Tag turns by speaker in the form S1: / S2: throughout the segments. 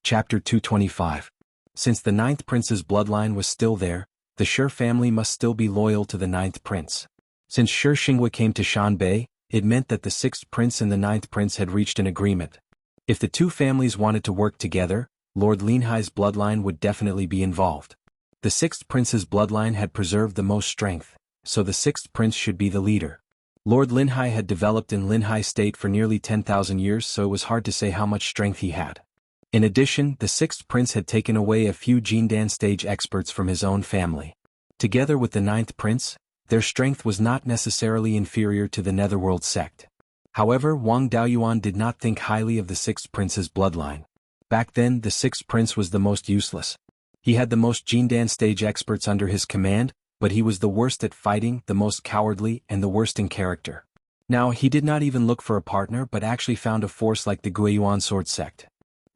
S1: Chapter 225. Since the ninth prince's bloodline was still there, the Shi family must still be loyal to the ninth prince. Since Shi Xinghua came to Shanbei, it meant that the sixth prince and the ninth prince had reached an agreement. If the two families wanted to work together, Lord Linhai's bloodline would definitely be involved. The sixth prince's bloodline had preserved the most strength, so the sixth prince should be the leader. Lord Linhai had developed in Linhai State for nearly 10,000 years, so it was hard to say how much strength he had. In addition, the sixth prince had taken away a few Jindan stage experts from his own family. Together with the ninth prince, their strength was not necessarily inferior to the Netherworld sect. However, Wang Daoyuan did not think highly of the sixth prince's bloodline. Back then, the sixth prince was the most useless. He had the most Jindan stage experts under his command, but he was the worst at fighting, the most cowardly, and the worst in character. Now, he did not even look for a partner but actually found a force like the Beiyuan sword sect.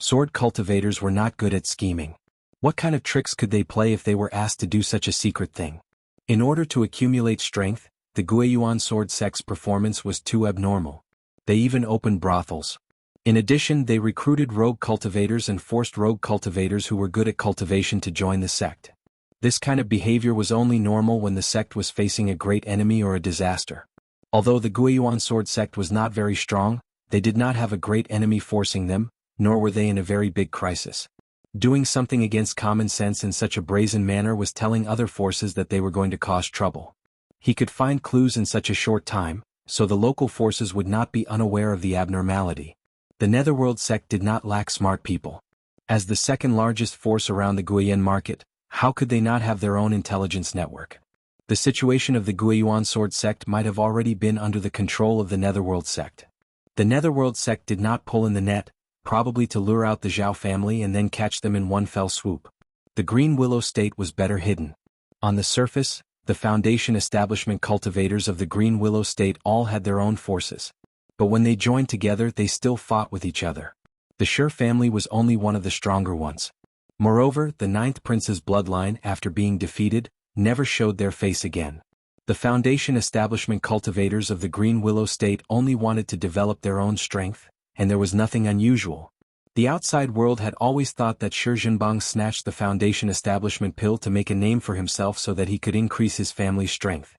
S1: Sword cultivators were not good at scheming. What kind of tricks could they play if they were asked to do such a secret thing? In order to accumulate strength, the Beiyuan sword sect's performance was too abnormal. They even opened brothels. In addition, they recruited rogue cultivators and forced rogue cultivators who were good at cultivation to join the sect. This kind of behavior was only normal when the sect was facing a great enemy or a disaster. Although the Beiyuan sword sect was not very strong, they did not have a great enemy forcing them, nor were they in a very big crisis. Doing something against common sense in such a brazen manner was telling other forces that they were going to cause trouble. He could find clues in such a short time, so the local forces would not be unaware of the abnormality. The Netherworld sect did not lack smart people. As the second largest force around the Guiyan market, how could they not have their own intelligence network? The situation of the Beiyuan sword sect might have already been under the control of the Netherworld sect. The Netherworld sect did not pull in the net, probably to lure out the Zhao family and then catch them in one fell swoop. The Green Willow State was better hidden. On the surface, the Foundation establishment cultivators of the Green Willow State all had their own forces. But when they joined together, they still fought with each other. The Shi family was only one of the stronger ones. Moreover, the ninth prince's bloodline, after being defeated, never showed their face again. The Foundation establishment cultivators of the Green Willow State only wanted to develop their own strength, and there was nothing unusual. The outside world had always thought that Shi Jinbang snatched the Foundation establishment pill to make a name for himself so that he could increase his family's strength.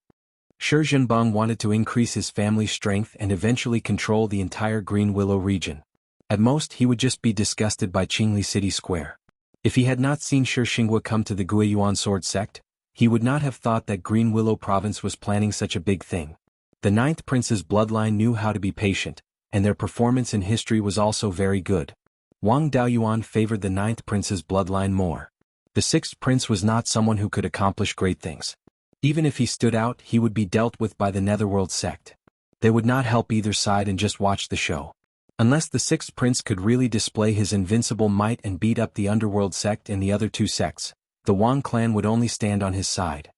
S1: Shi Jinbang wanted to increase his family's strength and eventually control the entire Green Willow region. At most, he would just be disgusted by Qingli City Square. If he had not seen Shi Xinghua come to the Beiyuan sword sect, he would not have thought that Green Willow province was planning such a big thing. The ninth prince's bloodline knew how to be patient, and their performance in history was also very good. Wang Daoyuan favored the ninth prince's bloodline more. The sixth prince was not someone who could accomplish great things. Even if he stood out, he would be dealt with by the Netherworld sect. They would not help either side and just watch the show. Unless the sixth prince could really display his invincible might and beat up the Underworld sect and the other two sects, the Wang clan would only stand on his side.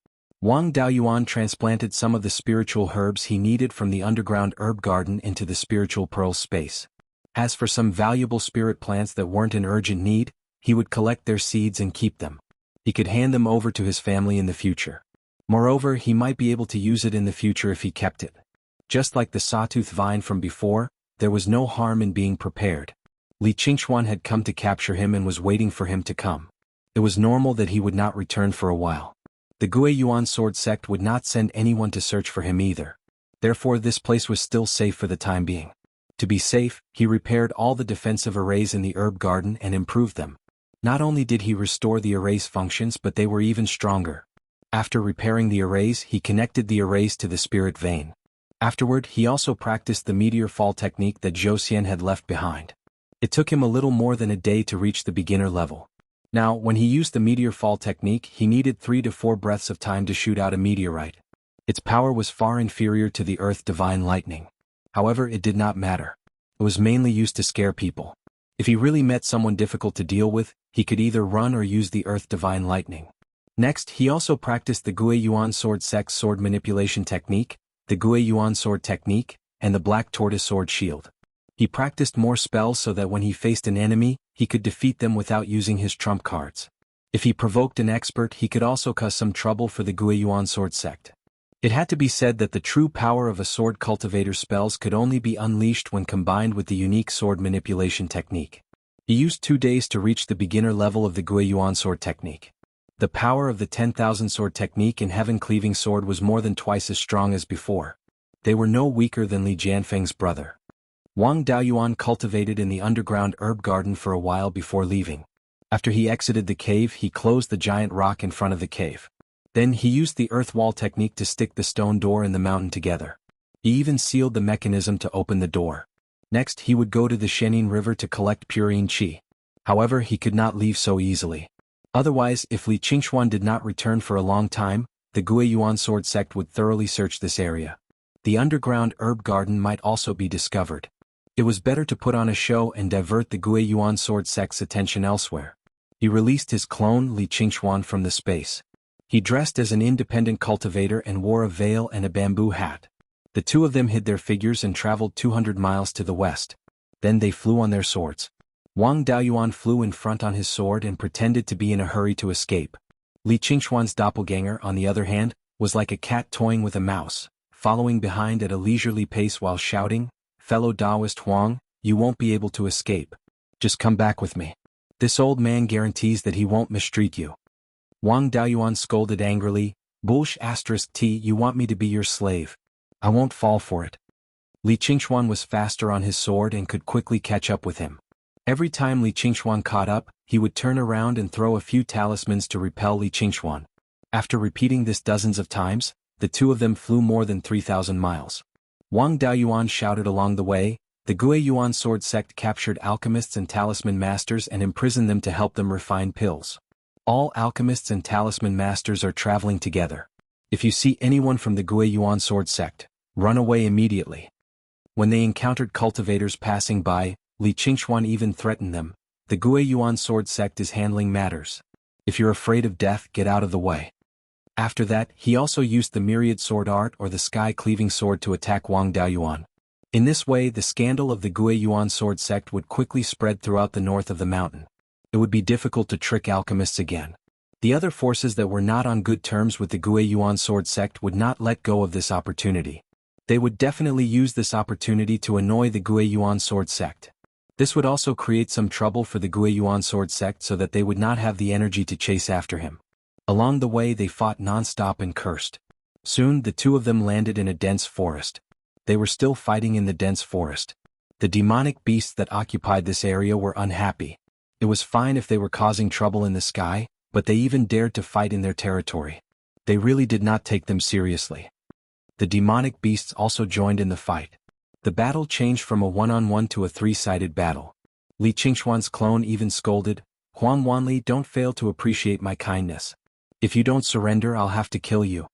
S1: Wang Daoyuan transplanted some of the spiritual herbs he needed from the underground herb garden into the spiritual pearl space. As for some valuable spirit plants that weren't in urgent need, he would collect their seeds and keep them. He could hand them over to his family in the future. Moreover, he might be able to use it in the future if he kept it. Just like the sawtooth vine from before, there was no harm in being prepared. Li Qingxuan had come to capture him and was waiting for him to come. It was normal that he would not return for a while. The Beiyuan sword sect would not send anyone to search for him either. Therefore, this place was still safe for the time being. To be safe, he repaired all the defensive arrays in the herb garden and improved them. Not only did he restore the arrays' functions, but they were even stronger. After repairing the arrays, he connected the arrays to the spirit vein. Afterward, he also practiced the meteor fall technique that Zhou Xian had left behind. It took him a little more than a day to reach the beginner level. Now, when he used the meteor fall technique, he needed 3 to 4 breaths of time to shoot out a meteorite. Its power was far inferior to the earth divine lightning. However, it did not matter. It was mainly used to scare people. If he really met someone difficult to deal with, he could either run or use the earth divine lightning. Next, he also practiced the Beiyuan sword sect's sword manipulation technique, the Beiyuan sword technique, and the black tortoise sword shield. He practiced more spells so that when he faced an enemy, he could defeat them without using his trump cards. If he provoked an expert, he could also cause some trouble for the Beiyuan sword sect. It had to be said that the true power of a sword cultivator's spells could only be unleashed when combined with the unique sword manipulation technique. He used 2 days to reach the beginner level of the Beiyuan sword technique. The power of the 10,000 sword technique in heaven-cleaving sword was more than twice as strong as before. They were no weaker than Li Jianfeng's brother. Wang Daoyuan cultivated in the underground herb garden for a while before leaving. After he exited the cave, he closed the giant rock in front of the cave. Then he used the earth wall technique to stick the stone door and the mountain together. He even sealed the mechanism to open the door. Next, he would go to the Shenin River to collect purine qi. However, he could not leave so easily. Otherwise, if Li Qingxuan did not return for a long time, the Beiyuan sword sect would thoroughly search this area. The underground herb garden might also be discovered. It was better to put on a show and divert the Beiyuan sword sect's attention elsewhere. He released his clone Li Qingxuan from the space. He dressed as an independent cultivator and wore a veil and a bamboo hat. The two of them hid their figures and traveled 200 miles to the west. Then they flew on their swords. Wang Daoyuan flew in front on his sword and pretended to be in a hurry to escape. Li Qingxuan's doppelganger, on the other hand, was like a cat toying with a mouse, following behind at a leisurely pace while shouting, "Fellow Taoist Huang, you won't be able to escape. Just come back with me. This old man guarantees that he won't mistreat you." Wang Daoyuan scolded angrily, "Bullsh *T, you want me to be your slave. I won't fall for it." Li Qingxuan was faster on his sword and could quickly catch up with him. Every time Li Qingxuan caught up, he would turn around and throw a few talismans to repel Li Qingxuan. After repeating this dozens of times, the two of them flew more than 3,000 miles. Wang Daoyuan shouted along the way, "The Beiyuan sword sect captured alchemists and talisman masters and imprisoned them to help them refine pills. All alchemists and talisman masters are traveling together. If you see anyone from the Beiyuan sword sect, run away immediately." When they encountered cultivators passing by, Li Qingxuan even threatened them, "The Beiyuan sword sect is handling matters. If you're afraid of death, get out of the way." After that, he also used the myriad sword art or the sky-cleaving sword to attack Wang Daoyuan. In this way, the scandal of the Beiyuan sword sect would quickly spread throughout the north of the mountain. It would be difficult to trick alchemists again. The other forces that were not on good terms with the Beiyuan sword sect would not let go of this opportunity. They would definitely use this opportunity to annoy the Beiyuan sword sect. This would also create some trouble for the Beiyuan sword sect so that they would not have the energy to chase after him. Along the way they fought non-stop and cursed. Soon the two of them landed in a dense forest. They were still fighting in the dense forest. The demonic beasts that occupied this area were unhappy. It was fine if they were causing trouble in the sky, but they even dared to fight in their territory. They really did not take them seriously. The demonic beasts also joined in the fight. The battle changed from a one-on-one to a three-sided battle. Li Qingxuan's clone even scolded, "Huang Wanli, don't fail to appreciate my kindness. If you don't surrender, I'll have to kill you."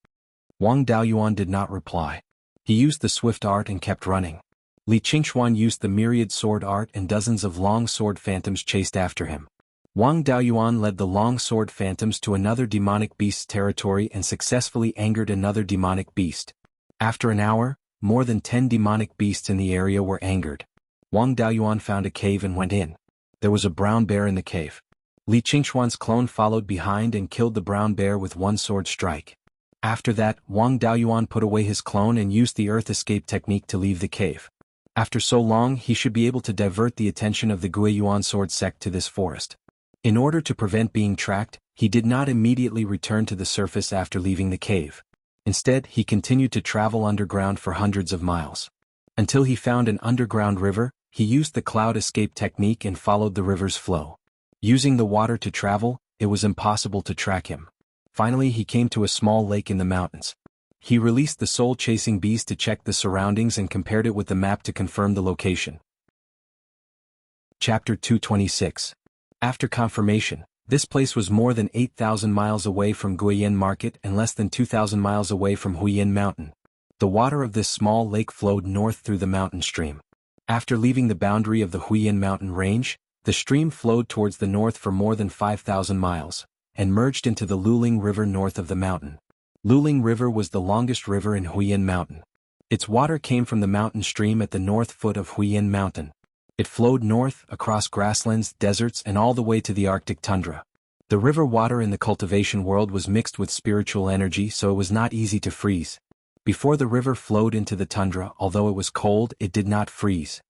S1: Wang Daoyuan did not reply. He used the swift art and kept running. Li Qingxuan used the myriad sword art and dozens of long sword phantoms chased after him. Wang Daoyuan led the long sword phantoms to another demonic beast's territory and successfully angered another demonic beast. After an hour, more than 10 demonic beasts in the area were angered. Wang Daoyuan found a cave and went in. There was a brown bear in the cave. Li Qingxuan's clone followed behind and killed the brown bear with one sword strike. After that, Wang Daoyuan put away his clone and used the earth escape technique to leave the cave. After so long, he should be able to divert the attention of the Beiyuan sword sect to this forest. In order to prevent being tracked, he did not immediately return to the surface after leaving the cave. Instead, he continued to travel underground for hundreds of miles. Until he found an underground river, he used the cloud escape technique and followed the river's flow. Using the water to travel, it was impossible to track him. Finally, he came to a small lake in the mountains. He released the soul-chasing beast to check the surroundings and compared it with the map to confirm the location. Chapter 226. After confirmation, this place was more than 8,000 miles away from Guiyin Market and less than 2,000 miles away from Huiyin Mountain. The water of this small lake flowed north through the mountain stream. After leaving the boundary of the Huiyin Mountain range, the stream flowed towards the north for more than 5,000 miles, and merged into the Luling River north of the mountain. Luling River was the longest river in Huiyin Mountain. Its water came from the mountain stream at the north foot of Huiyin Mountain. It flowed north, across grasslands, deserts, and all the way to the Arctic tundra. The river water in the cultivation world was mixed with spiritual energy, so it was not easy to freeze. Before the river flowed into the tundra, although it was cold, it did not freeze.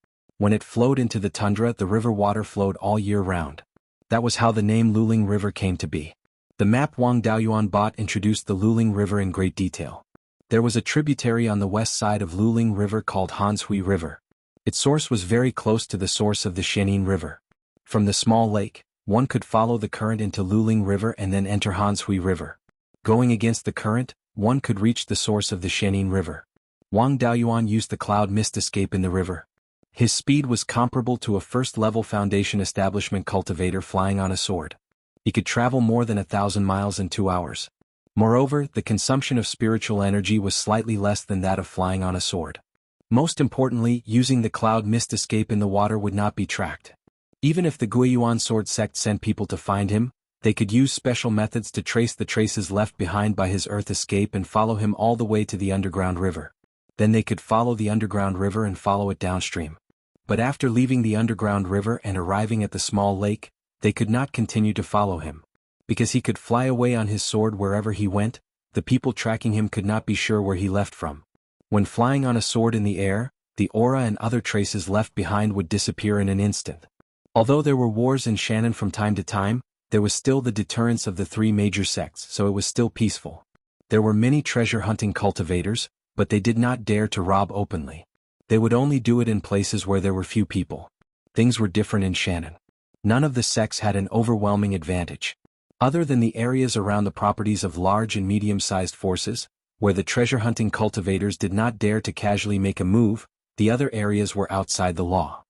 S1: When it flowed into the tundra, the river water flowed all year round. That was how the name Luling River came to be. The map Wang Daoyuan bought introduced the Luling River in great detail. There was a tributary on the west side of Luling River called Hanshui River. Its source was very close to the source of the Xianin River. From the small lake, one could follow the current into Luling River and then enter Hanshui River. Going against the current, one could reach the source of the Xianin River. Wang Daoyuan used the cloud mist escape in the river. His speed was comparable to a first-level foundation establishment cultivator flying on a sword. He could travel more than 1,000 miles in 2 hours. Moreover, the consumption of spiritual energy was slightly less than that of flying on a sword. Most importantly, using the cloud mist escape in the water would not be tracked. Even if the Guiyuan sword sect sent people to find him, they could use special methods to trace the traces left behind by his earth escape and follow him all the way to the underground river. Then they could follow the underground river and follow it downstream. But after leaving the underground river and arriving at the small lake, they could not continue to follow him. Because he could fly away on his sword wherever he went, the people tracking him could not be sure where he left from. When flying on a sword in the air, the aura and other traces left behind would disappear in an instant. Although there were wars in Shannon from time to time, there was still the deterrence of the 3 major sects, so it was still peaceful. There were many treasure-hunting cultivators, but they did not dare to rob openly. They would only do it in places where there were few people. Things were different in Shannon. None of the sects had an overwhelming advantage. Other than the areas around the properties of large and medium-sized forces, where the treasure-hunting cultivators did not dare to casually make a move, the other areas were outside the law.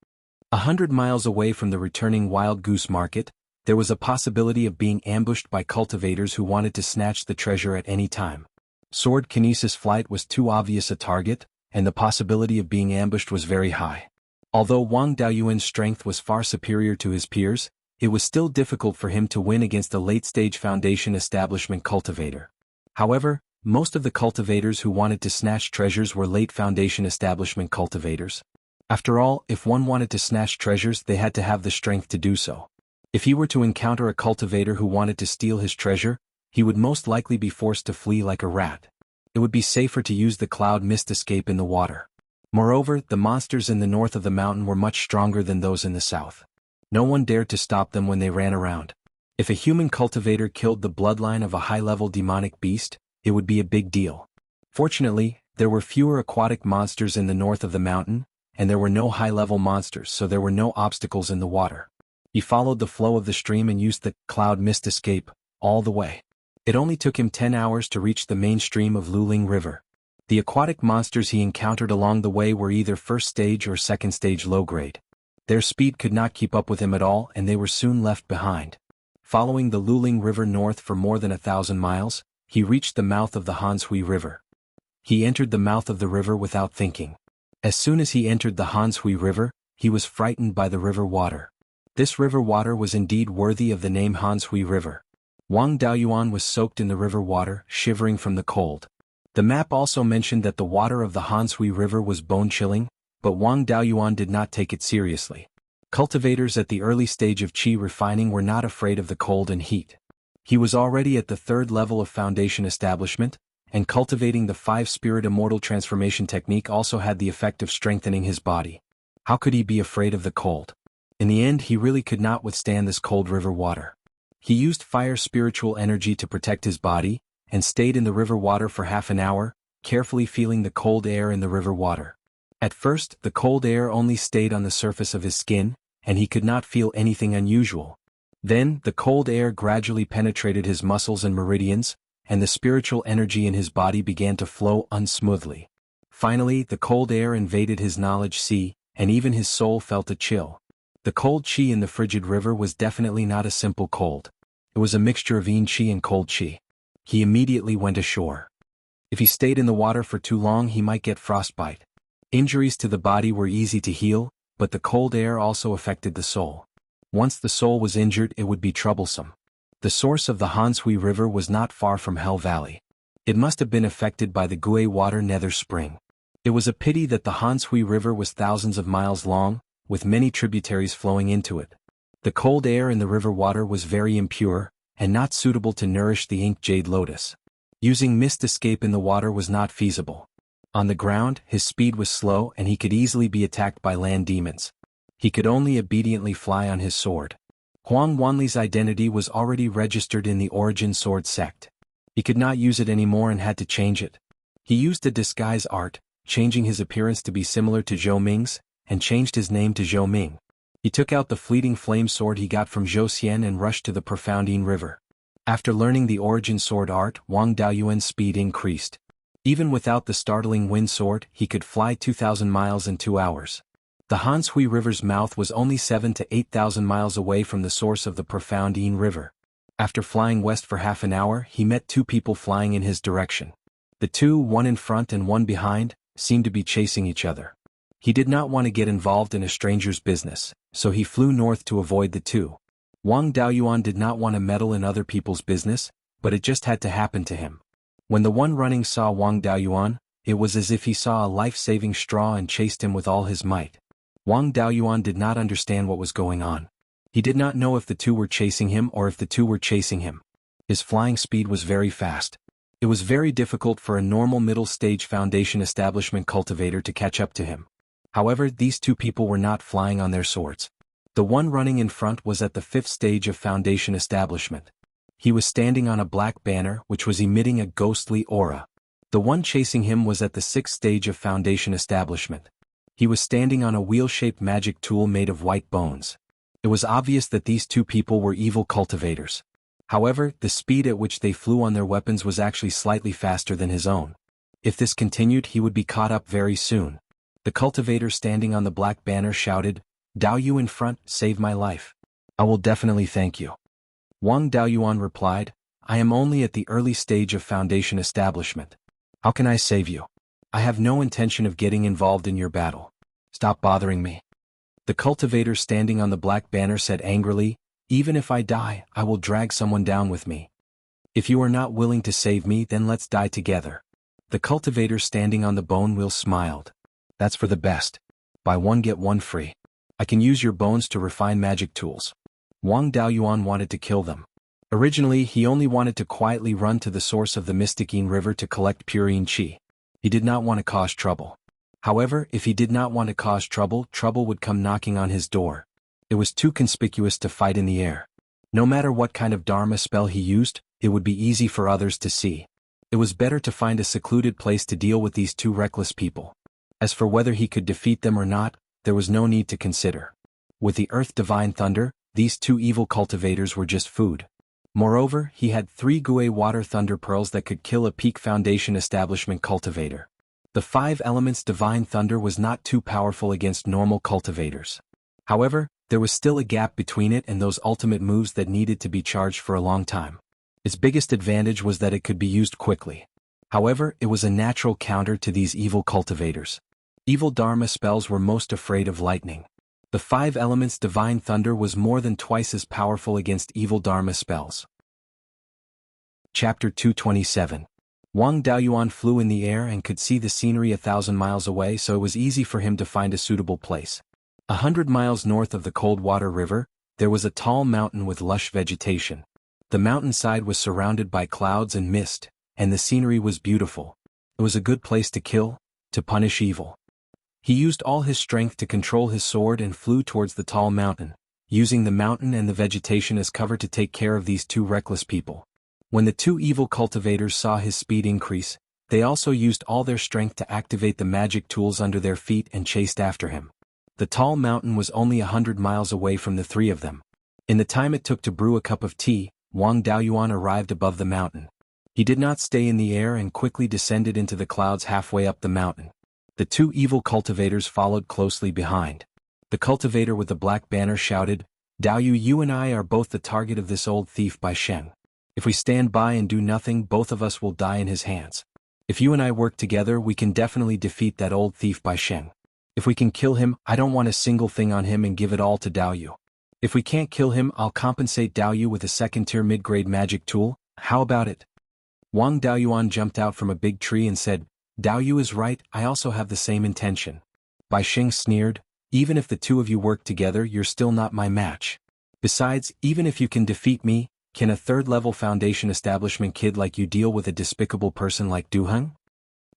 S1: 100 miles away from the returning wild goose market, there was a possibility of being ambushed by cultivators who wanted to snatch the treasure at any time. Sword kinesis flight was too obvious a target, and the possibility of being ambushed was very high. Although Wang Daoyuan's strength was far superior to his peers, it was still difficult for him to win against a late-stage foundation establishment cultivator. However, most of the cultivators who wanted to snatch treasures were late foundation establishment cultivators. After all, if one wanted to snatch treasures, they had to have the strength to do so. If he were to encounter a cultivator who wanted to steal his treasure, he would most likely be forced to flee like a rat. It would be safer to use the cloud mist escape in the water. Moreover, the monsters in the north of the mountain were much stronger than those in the south. No one dared to stop them when they ran around. If a human cultivator killed the bloodline of a high-level demonic beast, it would be a big deal. Fortunately, there were fewer aquatic monsters in the north of the mountain, and there were no high-level monsters, so there were no obstacles in the water. He followed the flow of the stream and used the cloud mist escape all the way. It only took him 10 hours to reach the main stream of Luling River. The aquatic monsters he encountered along the way were either first stage or second stage low grade. Their speed could not keep up with him at all, and they were soon left behind. Following the Luling River north for more than 1,000 miles, he reached the mouth of the Hanshui River. He entered the mouth of the river without thinking. As soon as he entered the Hanshui River, he was frightened by the river water. This river water was indeed worthy of the name Hanshui River. Wang Daoyuan was soaked in the river water, shivering from the cold. The map also mentioned that the water of the Hanshui River was bone-chilling, but Wang Daoyuan did not take it seriously. Cultivators at the early stage of qi refining were not afraid of the cold and heat. He was already at the 3rd level of foundation establishment, and cultivating the 5-spirit immortal transformation technique also had the effect of strengthening his body. How could he be afraid of the cold? In the end, he really could not withstand this cold river water. He used fire spiritual energy to protect his body, and stayed in the river water for half an hour, carefully feeling the cold air in the river water. At first, the cold air only stayed on the surface of his skin, and he could not feel anything unusual. Then, the cold air gradually penetrated his muscles and meridians, and the spiritual energy in his body began to flow unsmoothly. Finally, the cold air invaded his knowledge sea, and even his soul felt a chill. The cold qi in the frigid river was definitely not a simple cold. It was a mixture of yin qi and cold qi. He immediately went ashore. If he stayed in the water for too long, he might get frostbite. Injuries to the body were easy to heal, but the cold air also affected the soul. Once the soul was injured, it would be troublesome. The source of the Hanshui River was not far from Hell Valley. It must have been affected by the Gue Water Nether Spring. It was a pity that the Hanshui River was thousands of miles long, with many tributaries flowing into it. The cold air in the river water was very impure, and not suitable to nourish the ink jade lotus. Using mist escape in the water was not feasible. On the ground, his speed was slow and he could easily be attacked by land demons. He could only obediently fly on his sword. Huang Wanli's identity was already registered in the Origin Sword sect. He could not use it anymore and had to change it. He used a disguise art, changing his appearance to be similar to Zhou Ming's, and changed his name to Zhou Ming. He took out the fleeting flame sword he got from Zhou Xian and rushed to the Profoundine River. After learning the Origin Sword art, Wang Daoyuan's speed increased. Even without the startling wind sword, he could fly 2,000 miles in 2 hours. The Hanshui River's mouth was only 7 to 8,000 miles away from the source of the Profoundine River. After flying west for half an hour, he met 2 people flying in his direction. The two, one in front and one behind, seemed to be chasing each other. He did not want to get involved in a stranger's business, so he flew north to avoid the two. Wang Daoyuan did not want to meddle in other people's business, but it just had to happen to him. When the one running saw Wang Daoyuan, it was as if he saw a life-saving straw and chased him with all his might. Wang Daoyuan did not understand what was going on. He did not know if the two were chasing him or if the two were chasing him. His flying speed was very fast. It was very difficult for a normal middle-stage Foundation establishment cultivator to catch up to him. However, these two people were not flying on their swords. The one running in front was at the 5th stage of Foundation establishment. He was standing on a black banner which was emitting a ghostly aura. The one chasing him was at the 6th stage of Foundation establishment. He was standing on a wheel-shaped magic tool made of white bones. It was obvious that these two people were evil cultivators. However, the speed at which they flew on their weapons was actually slightly faster than his own. If this continued, he would be caught up very soon. The cultivator standing on the black banner shouted, "Daoyu in front, save my life." "I will definitely thank you." Wang Daoyuan replied, "I am only at the early stage of Foundation establishment. How can I save you? I have no intention of getting involved in your battle. Stop bothering me." The cultivator standing on the black banner said angrily, "Even if I die, I will drag someone down with me. If you are not willing to save me, then let's die together." The cultivator standing on the bone wheel smiled. "That's for the best. Buy one get one free. I can use your bones to refine magic tools." Wang Daoyuan wanted to kill them. Originally, he only wanted to quietly run to the source of the Mysticine River to collect Purine Qi. He did not want to cause trouble. However, if he did not want to cause trouble, trouble would come knocking on his door. It was too conspicuous to fight in the air. No matter what kind of Dharma spell he used, it would be easy for others to see. It was better to find a secluded place to deal with these two reckless people. As for whether he could defeat them or not, there was no need to consider. With the Earth Divine Thunder, these two evil cultivators were just food. Moreover, he had 3 Gue Water Thunder Pearls that could kill a Peak Foundation establishment cultivator. The 5 Elements Divine Thunder was not too powerful against normal cultivators. However, there was still a gap between it and those ultimate moves that needed to be charged for a long time. Its biggest advantage was that it could be used quickly. However, it was a natural counter to these evil cultivators. Evil Dharma spells were most afraid of lightning. The 5 Elements Divine Thunder was more than twice as powerful against evil Dharma spells. Chapter 227. Wang Daoyuan flew in the air and could see the scenery 1,000 miles away, so it was easy for him to find a suitable place. 100 miles north of the Coldwater River, there was a tall mountain with lush vegetation. The mountainside was surrounded by clouds and mist, and the scenery was beautiful. It was a good place to kill, to punish evil. He used all his strength to control his sword and flew towards the tall mountain, using the mountain and the vegetation as cover to take care of these two reckless people. When the two evil cultivators saw his speed increase, they also used all their strength to activate the magic tools under their feet and chased after him. The tall mountain was only 100 miles away from the 3 of them. In the time it took to brew a cup of tea, Wang Daoyuan arrived above the mountain. He did not stay in the air and quickly descended into the clouds halfway up the mountain. The 2 evil cultivators followed closely behind. The cultivator with the black banner shouted, "Daoyu, you and I are both the target of this old thief Bai Sheng. If we stand by and do nothing, both of us will die in his hands. If you and I work together, we can definitely defeat that old thief Bai Sheng. If we can kill him, I don't want a single thing on him and give it all to Daoyu. If we can't kill him, I'll compensate Daoyu with a 2nd-tier mid-grade magic tool. How about it?" Wang Daoyuan jumped out from a big tree and said, "Daoyu is right, I also have the same intention." Bai Sheng sneered, "Even if the 2 of you work together, you're still not my match. Besides, even if you can defeat me, can a 3rd-level Foundation establishment kid like you deal with a despicable person like Du Heng?"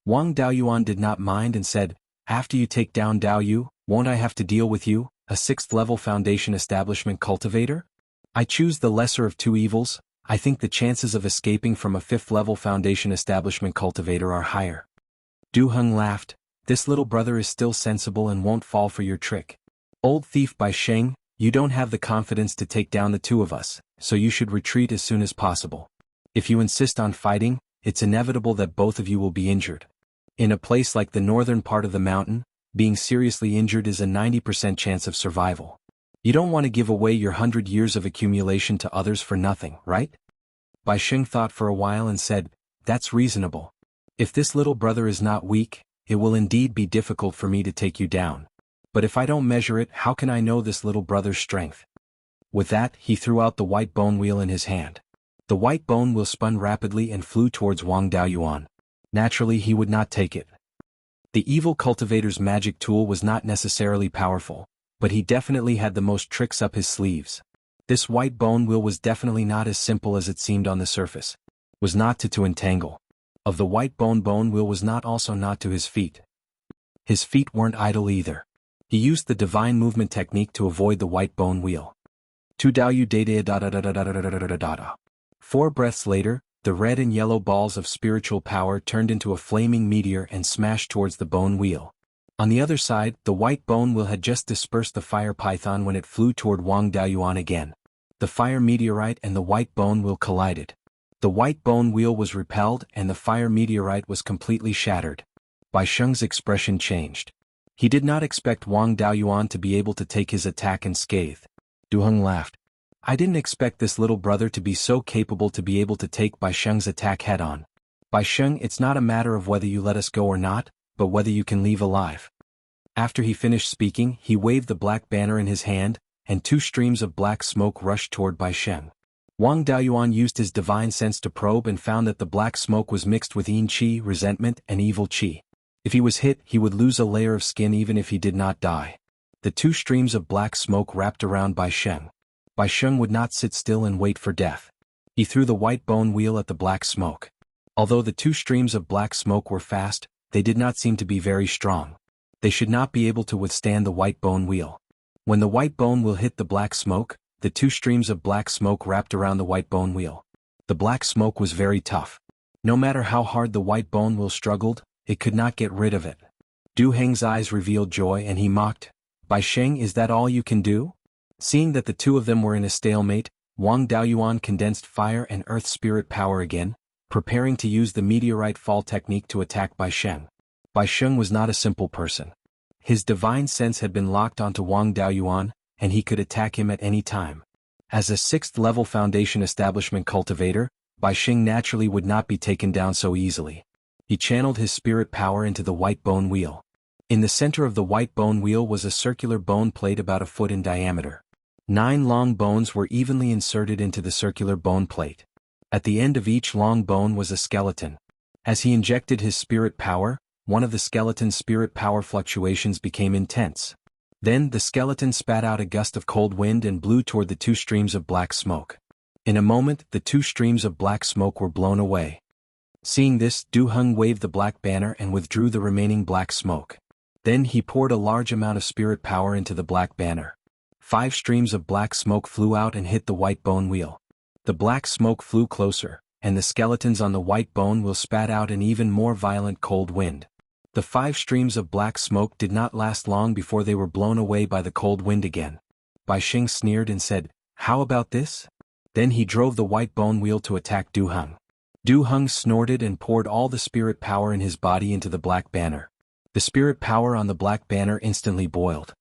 S1: Wang Daoyuan did not mind and said, "After you take down Daoyu, won't I have to deal with you, a 6th-level foundation establishment cultivator? I choose the lesser of two evils. I think the chances of escaping from a 5th-level foundation establishment cultivator are higher. Du Heng laughed. This little brother is still sensible and won't fall for your trick. Old thief Bai Sheng, you don't have the confidence to take down the two of us, so you should retreat as soon as possible. If you insist on fighting, it's inevitable that both of you will be injured. In a place like the northern part of the mountain, being seriously injured is a 90% chance of survival. You don't want to give away your 100 years of accumulation to others for nothing, right? Bai Sheng thought for a while and said, that's reasonable. If this little brother is not weak, it will indeed be difficult for me to take you down. But if I don't measure it, how can I know this little brother's strength? With that, he threw out the white bone wheel in his hand. The white bone wheel spun rapidly and flew towards Wang Daoyuan. Naturally, he would not take it. The evil cultivator's magic tool was not necessarily powerful, but he definitely had the most tricks up his sleeves. This white bone wheel was definitely not as simple as it seemed on the surface. Was not to entangle. Of the white bone wheel was not also not to his feet. His feet weren't idle either. He used the divine movement technique to avoid the white bone wheel. 4 breaths later, the red and yellow balls of spiritual power turned into a flaming meteor and smashed towards the bone wheel. On the other side, the white bone wheel had just dispersed the fire python when it flew toward Wang Daoyuan again. The fire meteorite and the white bone wheel collided. The white bone wheel was repelled and the fire meteorite was completely shattered. Bai Sheng's expression changed. He did not expect Wang Daoyuan to be able to take his attack unscathed. Du Heng laughed. I didn't expect this little brother to be so capable to be able to take Bai Sheng's attack head-on. Bai Sheng, it's not a matter of whether you let us go or not, but whether you can leave alive. After he finished speaking, he waved the black banner in his hand, and 2 streams of black smoke rushed toward Bai Sheng. Wang Daoyuan used his divine sense to probe and found that the black smoke was mixed with yin qi, resentment, and evil qi. If he was hit, he would lose a layer of skin even if he did not die. The 2 streams of black smoke wrapped around Bai Sheng. Bai Sheng would not sit still and wait for death. He threw the white bone wheel at the black smoke. Although the 2 streams of black smoke were fast, they did not seem to be very strong. They should not be able to withstand the white bone wheel. When the white bone wheel hit the black smoke, the 2 streams of black smoke wrapped around the white bone wheel. The black smoke was very tough. No matter how hard the white bone wheel struggled, it could not get rid of it. Du Heng's eyes revealed joy and he mocked. Bai Sheng, is that all you can do? Seeing that the two of them were in a stalemate, Wang Daoyuan condensed fire and earth spirit power again, preparing to use the meteorite fall technique to attack Bai Sheng. Bai Sheng was not a simple person. His divine sense had been locked onto Wang Daoyuan, and he could attack him at any time. As a 6th-level foundation establishment cultivator, Bai Sheng naturally would not be taken down so easily. He channeled his spirit power into the white bone wheel. In the center of the white bone wheel was a circular bone plate about a foot in diameter. 9 long bones were evenly inserted into the circular bone plate. At the end of each long bone was a skeleton. As he injected his spirit power, one of the skeleton's spirit power fluctuations became intense. Then the skeleton spat out a gust of cold wind and blew toward the 2 streams of black smoke. In a moment, the 2 streams of black smoke were blown away. Seeing this, Du Heng waved the black banner and withdrew the remaining black smoke. Then he poured a large amount of spirit power into the black banner. 5 streams of black smoke flew out and hit the white bone wheel. The black smoke flew closer, and the skeletons on the white bone wheel spat out an even more violent cold wind. The 5 streams of black smoke did not last long before they were blown away by the cold wind again. Bai Sheng sneered and said, "How about this?" Then he drove the white bone wheel to attack Du Heng. Du Heng snorted and poured all the spirit power in his body into the black banner. The spirit power on the black banner instantly boiled.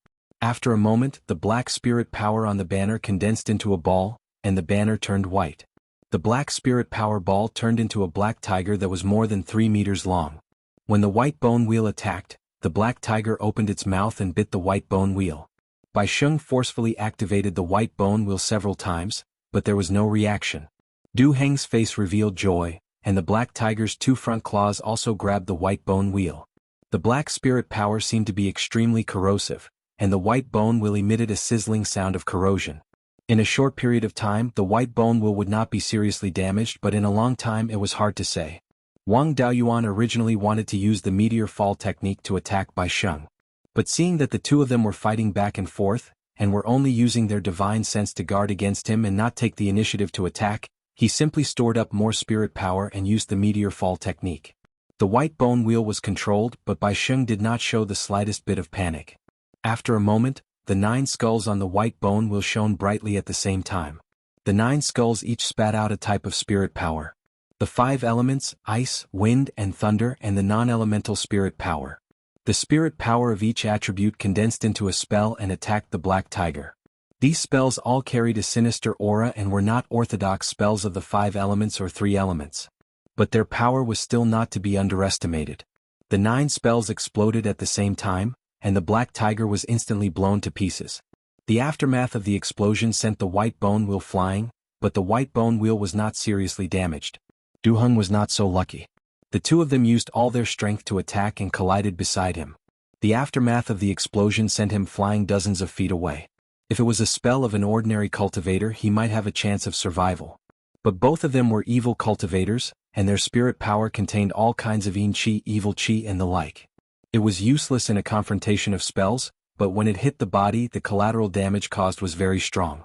S1: After a moment, the black spirit power on the banner condensed into a ball, and the banner turned white. The black spirit power ball turned into a black tiger that was more than 3 meters long. When the white bone wheel attacked, the black tiger opened its mouth and bit the white bone wheel. Bai Sheng forcefully activated the white bone wheel several times, but there was no reaction. Du Heng's face revealed joy, and the black tiger's 2 front claws also grabbed the white bone wheel. The black spirit power seemed to be extremely corrosive, and the white bone wheel emitted a sizzling sound of corrosion. In a short period of time, the white bone wheel would not be seriously damaged, but in a long time it was hard to say. Wang Daoyuan originally wanted to use the meteor fall technique to attack Bai Sheng. But seeing that the two of them were fighting back and forth, and were only using their divine sense to guard against him and not take the initiative to attack, he simply stored up more spirit power and used the meteor fall technique. The white bone wheel was controlled, but Beiyuan did not show the slightest bit of panic. After a moment, the 9 skulls on the white bone wheel shone brightly at the same time. The 9 skulls each spat out a type of spirit power. The 5 elements, ice, wind, and thunder, and the non-elemental spirit power. The spirit power of each attribute condensed into a spell and attacked the black tiger. These spells all carried a sinister aura and were not orthodox spells of the 5 elements or 3 elements. But their power was still not to be underestimated. The 9 spells exploded at the same time, and the black tiger was instantly blown to pieces. The aftermath of the explosion sent the white bone wheel flying, but the white bone wheel was not seriously damaged. Du Heng was not so lucky. The two of them used all their strength to attack and collided beside him. The aftermath of the explosion sent him flying dozens of feet away. If it was a spell of an ordinary cultivator, he might have a chance of survival. But both of them were evil cultivators, and their spirit power contained all kinds of yin qi, evil qi, and the like. It was useless in a confrontation of spells, but when it hit the body, the collateral damage caused was very strong.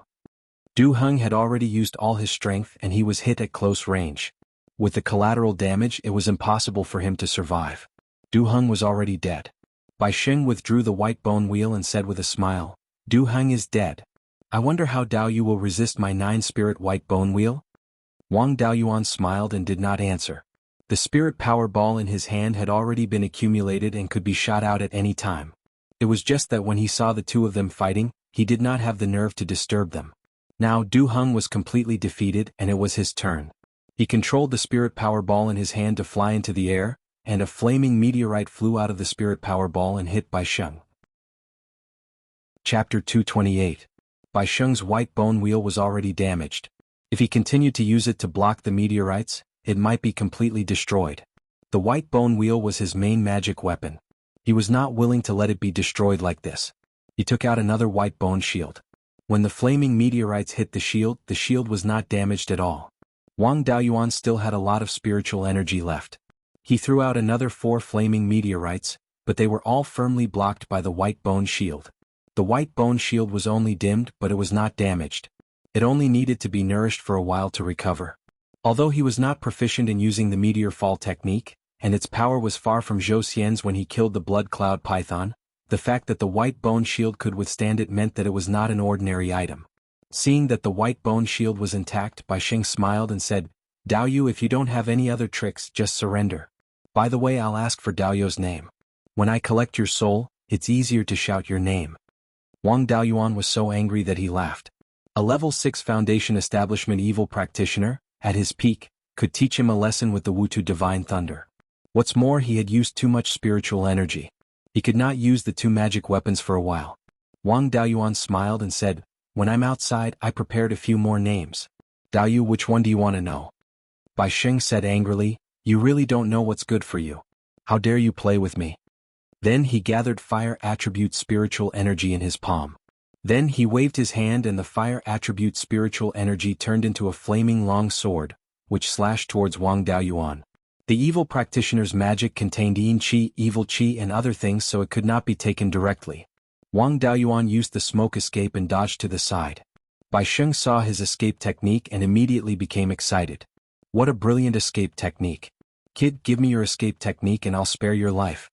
S1: Du Heng had already used all his strength and he was hit at close range. With the collateral damage, it was impossible for him to survive. Du Heng was already dead. Beiyuan withdrew the white bone wheel and said with a smile, "Du Heng is dead. I wonder how Dao Yu will resist my 9-spirit white bone wheel?" Wang Daoyuan smiled and did not answer. The spirit power ball in his hand had already been accumulated and could be shot out at any time. It was just that when he saw the two of them fighting, he did not have the nerve to disturb them. Now Du Heng was completely defeated and it was his turn. He controlled the spirit power ball in his hand to fly into the air, and a flaming meteorite flew out of the spirit power ball and hit Beiyuan. Chapter 228. Beiyuan's white bone wheel was already damaged. If he continued to use it to block the meteorites, it might be completely destroyed. The white bone wheel was his main magic weapon. He was not willing to let it be destroyed like this. He took out another white bone shield. When the flaming meteorites hit the shield was not damaged at all. Wang Daoyuan still had a lot of spiritual energy left. He threw out another 4 flaming meteorites, but they were all firmly blocked by the white bone shield. The white bone shield was only dimmed, but it was not damaged. It only needed to be nourished for a while to recover. Although he was not proficient in using the meteor fall technique, and its power was far from Zhou Xian's when he killed the blood cloud python, the fact that the white bone shield could withstand it meant that it was not an ordinary item. Seeing that the white bone shield was intact, Beiyuan smiled and said, "Dao Yu, if you don't have any other tricks, just surrender. By the way, I'll ask for Dao Yu's name. When I collect your soul, it's easier to shout your name." Wang Daoyuan was so angry that he laughed. A level 6 foundation establishment evil practitioner, at his peak, could teach him a lesson with the Wutu divine thunder. What's more, he had used too much spiritual energy. He could not use the 2 magic weapons for a while. Wang Daoyuan smiled and said, "When I'm outside, I prepared a few more names. Dao Yu, which one do you want to know?" Beiyuan said angrily, "You really don't know what's good for you. How dare you play with me?" Then he gathered fire attribute spiritual energy in his palm. Then he waved his hand and the fire attribute spiritual energy turned into a flaming long sword, which slashed towards Wang Daoyuan. The evil practitioner's magic contained yin qi, evil qi, and other things, so it could not be taken directly. Wang Daoyuan used the smoke escape and dodged to the side. Beiyuan saw his escape technique and immediately became excited. "What a brilliant escape technique. Kid, give me your escape technique and I'll spare your life."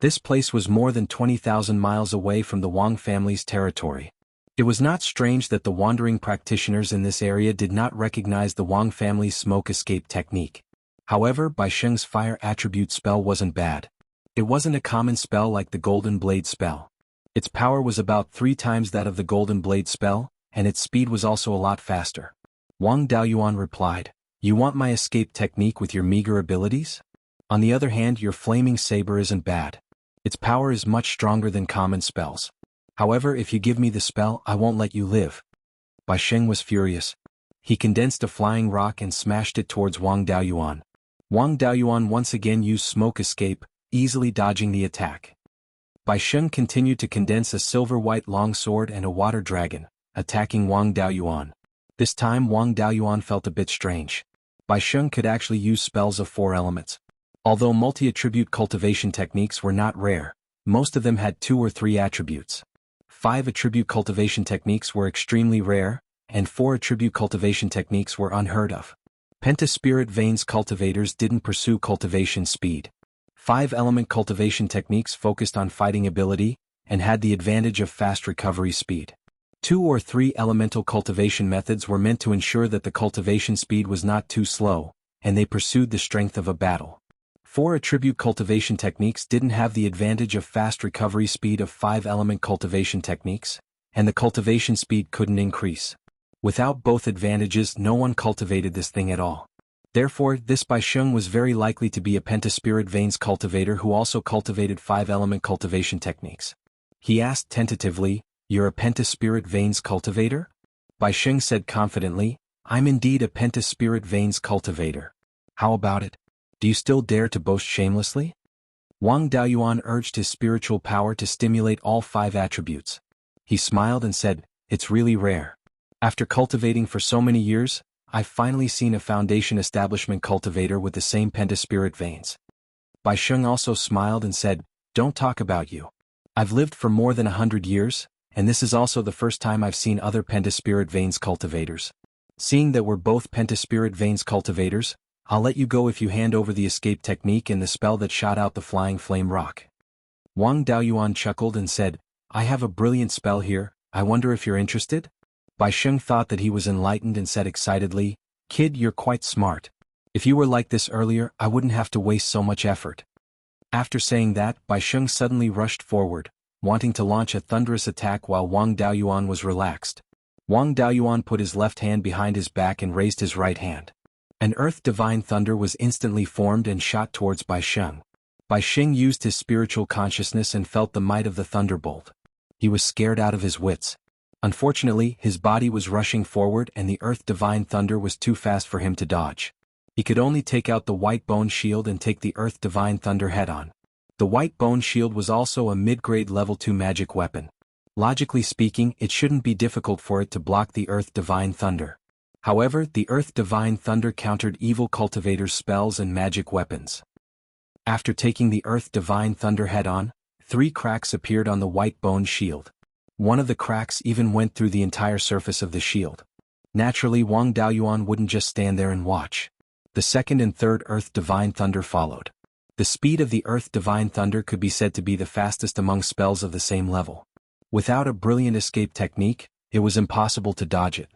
S1: This place was more than 20,000 miles away from the Wang family's territory. It was not strange that the wandering practitioners in this area did not recognize the Wang family's smoke escape technique. However, Beiyuan's fire attribute spell wasn't bad. It wasn't a common spell like the Golden Blade spell. Its power was about 3 times that of the Golden Blade spell, and its speed was also a lot faster. Wang Daoyuan replied, "You want my escape technique with your meager abilities? On the other hand, your flaming saber isn't bad. Its power is much stronger than common spells. However, if you give me the spell, I won't let you live." Beiyuan was furious. He condensed a flying rock and smashed it towards Wang Daoyuan. Wang Daoyuan once again used smoke escape, easily dodging the attack. Beiyuan continued to condense a silver-white longsword and a water dragon, attacking Wang Daoyuan. This time Wang Daoyuan felt a bit strange. Beiyuan could actually use spells of 4 elements. Although multi-attribute cultivation techniques were not rare, Most of them had 2 or 3 attributes. 5 attribute cultivation techniques were extremely rare, and 4 attribute cultivation techniques were unheard of. Pentaspirit veins cultivators didn't pursue cultivation speed. 5 element cultivation techniques focused on fighting ability, and had the advantage of fast recovery speed. 2 or 3 elemental cultivation methods were meant to ensure that the cultivation speed was not too slow, and they pursued the strength of a battle. 4 attribute cultivation techniques didn't have the advantage of fast recovery speed of 5 element cultivation techniques, and the cultivation speed couldn't increase. Without both advantages, no one cultivated this thing at all. Therefore, this Beiyuan was very likely to be a pentaspirit veins cultivator who also cultivated 5 element cultivation techniques. He asked tentatively, "You're a pentaspirit veins cultivator?" Beiyuan said confidently, "I'm indeed a pentaspirit veins cultivator. How about it? Do you still dare to boast shamelessly?" Wang Daoyuan urged his spiritual power to stimulate all 5 attributes. He smiled and said, "It's really rare. After cultivating for so many years, I've finally seen a foundation establishment cultivator with the same pentaspirit veins." Beiyuan also smiled and said, "Don't talk about you. I've lived for more than 100 years, and this is also the first time I've seen other pentaspirit veins cultivators. Seeing that we're both pentaspirit veins cultivators, I'll let you go if you hand over the escape technique and the spell that shot out the flying flame rock." Wang Daoyuan chuckled and said, "I have a brilliant spell here, I wonder if you're interested?" Beiyuan thought that he was enlightened and said excitedly, "Kid, you're quite smart. If you were like this earlier, I wouldn't have to waste so much effort." After saying that, Beiyuan suddenly rushed forward, wanting to launch a thunderous attack while Wang Daoyuan was relaxed. Wang Daoyuan put his left hand behind his back and raised his right hand. An earth divine thunder was instantly formed and shot towards Beiyuan. Beiyuan used his spiritual consciousness and felt the might of the thunderbolt. He was scared out of his wits. Unfortunately, his body was rushing forward and the earth divine thunder was too fast for him to dodge. He could only take out the white bone shield and take the earth divine thunder head-on. The white bone shield was also a mid-grade level 2 magic weapon. Logically speaking, it shouldn't be difficult for it to block the earth divine thunder. However, the earth divine thunder countered evil cultivators' spells and magic weapons. After taking the earth divine thunder head-on, 3 cracks appeared on the white bone shield. One of the cracks even went through the entire surface of the shield. Naturally, Wang Daoyuan wouldn't just stand there and watch. The second and third earth divine thunder followed. The speed of the earth divine thunder could be said to be the fastest among spells of the same level. Without a brilliant escape technique, it was impossible to dodge it.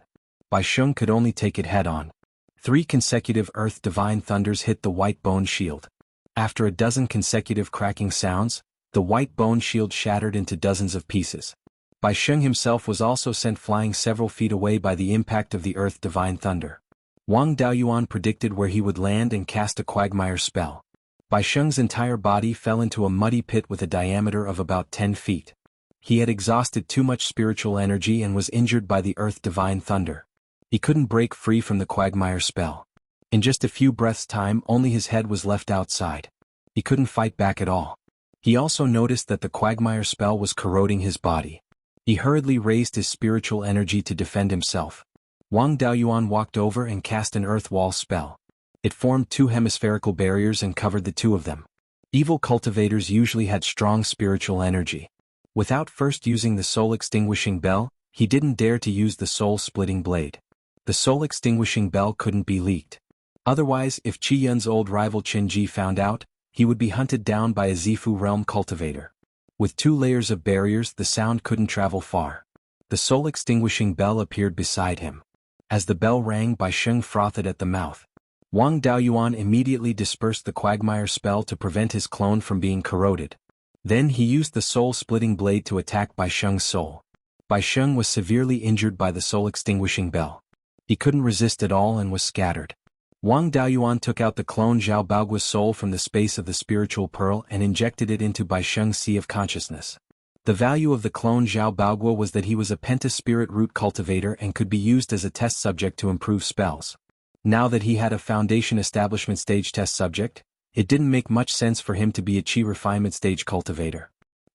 S1: Beiyuan could only take it head-on. 3 consecutive earth divine thunders hit the white bone shield. After a dozen consecutive cracking sounds, the white bone shield shattered into dozens of pieces. Beiyuan himself was also sent flying several feet away by the impact of the earth divine thunder. Wang Daoyuan predicted where he would land and cast a quagmire spell. Beiyuan's entire body fell into a muddy pit with a diameter of about 10 feet. He had exhausted too much spiritual energy and was injured by the earth divine thunder. He couldn't break free from the quagmire spell. In just a few breaths' time, only his head was left outside. He couldn't fight back at all. He also noticed that the quagmire spell was corroding his body. He hurriedly raised his spiritual energy to defend himself. Wang Daoyuan walked over and cast an earth wall spell. It formed 2 hemispherical barriers and covered the 2 of them. Evil cultivators usually had strong spiritual energy. Without first using the soul-extinguishing bell, he didn't dare to use the soul-splitting blade. The soul-extinguishing bell couldn't be leaked. Otherwise, if Qi Yun's old rival Qin Ji found out, he would be hunted down by a Zifu realm cultivator. With 2 layers of barriers, the sound couldn't travel far. The soul-extinguishing bell appeared beside him. As the bell rang, Beiyuan frothed at the mouth. Wang Daoyuan immediately dispersed the quagmire spell to prevent his clone from being corroded. Then he used the soul-splitting blade to attack Beiyuan's soul. Beiyuan was severely injured by the soul-extinguishing bell. He couldn't resist at all and was scattered. Wang Daoyuan took out the clone Zhao Baogua's soul from the space of the spiritual pearl and injected it into Beiyuan's sea of consciousness. The value of the clone Zhao Baogua was that he was a pentaspirit root cultivator and could be used as a test subject to improve spells. Now that he had a foundation establishment stage test subject, it didn't make much sense for him to be a Qi refinement stage cultivator.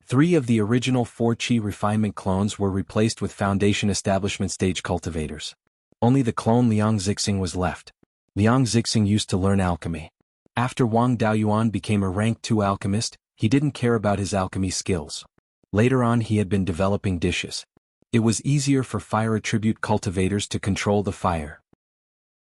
S1: 3 of the original 4 Qi refinement clones were replaced with foundation establishment stage cultivators. Only the clone Liang Zixing was left. Liang Zixing used to learn alchemy. After Wang Daoyuan became a rank 2 alchemist, He didn't care about his alchemy skills. Later on he had been developing dishes. It was easier for fire attribute cultivators to control the fire.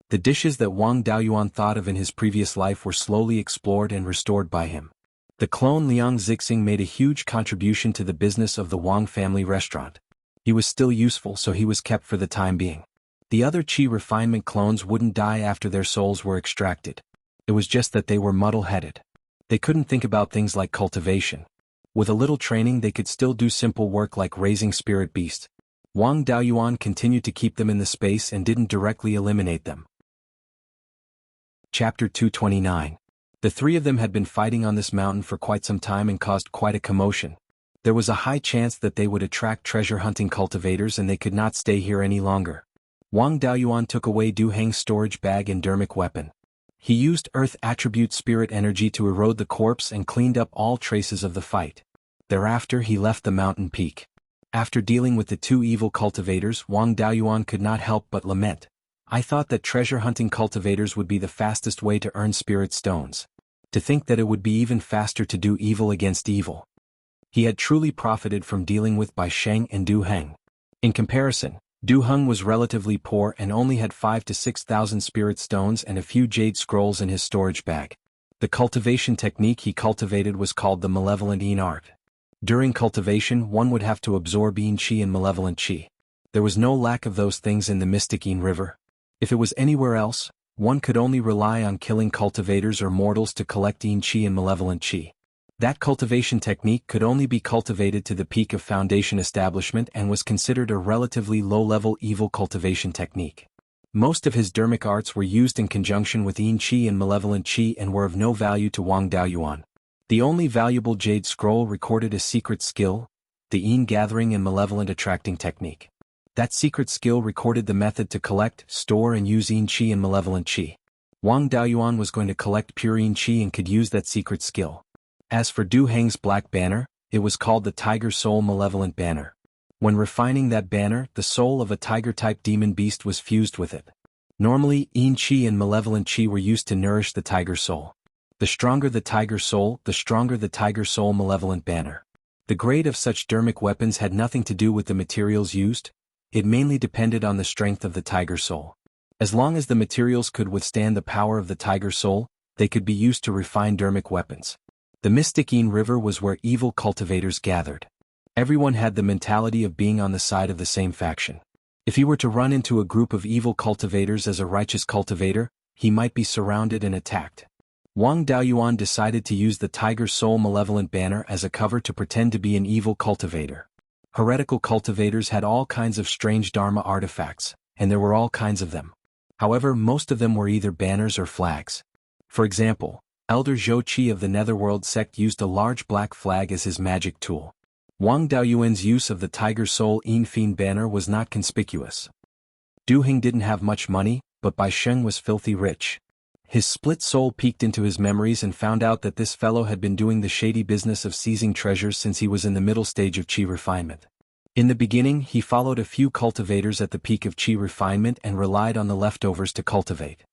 S1: The dishes that Wang Daoyuan thought of in his previous life were slowly explored and restored by him. The clone Liang Zixing made a huge contribution to the business of the Wang family restaurant. He was still useful, so he was kept for the time being. The other Qi refinement clones wouldn't die after their souls were extracted. It was just that they were muddle-headed. They couldn't think about things like cultivation. With a little training they could still do simple work like raising spirit beasts. Wang Daoyuan continued to keep them in the space and didn't directly eliminate them. Chapter 229. The three of them had been fighting on this mountain for quite some time and caused quite a commotion. There was a high chance that they would attract treasure-hunting cultivators and they could not stay here any longer. Wang Daoyuan took away Du Heng's storage bag and dermic weapon. He used earth attribute spirit energy to erode the corpse and cleaned up all traces of the fight. Thereafter he left the mountain peak. After dealing with the two evil cultivators, Wang Daoyuan could not help but lament. I thought that treasure-hunting cultivators would be the fastest way to earn spirit stones. To think that it would be even faster to do evil against evil. He had truly profited from dealing with Bai Sheng and Du Heng. In comparison, Du Heng was relatively poor and only had 5,000 to 6,000 spirit stones and a few jade scrolls in his storage bag. The cultivation technique he cultivated was called the malevolent Yin art. During cultivation one would have to absorb Yin Qi and malevolent Qi. There was no lack of those things in the mystic Yin River. If it was anywhere else, one could only rely on killing cultivators or mortals to collect Yin Qi and malevolent Qi. That cultivation technique could only be cultivated to the peak of foundation establishment and was considered a relatively low-level evil cultivation technique. Most of his dermic arts were used in conjunction with Yin Qi and malevolent Qi and were of no value to Wang Daoyuan. The only valuable jade scroll recorded a secret skill, the Yin gathering and malevolent attracting technique. That secret skill recorded the method to collect, store and use Yin Qi and malevolent Qi. Wang Daoyuan was going to collect pure Yin Qi and could use that secret skill. As for Du Heng's black banner, it was called the Tiger Soul Malevolent Banner. When refining that banner, the soul of a tiger-type demon beast was fused with it. Normally, Yin Qi and malevolent Qi were used to nourish the tiger soul. The stronger the tiger soul, the stronger the Tiger Soul Malevolent Banner. The grade of such dermic weapons had nothing to do with the materials used. It mainly depended on the strength of the tiger soul. As long as the materials could withstand the power of the tiger soul, they could be used to refine dermic weapons. The mystic Yin River was where evil cultivators gathered. Everyone had the mentality of being on the side of the same faction. If he were to run into a group of evil cultivators as a righteous cultivator, he might be surrounded and attacked. Wang Daoyuan decided to use the Tiger Soul Malevolent Banner as a cover to pretend to be an evil cultivator. Heretical cultivators had all kinds of strange Dharma artifacts, and there were all kinds of them. However, most of them were either banners or flags. For example, Elder Zhou Qi of the Netherworld sect used a large black flag as his magic tool. Wang Daoyuan's use of the Tiger Soul Yin Fiend banner was not conspicuous. Du Heng didn't have much money, but Bai Sheng was filthy rich. His split soul peeked into his memories and found out that this fellow had been doing the shady business of seizing treasures since he was in the middle stage of Qi refinement. In the beginning, he followed a few cultivators at the peak of Qi refinement and relied on the leftovers to cultivate.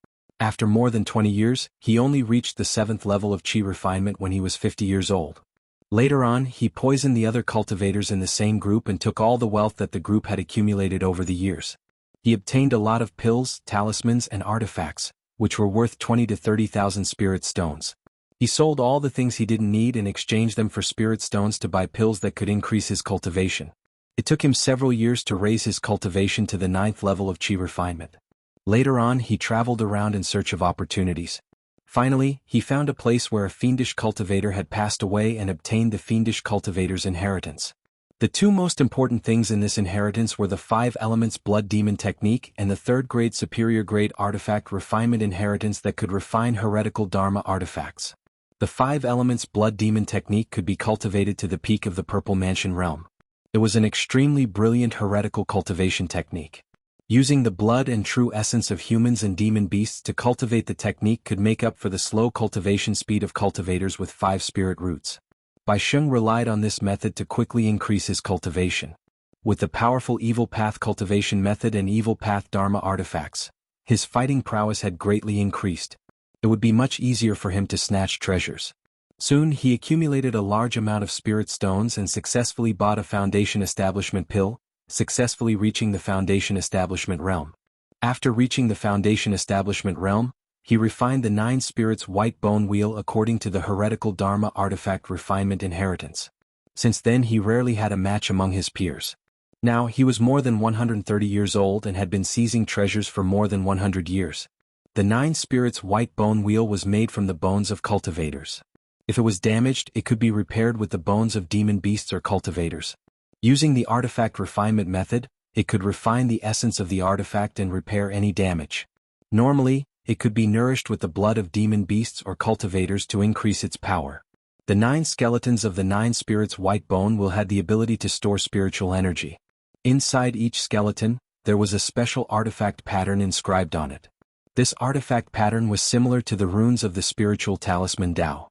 S1: After more than 20 years, he only reached the 7th level of Qi refinement when he was 50 years old. Later on, he poisoned the other cultivators in the same group and took all the wealth that the group had accumulated over the years. He obtained a lot of pills, talismans and artifacts, which were worth 20,000 to 30,000 spirit stones. He sold all the things he didn't need and exchanged them for spirit stones to buy pills that could increase his cultivation. It took him several years to raise his cultivation to the 9th level of Qi refinement. Later on, he traveled around in search of opportunities. Finally, he found a place where a fiendish cultivator had passed away and obtained the fiendish cultivator's inheritance. The two most important things in this inheritance were the 5 elements blood demon technique and the 3rd grade superior grade artifact refinement inheritance that could refine heretical dharma artifacts. The 5 elements blood demon technique could be cultivated to the peak of the Purple Mansion realm. It was an extremely brilliant heretical cultivation technique. Using the blood and true essence of humans and demon beasts to cultivate the technique could make up for the slow cultivation speed of cultivators with 5 spirit roots. Bai Sheng relied on this method to quickly increase his cultivation. With the powerful Evil Path cultivation method and Evil Path Dharma artifacts, his fighting prowess had greatly increased. It would be much easier for him to snatch treasures. Soon he accumulated a large amount of spirit stones and successfully bought a foundation establishment pill, successfully reaching the foundation establishment realm. After reaching the foundation establishment realm, he refined the 9 spirits white bone wheel according to the heretical Dharma artifact refinement inheritance. Since then he rarely had a match among his peers. Now he was more than 130 years old and had been seizing treasures for more than 100 years. The 9 spirits white bone wheel was made from the bones of cultivators. If it was damaged, it could be repaired with the bones of demon beasts or cultivators. Using the artifact refinement method, it could refine the essence of the artifact and repair any damage. Normally, it could be nourished with the blood of demon beasts or cultivators to increase its power. The 9 skeletons of the 9 spirits white bone will had the ability to store spiritual energy. Inside each skeleton, there was a special artifact pattern inscribed on it. This artifact pattern was similar to the runes of the spiritual talisman Tao.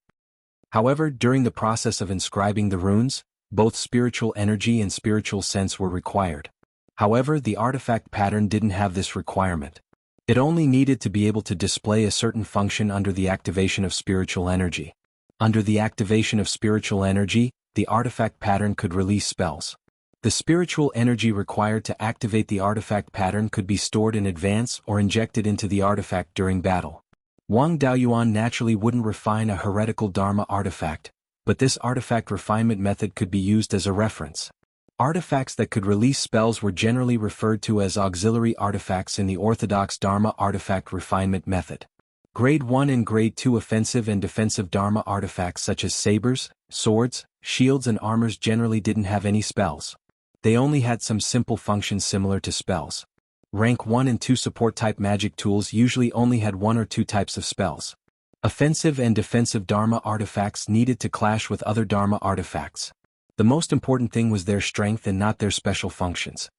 S1: However, during the process of inscribing the runes, both spiritual energy and spiritual sense were required. However, the artifact pattern didn't have this requirement. It only needed to be able to display a certain function under the activation of spiritual energy. Under the activation of spiritual energy, the artifact pattern could release spells. The spiritual energy required to activate the artifact pattern could be stored in advance or injected into the artifact during battle. Wang Daoyuan naturally wouldn't refine a heretical Dharma artifact, but this artifact refinement method could be used as a reference. Artifacts that could release spells were generally referred to as auxiliary artifacts in the orthodox Dharma artifact refinement method. Grade 1 and Grade 2 offensive and defensive Dharma artifacts such as sabers, swords, shields and armors generally didn't have any spells. They only had some simple functions similar to spells. Rank 1 and 2 support-type magic tools usually only had 1 or 2 types of spells. Offensive and defensive Dharma artifacts needed to clash with other Dharma artifacts. The most important thing was their strength and not their special functions.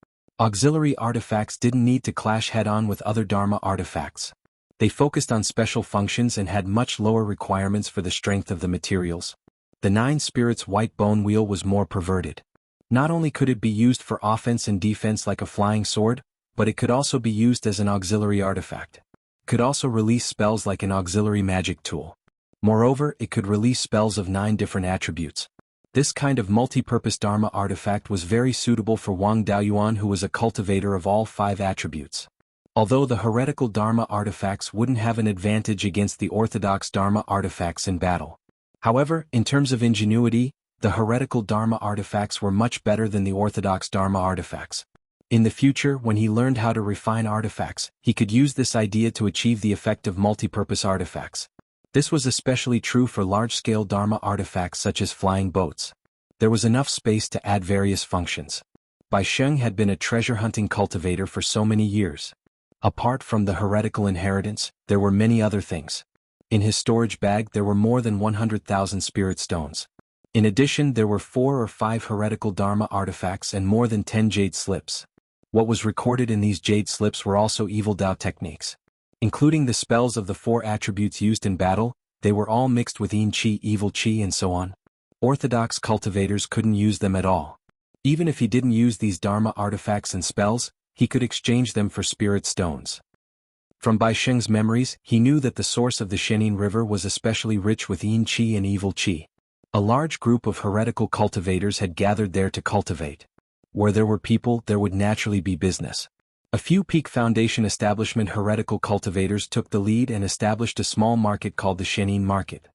S1: Auxiliary artifacts didn't need to clash head-on with other Dharma artifacts. They focused on special functions and had much lower requirements for the strength of the materials. The 9 spirits white bone wheel was more perverted. Not only could it be used for offense and defense like a flying sword, but it could also be used as an auxiliary artifact. It could also release spells like an auxiliary magic tool. Moreover, it could release spells of 9 different attributes. This kind of multi-purpose Dharma artifact was very suitable for Wang Daoyuan, who was a cultivator of all 5 attributes. Although the heretical Dharma artifacts wouldn't have an advantage against the orthodox Dharma artifacts in battle. However, in terms of ingenuity, the heretical Dharma artifacts were much better than the orthodox Dharma artifacts. In the future, when he learned how to refine artifacts, he could use this idea to achieve the effect of multipurpose artifacts. This was especially true for large-scale Dharma artifacts such as flying boats. There was enough space to add various functions. Beiyuan had been a treasure-hunting cultivator for so many years. Apart from the heretical inheritance, there were many other things. In his storage bag there were more than 100,000 spirit stones. In addition, there were 4 or 5 heretical Dharma artifacts and more than 10 jade slips. What was recorded in these jade slips were also evil Dao techniques. Including the spells of the 4 attributes used in battle, they were all mixed with yin qi, evil qi and so on. Orthodox cultivators couldn't use them at all. Even if he didn't use these Dharma artifacts and spells, he could exchange them for spirit stones. From Beiyuan's memories, he knew that the source of the Shenin River was especially rich with yin qi and evil qi. A large group of heretical cultivators had gathered there to cultivate. Where there were people, there would naturally be business. A few Peak Foundation establishment heretical cultivators took the lead and established a small market called the Shenin Market.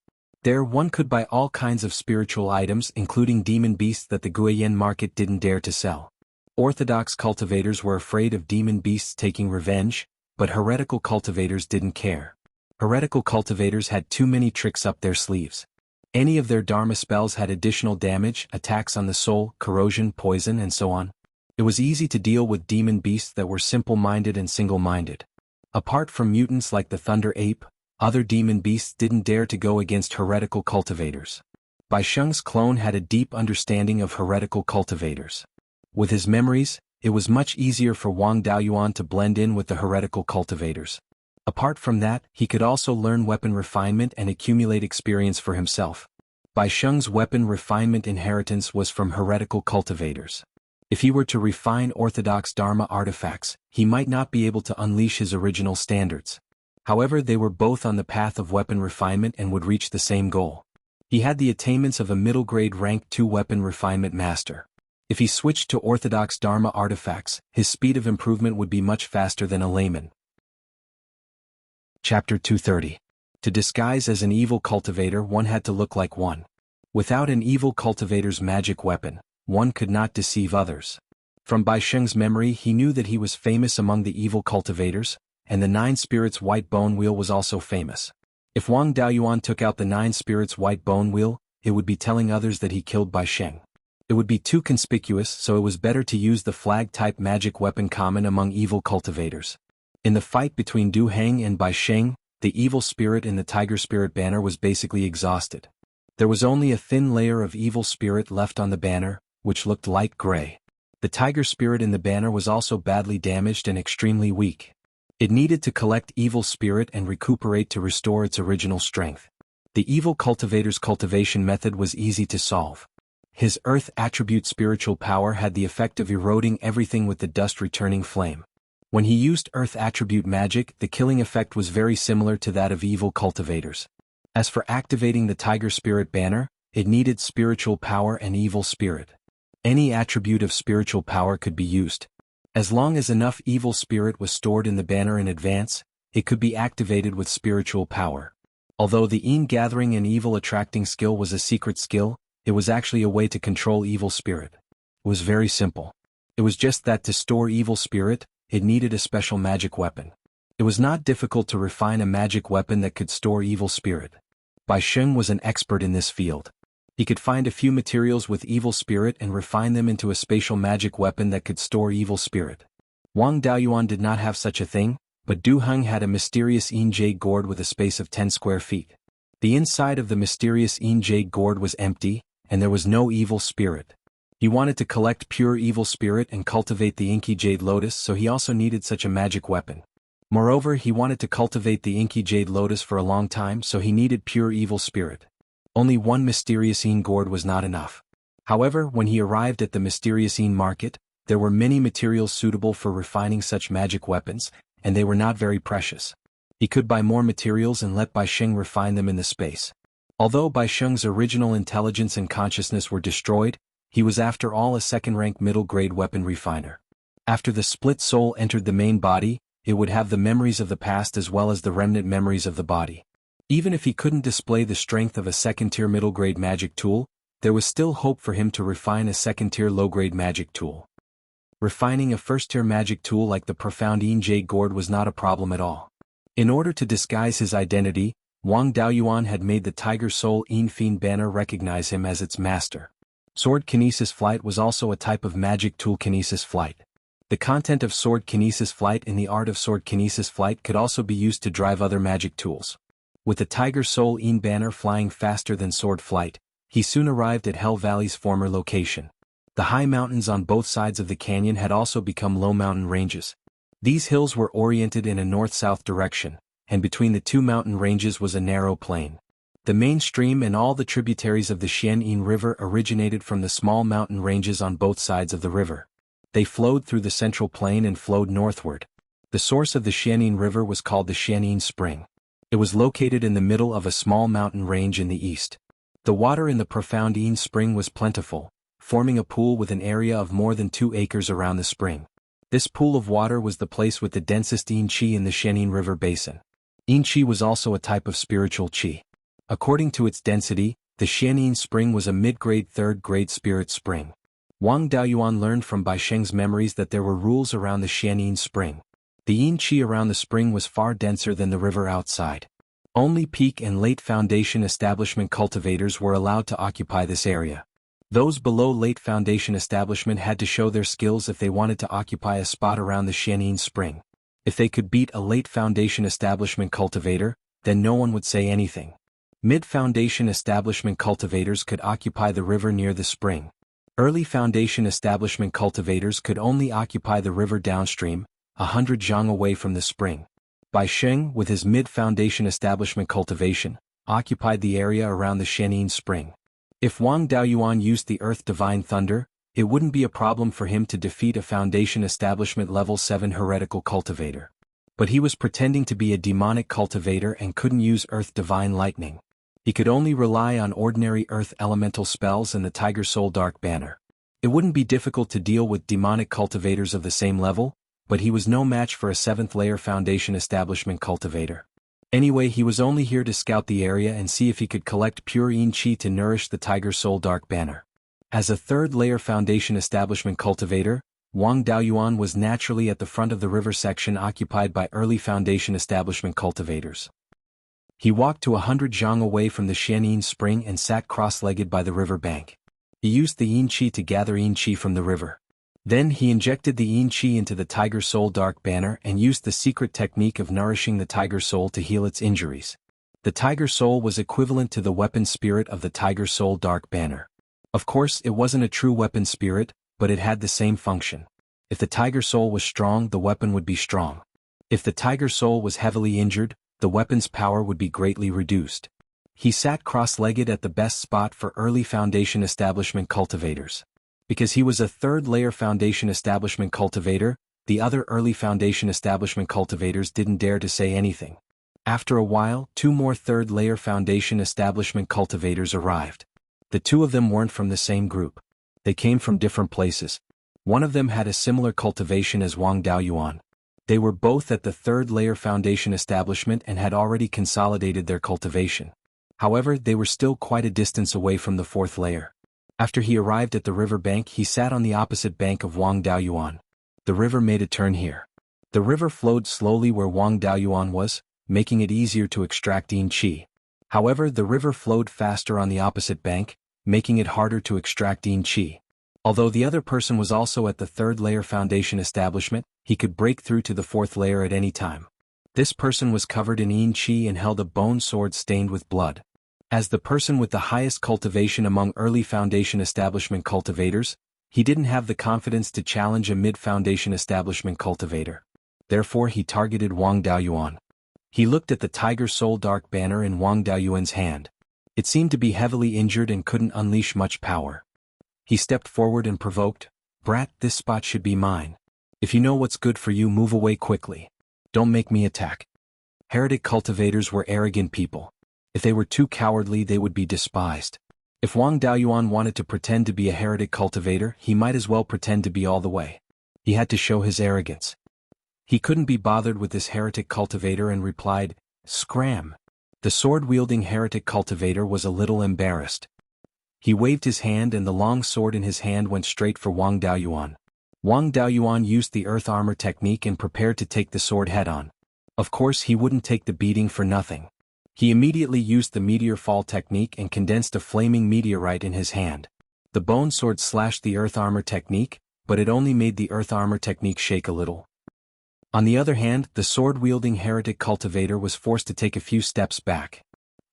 S1: There one could buy all kinds of spiritual items, including demon beasts that the Guiyan market didn't dare to sell. Orthodox cultivators were afraid of demon beasts taking revenge, but heretical cultivators didn't care. Heretical cultivators had too many tricks up their sleeves. Any of their Dharma spells had additional damage, attacks on the soul, corrosion, poison and so on. It was easy to deal with demon beasts that were simple-minded and single-minded. Apart from mutants like the Thunder Ape, other demon beasts didn't dare to go against heretical cultivators. Beiyuan's clone had a deep understanding of heretical cultivators. With his memories, it was much easier for Wang Daoyuan to blend in with the heretical cultivators. Apart from that, he could also learn weapon refinement and accumulate experience for himself. Beiyuan's weapon refinement inheritance was from heretical cultivators. If he were to refine orthodox Dharma artifacts, he might not be able to unleash his original standards. However, they were both on the path of weapon refinement and would reach the same goal. He had the attainments of a middle-grade rank 2 weapon refinement master. If he switched to orthodox Dharma artifacts, his speed of improvement would be much faster than a layman. Chapter 230. To disguise as an evil cultivator, one had to look like one. Without an evil cultivator's magic weapon, one could not deceive others. From Bai Sheng's memory, he knew that he was famous among the evil cultivators, and the 9 spirits white bone wheel was also famous. If Wang Daoyuan took out the 9 spirits white bone wheel, it would be telling others that he killed Bai Sheng. It would be too conspicuous, so it was better to use the flag-type magic weapon common among evil cultivators. In the fight between Du Heng and Bai Sheng, the evil spirit in the tiger spirit banner was basically exhausted. There was only a thin layer of evil spirit left on the banner, which looked light gray. The tiger spirit in the banner was also badly damaged and extremely weak. It needed to collect evil spirit and recuperate to restore its original strength. The evil cultivator's cultivation method was easy to solve. His earth attribute spiritual power had the effect of eroding everything with the dust-returning flame. When he used earth attribute magic, the killing effect was very similar to that of evil cultivators. As for activating the tiger spirit banner, it needed spiritual power and evil spirit. Any attribute of spiritual power could be used. As long as enough evil spirit was stored in the banner in advance, it could be activated with spiritual power. Although the Yin gathering and evil attracting skill was a secret skill, it was actually a way to control evil spirit. It was very simple. It was just that to store evil spirit, it needed a special magic weapon. It was not difficult to refine a magic weapon that could store evil spirit. Bai Sheng was an expert in this field. He could find a few materials with evil spirit and refine them into a spatial magic weapon that could store evil spirit. Wang Daoyuan did not have such a thing, but Du Heng had a mysterious Yin jade gourd with a space of 10 square feet. The inside of the mysterious Yin jade gourd was empty, and there was no evil spirit. He wanted to collect pure evil spirit and cultivate the inky jade lotus, so he also needed such a magic weapon. Moreover, he wanted to cultivate the inky jade lotus for a long time, so he needed pure evil spirit. Only one mysterious Yin gourd was not enough. However, when he arrived at the mysterious Yin market, there were many materials suitable for refining such magic weapons, and they were not very precious. He could buy more materials and let Bai Sheng refine them in the space. Although Bai Sheng's original intelligence and consciousness were destroyed, he was after all a second-rank middle-grade weapon refiner. After the split soul entered the main body, it would have the memories of the past as well as the remnant memories of the body. Even if he couldn't display the strength of a second-tier middle-grade magic tool, there was still hope for him to refine a second-tier low-grade magic tool. Refining a first-tier magic tool like the profound Yin jade gourd was not a problem at all. In order to disguise his identity, Wang Daoyuan had made the Tiger Soul Yin Fiend banner recognize him as its master. Sword Kinesis Flight was also a type of magic tool Kinesis Flight. The content of Sword Kinesis Flight in the art of Sword Kinesis Flight could also be used to drive other magic tools. With the Tiger Soul Yin banner flying faster than Sword Flight, he soon arrived at Hell Valley's former location. The high mountains on both sides of the canyon had also become low mountain ranges. These hills were oriented in a north-south direction, and between the two mountain ranges was a narrow plain. The main stream and all the tributaries of the Xianyin River originated from the small mountain ranges on both sides of the river. They flowed through the central plain and flowed northward. The source of the Xianyin River was called the Xianyin Spring. It was located in the middle of a small mountain range in the east. The water in the profound Yin Spring was plentiful, forming a pool with an area of more than 2 acres around the spring. This pool of water was the place with the densest Yin Qi in the Xianyin River basin. Yin Qi was also a type of spiritual Qi. According to its density, the Xianyin Spring was a mid-grade 3rd-grade spirit spring. Wang Daoyuan learned from Bai Sheng's memories that there were rules around the Xianyin Spring. The Yin Qi around the spring was far denser than the river outside. Only peak and late foundation establishment cultivators were allowed to occupy this area. Those below late foundation establishment had to show their skills if they wanted to occupy a spot around the Xianyin Spring. If they could beat a late foundation establishment cultivator, then no one would say anything. Mid-foundation establishment cultivators could occupy the river near the spring. Early foundation establishment cultivators could only occupy the river downstream, 100 zhang away from the spring. Bai Sheng, with his mid-foundation establishment cultivation, occupied the area around the Xianyin Spring. If Wang Daoyuan used the Earth Divine Thunder, it wouldn't be a problem for him to defeat a Foundation Establishment Level 7 heretical cultivator. But he was pretending to be a demonic cultivator and couldn't use Earth Divine Lightning. He could only rely on ordinary earth elemental spells and the Tiger Soul Dark Banner. It wouldn't be difficult to deal with demonic cultivators of the same level, but he was no match for a 7th layer Foundation Establishment cultivator. Anyway, he was only here to scout the area and see if he could collect pure Yin Qi to nourish the Tiger Soul Dark Banner. As a 3rd layer Foundation Establishment cultivator, Wang Daoyuan was naturally at the front of the river section occupied by early Foundation Establishment cultivators. He walked to 100 zhang away from the Xianyin spring and sat cross-legged by the river bank. He used the Yin Qi to gather Yin Qi from the river. Then he injected the Yin Qi into the Tiger Soul Dark Banner and used the secret technique of nourishing the Tiger Soul to heal its injuries. The Tiger Soul was equivalent to the weapon spirit of the Tiger Soul Dark Banner. Of course, it wasn't a true weapon spirit, but it had the same function. If the Tiger Soul was strong, the weapon would be strong. If the Tiger Soul was heavily injured, the weapon's power would be greatly reduced. He sat cross-legged at the best spot for early Foundation Establishment cultivators. Because he was a 3rd layer Foundation Establishment cultivator, the other early Foundation Establishment cultivators didn't dare to say anything. After a while, 2 more 3rd layer Foundation Establishment cultivators arrived. The 2 of them weren't from the same group. They came from different places. One of them had a similar cultivation as Wang Daoyuan. They were both at the 3rd layer Foundation Establishment and had already consolidated their cultivation. However, they were still quite a distance away from the 4th layer. After he arrived at the river bank, he sat on the opposite bank of Wang Daoyuan. The river made a turn here. The river flowed slowly where Wang Daoyuan was, making it easier to extract Yin Qi. However, the river flowed faster on the opposite bank, making it harder to extract Yin Qi. Although the other person was also at the 3rd layer Foundation Establishment, he could break through to the 4th layer at any time. This person was covered in Yin Qi and held a bone sword stained with blood. As the person with the highest cultivation among early Foundation Establishment cultivators, he didn't have the confidence to challenge a mid-Foundation Establishment cultivator. Therefore he targeted Wang Daoyuan. He looked at the Tiger Soul Dark Banner in Wang Daoyuan's hand. It seemed to be heavily injured and couldn't unleash much power. He stepped forward and provoked, "Brat, this spot should be mine. If you know what's good for you, move away quickly. Don't make me attack." Heretic cultivators were arrogant people. If they were too cowardly, they would be despised. If Wang Daoyuan wanted to pretend to be a heretic cultivator, he might as well pretend to be all the way. He had to show his arrogance. He couldn't be bothered with this heretic cultivator and replied, "Scram." The sword-wielding heretic cultivator was a little embarrassed. He waved his hand and the long sword in his hand went straight for Wang Daoyuan. Wang Daoyuan used the earth armor technique and prepared to take the sword head-on. Of course, he wouldn't take the beating for nothing. He immediately used the meteor fall technique and condensed a flaming meteorite in his hand. The bone sword slashed the earth armor technique, but it only made the earth armor technique shake a little. On the other hand, the sword-wielding heretic cultivator was forced to take a few steps back.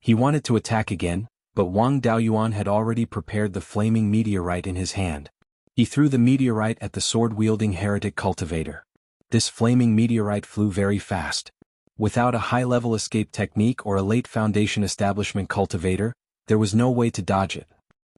S1: He wanted to attack again, but Wang Daoyuan had already prepared the flaming meteorite in his hand. He threw the meteorite at the sword-wielding heretic cultivator. This flaming meteorite flew very fast. Without a high-level escape technique or a late Foundation Establishment cultivator, there was no way to dodge it.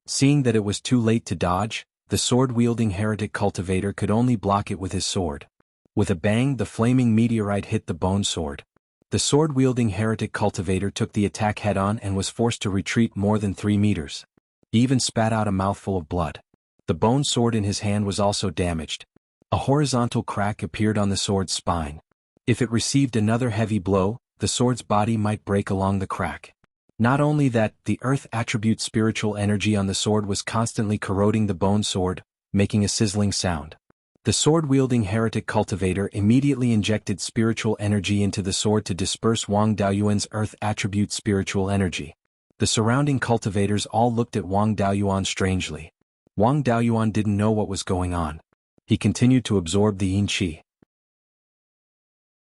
S1: Seeing that it was too late to dodge, the sword-wielding heretic cultivator could only block it with his sword. With a bang, the flaming meteorite hit the bone sword. The sword-wielding heretic cultivator took the attack head-on and was forced to retreat more than 3 meters. He even spat out a mouthful of blood. The bone sword in his hand was also damaged. A horizontal crack appeared on the sword's spine. If it received another heavy blow, the sword's body might break along the crack. Not only that, the earth attribute spiritual energy on the sword was constantly corroding the bone sword, making a sizzling sound. The sword-wielding heretic cultivator immediately injected spiritual energy into the sword to disperse Wang Daoyuan's earth attribute spiritual energy. The surrounding cultivators all looked at Wang Daoyuan strangely. Wang Daoyuan didn't know what was going on. He continued to absorb the Yin Qi.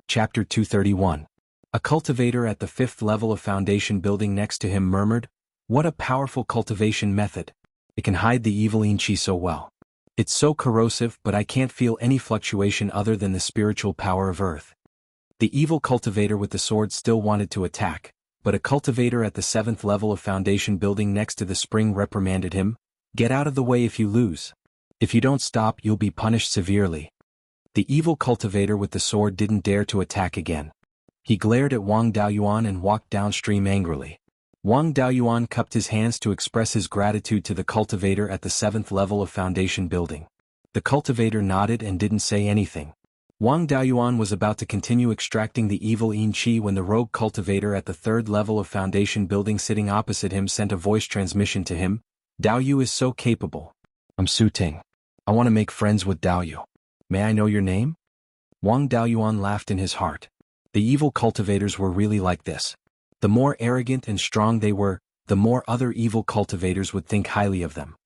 S1: Chapter 231. A cultivator at the 5th level of foundation building next to him murmured, "What a powerful cultivation method. It can hide the evil Yin Qi so well. It's so corrosive, but I can't feel any fluctuation other than the spiritual power of earth." The evil cultivator with the sword still wanted to attack, but a cultivator at the 7th level of foundation building next to the spring reprimanded him, "Get out of the way if you lose. If you don't stop, you'll be punished severely." The evil cultivator with the sword didn't dare to attack again. He glared at Wang Daoyuan and walked downstream angrily. Wang Daoyuan cupped his hands to express his gratitude to the cultivator at the 7th level of foundation building. The cultivator nodded and didn't say anything. Wang Daoyuan was about to continue extracting the evil yin qi when the rogue cultivator at the 3rd level of foundation building sitting opposite him sent a voice transmission to him. Dao Yu is so capable. I'm Su Ting. I want to make friends with Dao Yu. May I know your name? Wang Daoyuan laughed in his heart. The evil cultivators were really like this. The more arrogant and strong they were, the more other evil cultivators would think highly of them.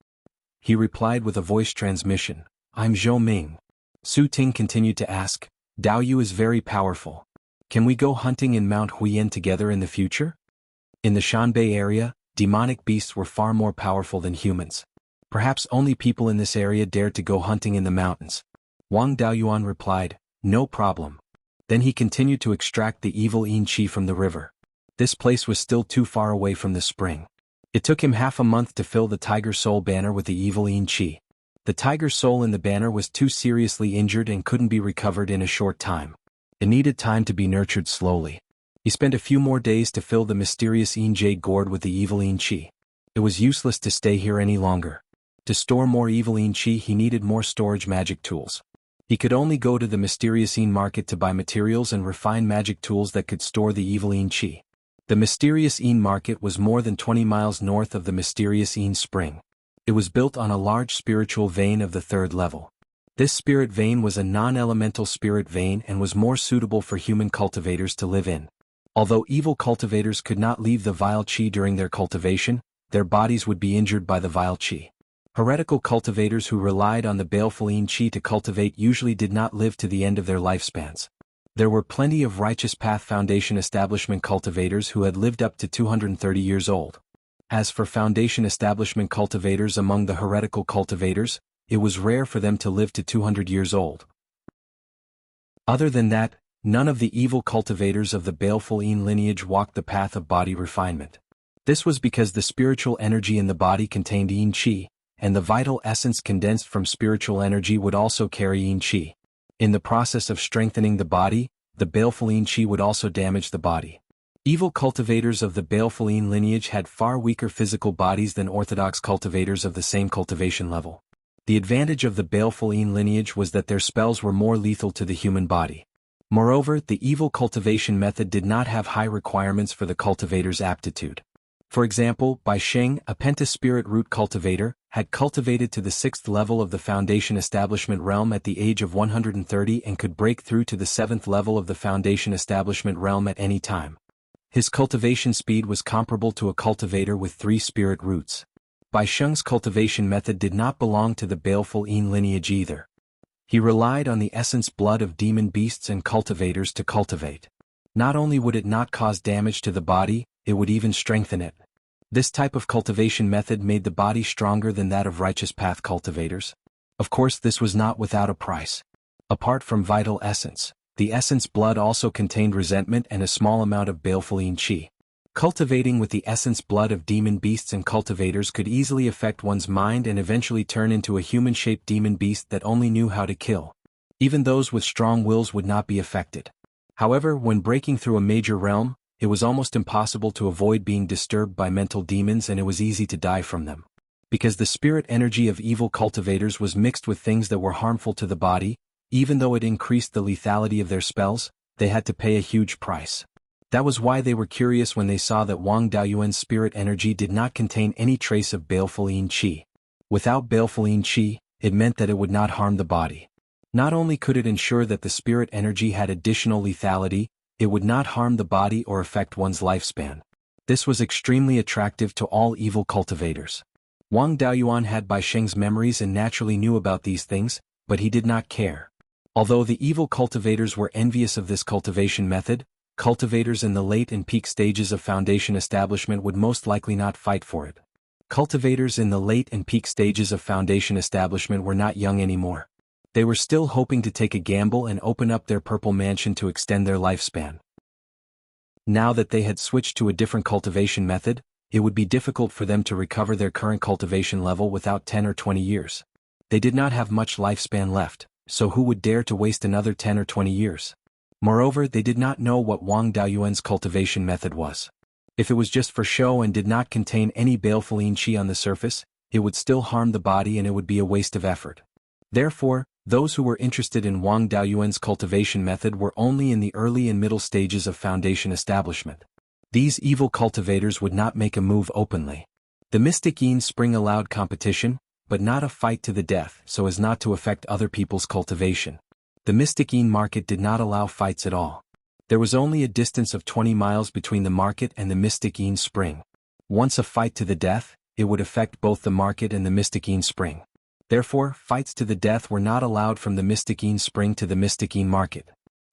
S1: He replied with a voice transmission, I'm Zhou Ming. Su Ting continued to ask, Dao Yu is very powerful. Can we go hunting in Mount Huiyan together in the future? In the Shanbei area, demonic beasts were far more powerful than humans. Perhaps only people in this area dared to go hunting in the mountains. Wang Daoyuan replied, no problem. Then he continued to extract the evil yin qi from the river. This place was still too far away from the spring. It took him half a month to fill the Tiger Soul banner with the evil yin qi. The Tiger Soul in the banner was too seriously injured and couldn't be recovered in a short time. It needed time to be nurtured slowly. He spent a few more days to fill the mysterious yin jade gourd with the evil yin qi. It was useless to stay here any longer. To store more evil yin qi he needed more storage magic tools. He could only go to the mysterious yin market to buy materials and refine magic tools that could store the evil yin qi. The mysterious yin market was more than 20 miles north of the mysterious yin spring. It was built on a large spiritual vein of the 3rd level. This spirit vein was a non-elemental spirit vein and was more suitable for human cultivators to live in. Although evil cultivators could not leave the vile qi during their cultivation, their bodies would be injured by the vile qi. Heretical cultivators who relied on the baleful yin qi to cultivate usually did not live to the end of their lifespans. There were plenty of Righteous Path Foundation Establishment cultivators who had lived up to 230 years old. As for Foundation Establishment cultivators among the heretical cultivators, it was rare for them to live to 200 years old. Other than that, none of the evil cultivators of the baleful yin lineage walked the path of body refinement. This was because the spiritual energy in the body contained yin qi, and the vital essence condensed from spiritual energy would also carry yin qi. In the process of strengthening the body, the baleful yin qi would also damage the body. Evil cultivators of the baleful yin lineage had far weaker physical bodies than orthodox cultivators of the same cultivation level. The advantage of the baleful yin lineage was that their spells were more lethal to the human body. Moreover, the evil cultivation method did not have high requirements for the cultivator's aptitude. For example, Bai Sheng, a pentaspirit root cultivator, had cultivated to the 6th level of the Foundation Establishment realm at the age of 130 and could break through to the 7th level of the Foundation Establishment realm at any time. His cultivation speed was comparable to a cultivator with 3 spirit roots. Bai Sheng's cultivation method did not belong to the baleful yin lineage either. He relied on the essence blood of demon beasts and cultivators to cultivate. Not only would it not cause damage to the body, it would even strengthen it. This type of cultivation method made the body stronger than that of Righteous Path cultivators. Of course, this was not without a price. Apart from vital essence, the essence blood also contained resentment and a small amount of baleful yin qi. Cultivating with the essence blood of demon beasts and cultivators could easily affect one's mind and eventually turn into a human-shaped demon beast that only knew how to kill. Even those with strong wills would not be affected. However, when breaking through a major realm, it was almost impossible to avoid being disturbed by mental demons, and it was easy to die from them. Because the spirit energy of evil cultivators was mixed with things that were harmful to the body, even though it increased the lethality of their spells, they had to pay a huge price. That was why they were curious when they saw that Wang Daoyuan's spirit energy did not contain any trace of baleful yin qi. Without baleful yin qi, it meant that it would not harm the body. Not only could it ensure that the spirit energy had additional lethality, it would not harm the body or affect one's lifespan. This was extremely attractive to all evil cultivators. Wang Daoyuan had Bai Sheng's memories and naturally knew about these things, but he did not care. Although the evil cultivators were envious of this cultivation method, cultivators in the late and peak stages of Foundation establishment would most likely not fight for it. Cultivators in the late and peak stages of Foundation establishment were not young anymore. They were still hoping to take a gamble and open up their purple mansion to extend their lifespan. Now that they had switched to a different cultivation method, it would be difficult for them to recover their current cultivation level without 10 or 20 years. They did not have much lifespan left, so who would dare to waste another 10 or 20 years? Moreover, they did not know what Wang Daoyuan's cultivation method was. If it was just for show and did not contain any baleful yin qi on the surface, it would still harm the body and it would be a waste of effort. Therefore, those who were interested in Wang Daoyuan's cultivation method were only in the early and middle stages of foundation establishment. These evil cultivators would not make a move openly. The mystic yin spring allowed competition, but not a fight to the death so as not to affect other people's cultivation. The mystic yin market did not allow fights at all. There was only a distance of 20 miles between the market and the mystic yin spring. Once a fight to the death, it would affect both the market and the mystic yin spring. Therefore, fights to the death were not allowed from the mystic yin spring to the mystic yin market.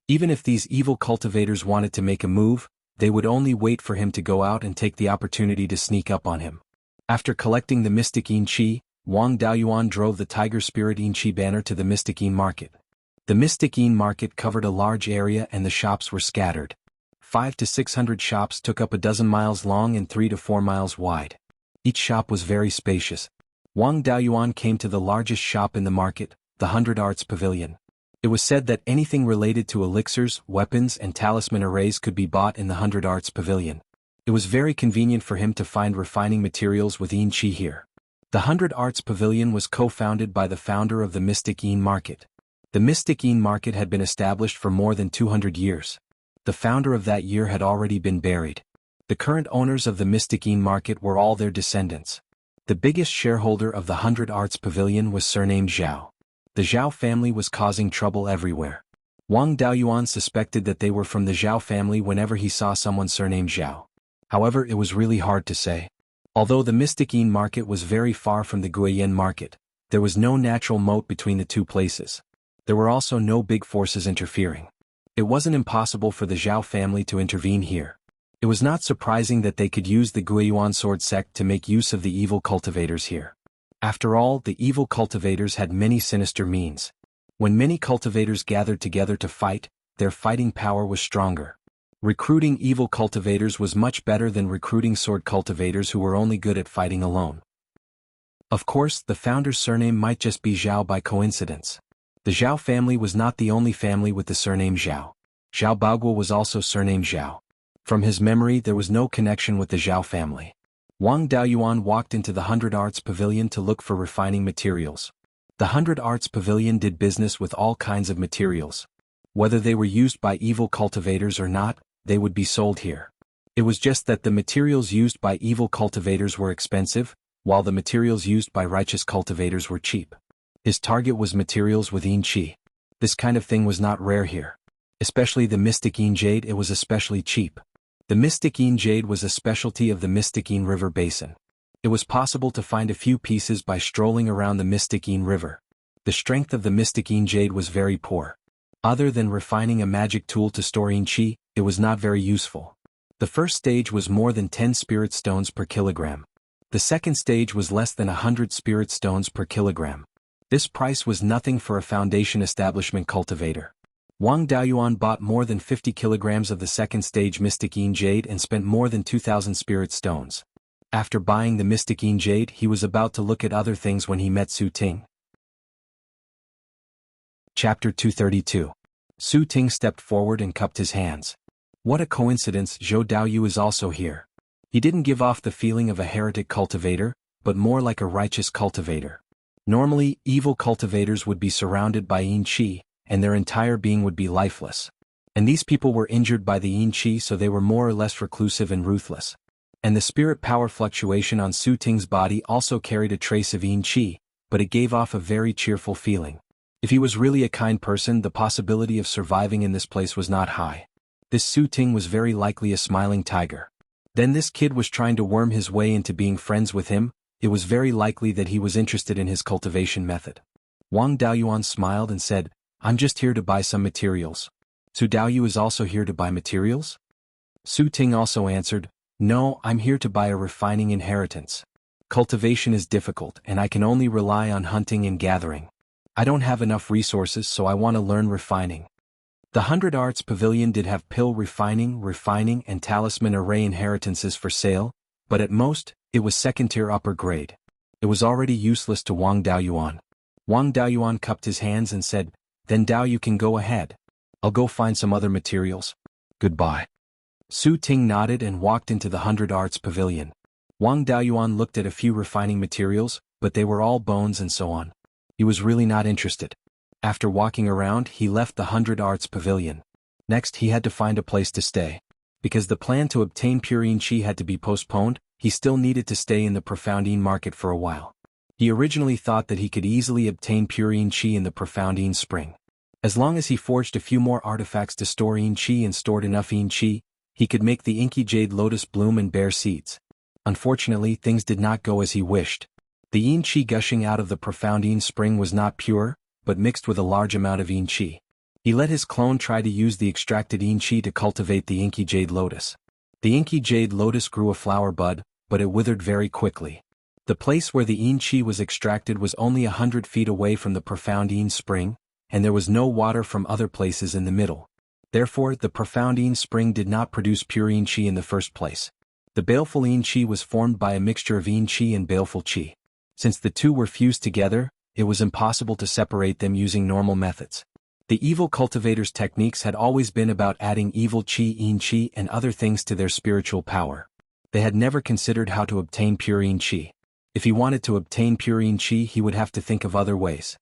S1: Even if these evil cultivators wanted to make a move, they would only wait for him to go out and take the opportunity to sneak up on him. After collecting the mystic yin qi, Wang Daoyuan drove the tiger spirit yin qi banner to the mystic yin market. The mystic yin market covered a large area and the shops were scattered. 500 to 600 shops took up a dozen miles long and 3 to 4 miles wide. Each shop was very spacious. Wang Daoyuan came to the largest shop in the market, the 100 Arts Pavilion. It was said that anything related to elixirs, weapons and talisman arrays could be bought in the 100 Arts Pavilion. It was very convenient for him to find refining materials with yin qi here. The 100 Arts Pavilion was co-founded by the founder of the Mystic Yin Market. The Mystic Yin Market had been established for more than 200 years. The founder of that year had already been buried. The current owners of the Mystic Yin Market were all their descendants. The biggest shareholder of the 100 Arts Pavilion was surnamed Zhao. The Zhao family was causing trouble everywhere. Wang Daoyuan suspected that they were from the Zhao family whenever he saw someone surnamed Zhao. However, it was really hard to say. Although the Mystic Yin Market was very far from the Guiyan Market, there was no natural moat between the two places. There were also no big forces interfering. It wasn't impossible for the Zhao family to intervene here. It was not surprising that they could use the Guiyuan sword sect to make use of the evil cultivators here. After all, the evil cultivators had many sinister means. When many cultivators gathered together to fight, their fighting power was stronger. Recruiting evil cultivators was much better than recruiting sword cultivators who were only good at fighting alone. Of course, the founder's surname might just be Zhao by coincidence. The Zhao family was not the only family with the surname Zhao. Zhao Baoguo was also surnamed Zhao. From his memory, there was no connection with the Zhao family. Wang Daoyuan walked into the 100 Arts Pavilion to look for refining materials. The 100 Arts Pavilion did business with all kinds of materials. Whether they were used by evil cultivators or not, they would be sold here. It was just that the materials used by evil cultivators were expensive, while the materials used by righteous cultivators were cheap. His target was materials with yin qi. This kind of thing was not rare here. Especially the Mystic Yin Jade, it was especially cheap. The Mystic Yin Jade was a specialty of the Mystic Yin River basin. It was possible to find a few pieces by strolling around the Mystic Yin River. The strength of the Mystic Yin Jade was very poor. Other than refining a magic tool to store yin qi, it was not very useful. The first stage was more than 10 spirit stones per kilogram. The second stage was less than 100 spirit stones per kilogram. This price was nothing for a foundation establishment cultivator. Wang Daoyuan bought more than 50 kilograms of the second stage Mystic Yin Jade and spent more than 2,000 spirit stones. After buying the Mystic Yin Jade, he was about to look at other things when he met Su Ting. Chapter 232. Su Ting stepped forward and cupped his hands. What a coincidence, Zhou Daoyu is also here. He didn't give off the feeling of a heretic cultivator, but more like a righteous cultivator. Normally, evil cultivators would be surrounded by yin qi, and their entire being would be lifeless. And these people were injured by the yin qi, so they were more or less reclusive and ruthless. And the spirit power fluctuation on Su Ting's body also carried a trace of yin qi, but it gave off a very cheerful feeling. If he was really a kind person, the possibility of surviving in this place was not high. This Su Ting was very likely a smiling tiger. Then this kid was trying to worm his way into being friends with him. It was very likely that he was interested in his cultivation method. Wang Daoyuan smiled and said, "I'm just here to buy some materials." "Su Daoyu is also here to buy materials?" Su Ting also answered, "No, I'm here to buy a refining inheritance. Cultivation is difficult and I can only rely on hunting and gathering. I don't have enough resources, so I want to learn refining." The 100 Arts Pavilion did have pill refining and talisman array inheritances for sale, but at most, it was second-tier upper grade. It was already useless to Wang Daoyuan. Wang Daoyuan cupped his hands and said, "Then Dao, you can go ahead. I'll go find some other materials. Goodbye." Su Ting nodded and walked into the 100 Arts Pavilion. Wang Daoyuan looked at a few refining materials, but they were all bones and so on. He was really not interested. After walking around, he left the 100 Arts Pavilion. Next, he had to find a place to stay. Because the plan to obtain pure yin qi had to be postponed, he still needed to stay in the profound yin market for a while. He originally thought that he could easily obtain pure yin qi in the profound yin spring. As long as he forged a few more artifacts to store yin qi and stored enough yin qi, he could make the inky jade lotus bloom and bear seeds. Unfortunately, things did not go as he wished. The yin qi gushing out of the profound yin spring was not pure, but mixed with a large amount of yin qi. He let his clone try to use the extracted yin qi to cultivate the inky jade lotus. The inky jade lotus grew a flower bud, but it withered very quickly. The place where the yin qi was extracted was only 100 feet away from the profound yin spring, and there was no water from other places in the middle. Therefore, the profound yin spring did not produce pure yin qi in the first place. The baleful yin qi was formed by a mixture of yin qi and baleful qi. Since the two were fused together, it was impossible to separate them using normal methods. The evil cultivators' techniques had always been about adding evil qi, yin qi, and other things to their spiritual power. They had never considered how to obtain pure yin qi. If he wanted to obtain pure yin qi, he would have to think of other ways.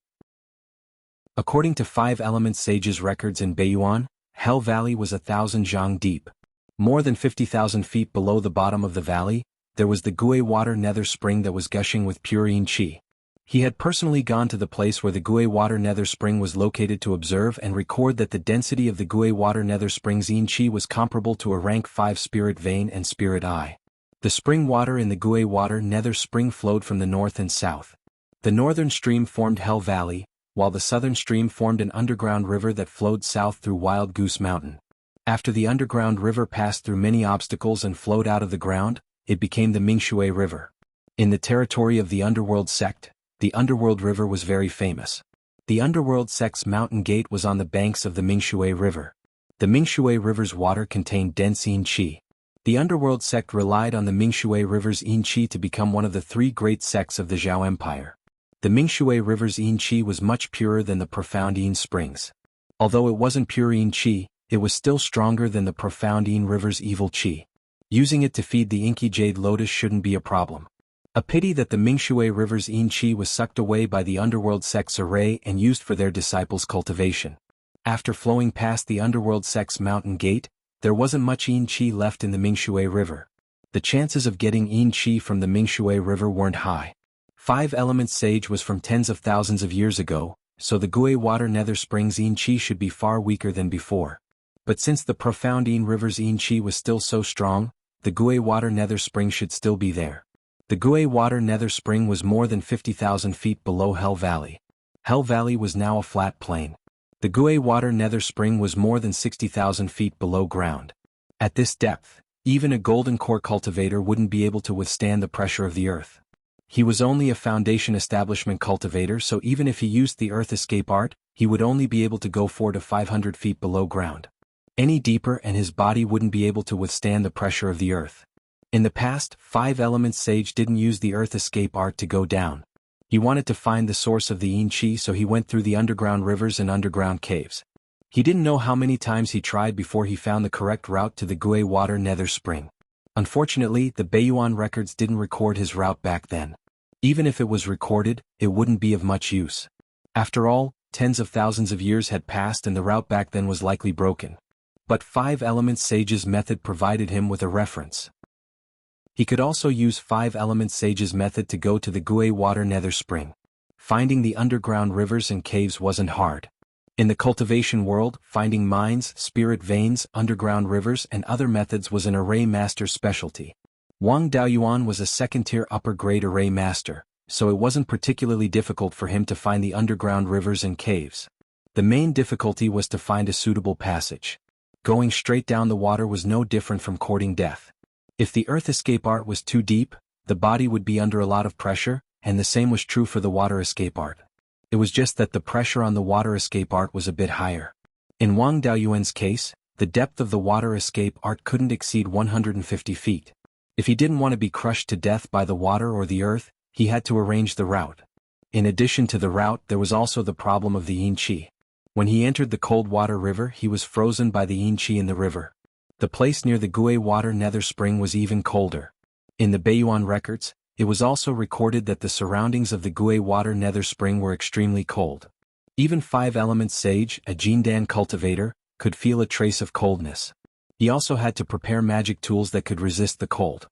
S1: According to 5 Element Sages' records in Beiyuan, Hell Valley was 1,000 zhang deep. More than 50,000 feet below the bottom of the valley, there was the Gui water nether spring that was gushing with pure yin qi. He had personally gone to the place where the Gui water nether spring was located to observe and record that the density of the Gui water nether spring's yin qi was comparable to a rank 5 spirit vein and spirit eye. The spring water in the Gui water nether spring flowed from the north and south. The northern stream formed Hell Valley, while the southern stream formed an underground river that flowed south through Wild Goose Mountain. After the underground river passed through many obstacles and flowed out of the ground, it became the Mingshui River. In the territory of the Underworld sect, the Underworld River was very famous. The Underworld sect's mountain gate was on the banks of the Mingshui River. The Mingshui River's water contained dense yin qi. The Underworld sect relied on the Mingshui River's yin qi to become one of the 3 great sects of the Zhao Empire. The Mingshui River's yin qi was much purer than the profound yin springs. Although it wasn't pure yin qi, it was still stronger than the profound yin river's evil qi. Using it to feed the inky jade lotus shouldn't be a problem. A pity that the Mingshui River's yin qi was sucked away by the Underworld sect's array and used for their disciples' cultivation. After flowing past the Underworld sect's mountain gate, there wasn't much yin qi left in the Mingshui River. The chances of getting yin qi from the Mingshui River weren't high. 5 Element Sage was from tens of thousands of years ago, so the Gui water nether spring's yin qi should be far weaker than before. But since the profound yin river's yin qi was still so strong, the Gui water nether spring should still be there. The Gui water nether spring was more than 50,000 feet below Hell Valley. Hell Valley was now a flat plain. The Gui water nether spring was more than 60,000 feet below ground. At this depth, even a golden core cultivator wouldn't be able to withstand the pressure of the earth. He was only a foundation establishment cultivator, so even if he used the earth escape art, he would only be able to go 400 to 500 feet below ground. Any deeper and his body wouldn't be able to withstand the pressure of the earth. In the past, 5 Element Sage didn't use the earth escape art to go down. He wanted to find the source of the yin qi, so he went through the underground rivers and underground caves. He didn't know how many times he tried before he found the correct route to the Gui water nether spring. Unfortunately, the Beiyuan records didn't record his route back then. Even if it was recorded, it wouldn't be of much use. After all, tens of thousands of years had passed and the route back then was likely broken. But 5 Element Sage's method provided him with a reference. He could also use 5 Element Sage's method to go to the Gui water nether spring. Finding the underground rivers and caves wasn't hard. In the cultivation world, finding mines, spirit veins, underground rivers and other methods was an array master's specialty. Wang Daoyuan was a second-tier upper-grade array master, so it wasn't particularly difficult for him to find the underground rivers and caves. The main difficulty was to find a suitable passage. Going straight down the water was no different from courting death. If the earth escape art was too deep, the body would be under a lot of pressure, and the same was true for the water escape art. It was just that the pressure on the water escape art was a bit higher. In Wang Daoyuan's case, the depth of the water escape art couldn't exceed 150 feet. If he didn't want to be crushed to death by the water or the earth, he had to arrange the route. In addition to the route, there was also the problem of the yin qi. When he entered the cold water river, he was frozen by the yin qi in the river. The place near the Gui water nether spring was even colder. In the Beiyuan records, it was also recorded that the surroundings of the Gui water nether spring were extremely cold. Even 5-element sage, a Jindan cultivator, could feel a trace of coldness. He also had to prepare magic tools that could resist the cold.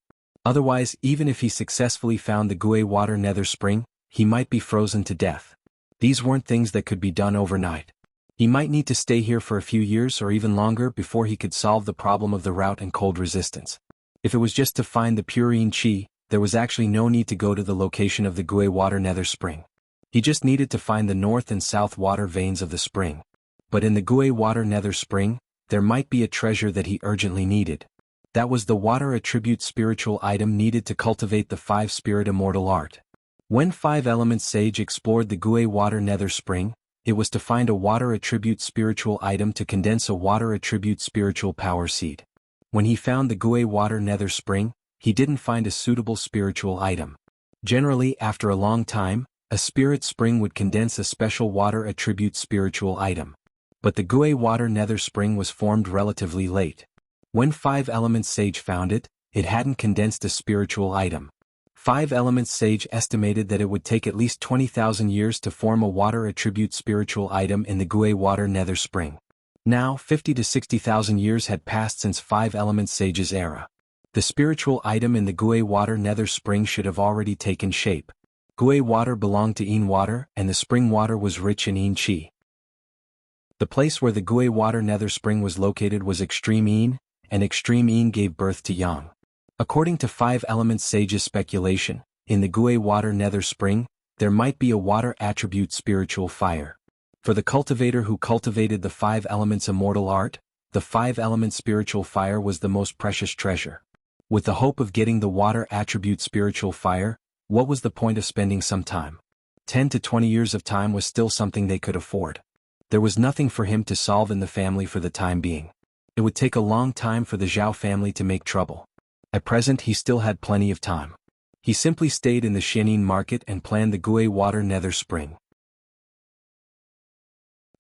S1: Otherwise, even if he successfully found the Gui water nether spring, he might be frozen to death. These weren't things that could be done overnight. He might need to stay here for a few years or even longer before he could solve the problem of the drought and cold resistance. If it was just to find the purine chi, there was actually no need to go to the location of the Gui water nether spring. He just needed to find the north and south water veins of the spring. But in the Gui water nether spring, there might be a treasure that he urgently needed. That was the water attribute spiritual item needed to cultivate the 5-spirit immortal art. When 5-element sage explored the Gui water nether spring, it was to find a water attribute spiritual item to condense a water attribute spiritual power seed. When he found the Gui water nether spring, he didn't find a suitable spiritual item. Generally, after a long time, a spirit spring would condense a special water attribute spiritual item. But the Gui water nether spring was formed relatively late. When 5-element sage found it, it hadn't condensed a spiritual item. 5-element sage estimated that it would take at least 20,000 years to form a water attribute spiritual item in the Gui water nether spring. Now, 50 to 60,000 years had passed since 5-element sage's era. The spiritual item in the Gui water nether spring should have already taken shape. Gui water belonged to Yin water, and the spring water was rich in Yin chi. The place where the Gui water nether spring was located was extreme Yin, and extreme Yin gave birth to Yang. According to 5-element sage's speculation, in the Gui water nether spring, there might be a water attribute spiritual fire. For the cultivator who cultivated the 5 elements immortal art, the 5-element spiritual fire was the most precious treasure. With the hope of getting the water attribute spiritual fire, what was the point of spending some time? 10 to 20 years of time was still something they could afford. There was nothing for him to solve in the family for the time being. It would take a long time for the Zhao family to make trouble. At present he still had plenty of time. He simply stayed in the Xianin market and planned the Gui water nether spring.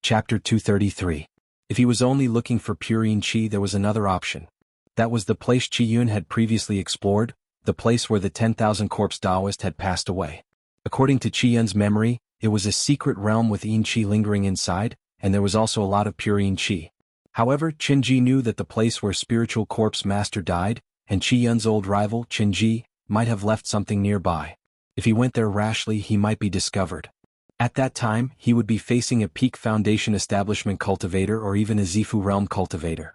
S1: Chapter 233. If he was only looking for purine chi, there was another option. That was the place Qiyun had previously explored, the place where the 10,000 corpse Taoist had passed away. According to Qiyun's memory, it was a secret realm with Yin chi lingering inside, and there was also a lot of purine chi. However, Qinji knew that the place where spiritual corpse master died, and Qiyun's old rival, Qinji, might have left something nearby. If he went there rashly, he might be discovered. At that time, he would be facing a peak foundation establishment cultivator or even a Zifu realm cultivator.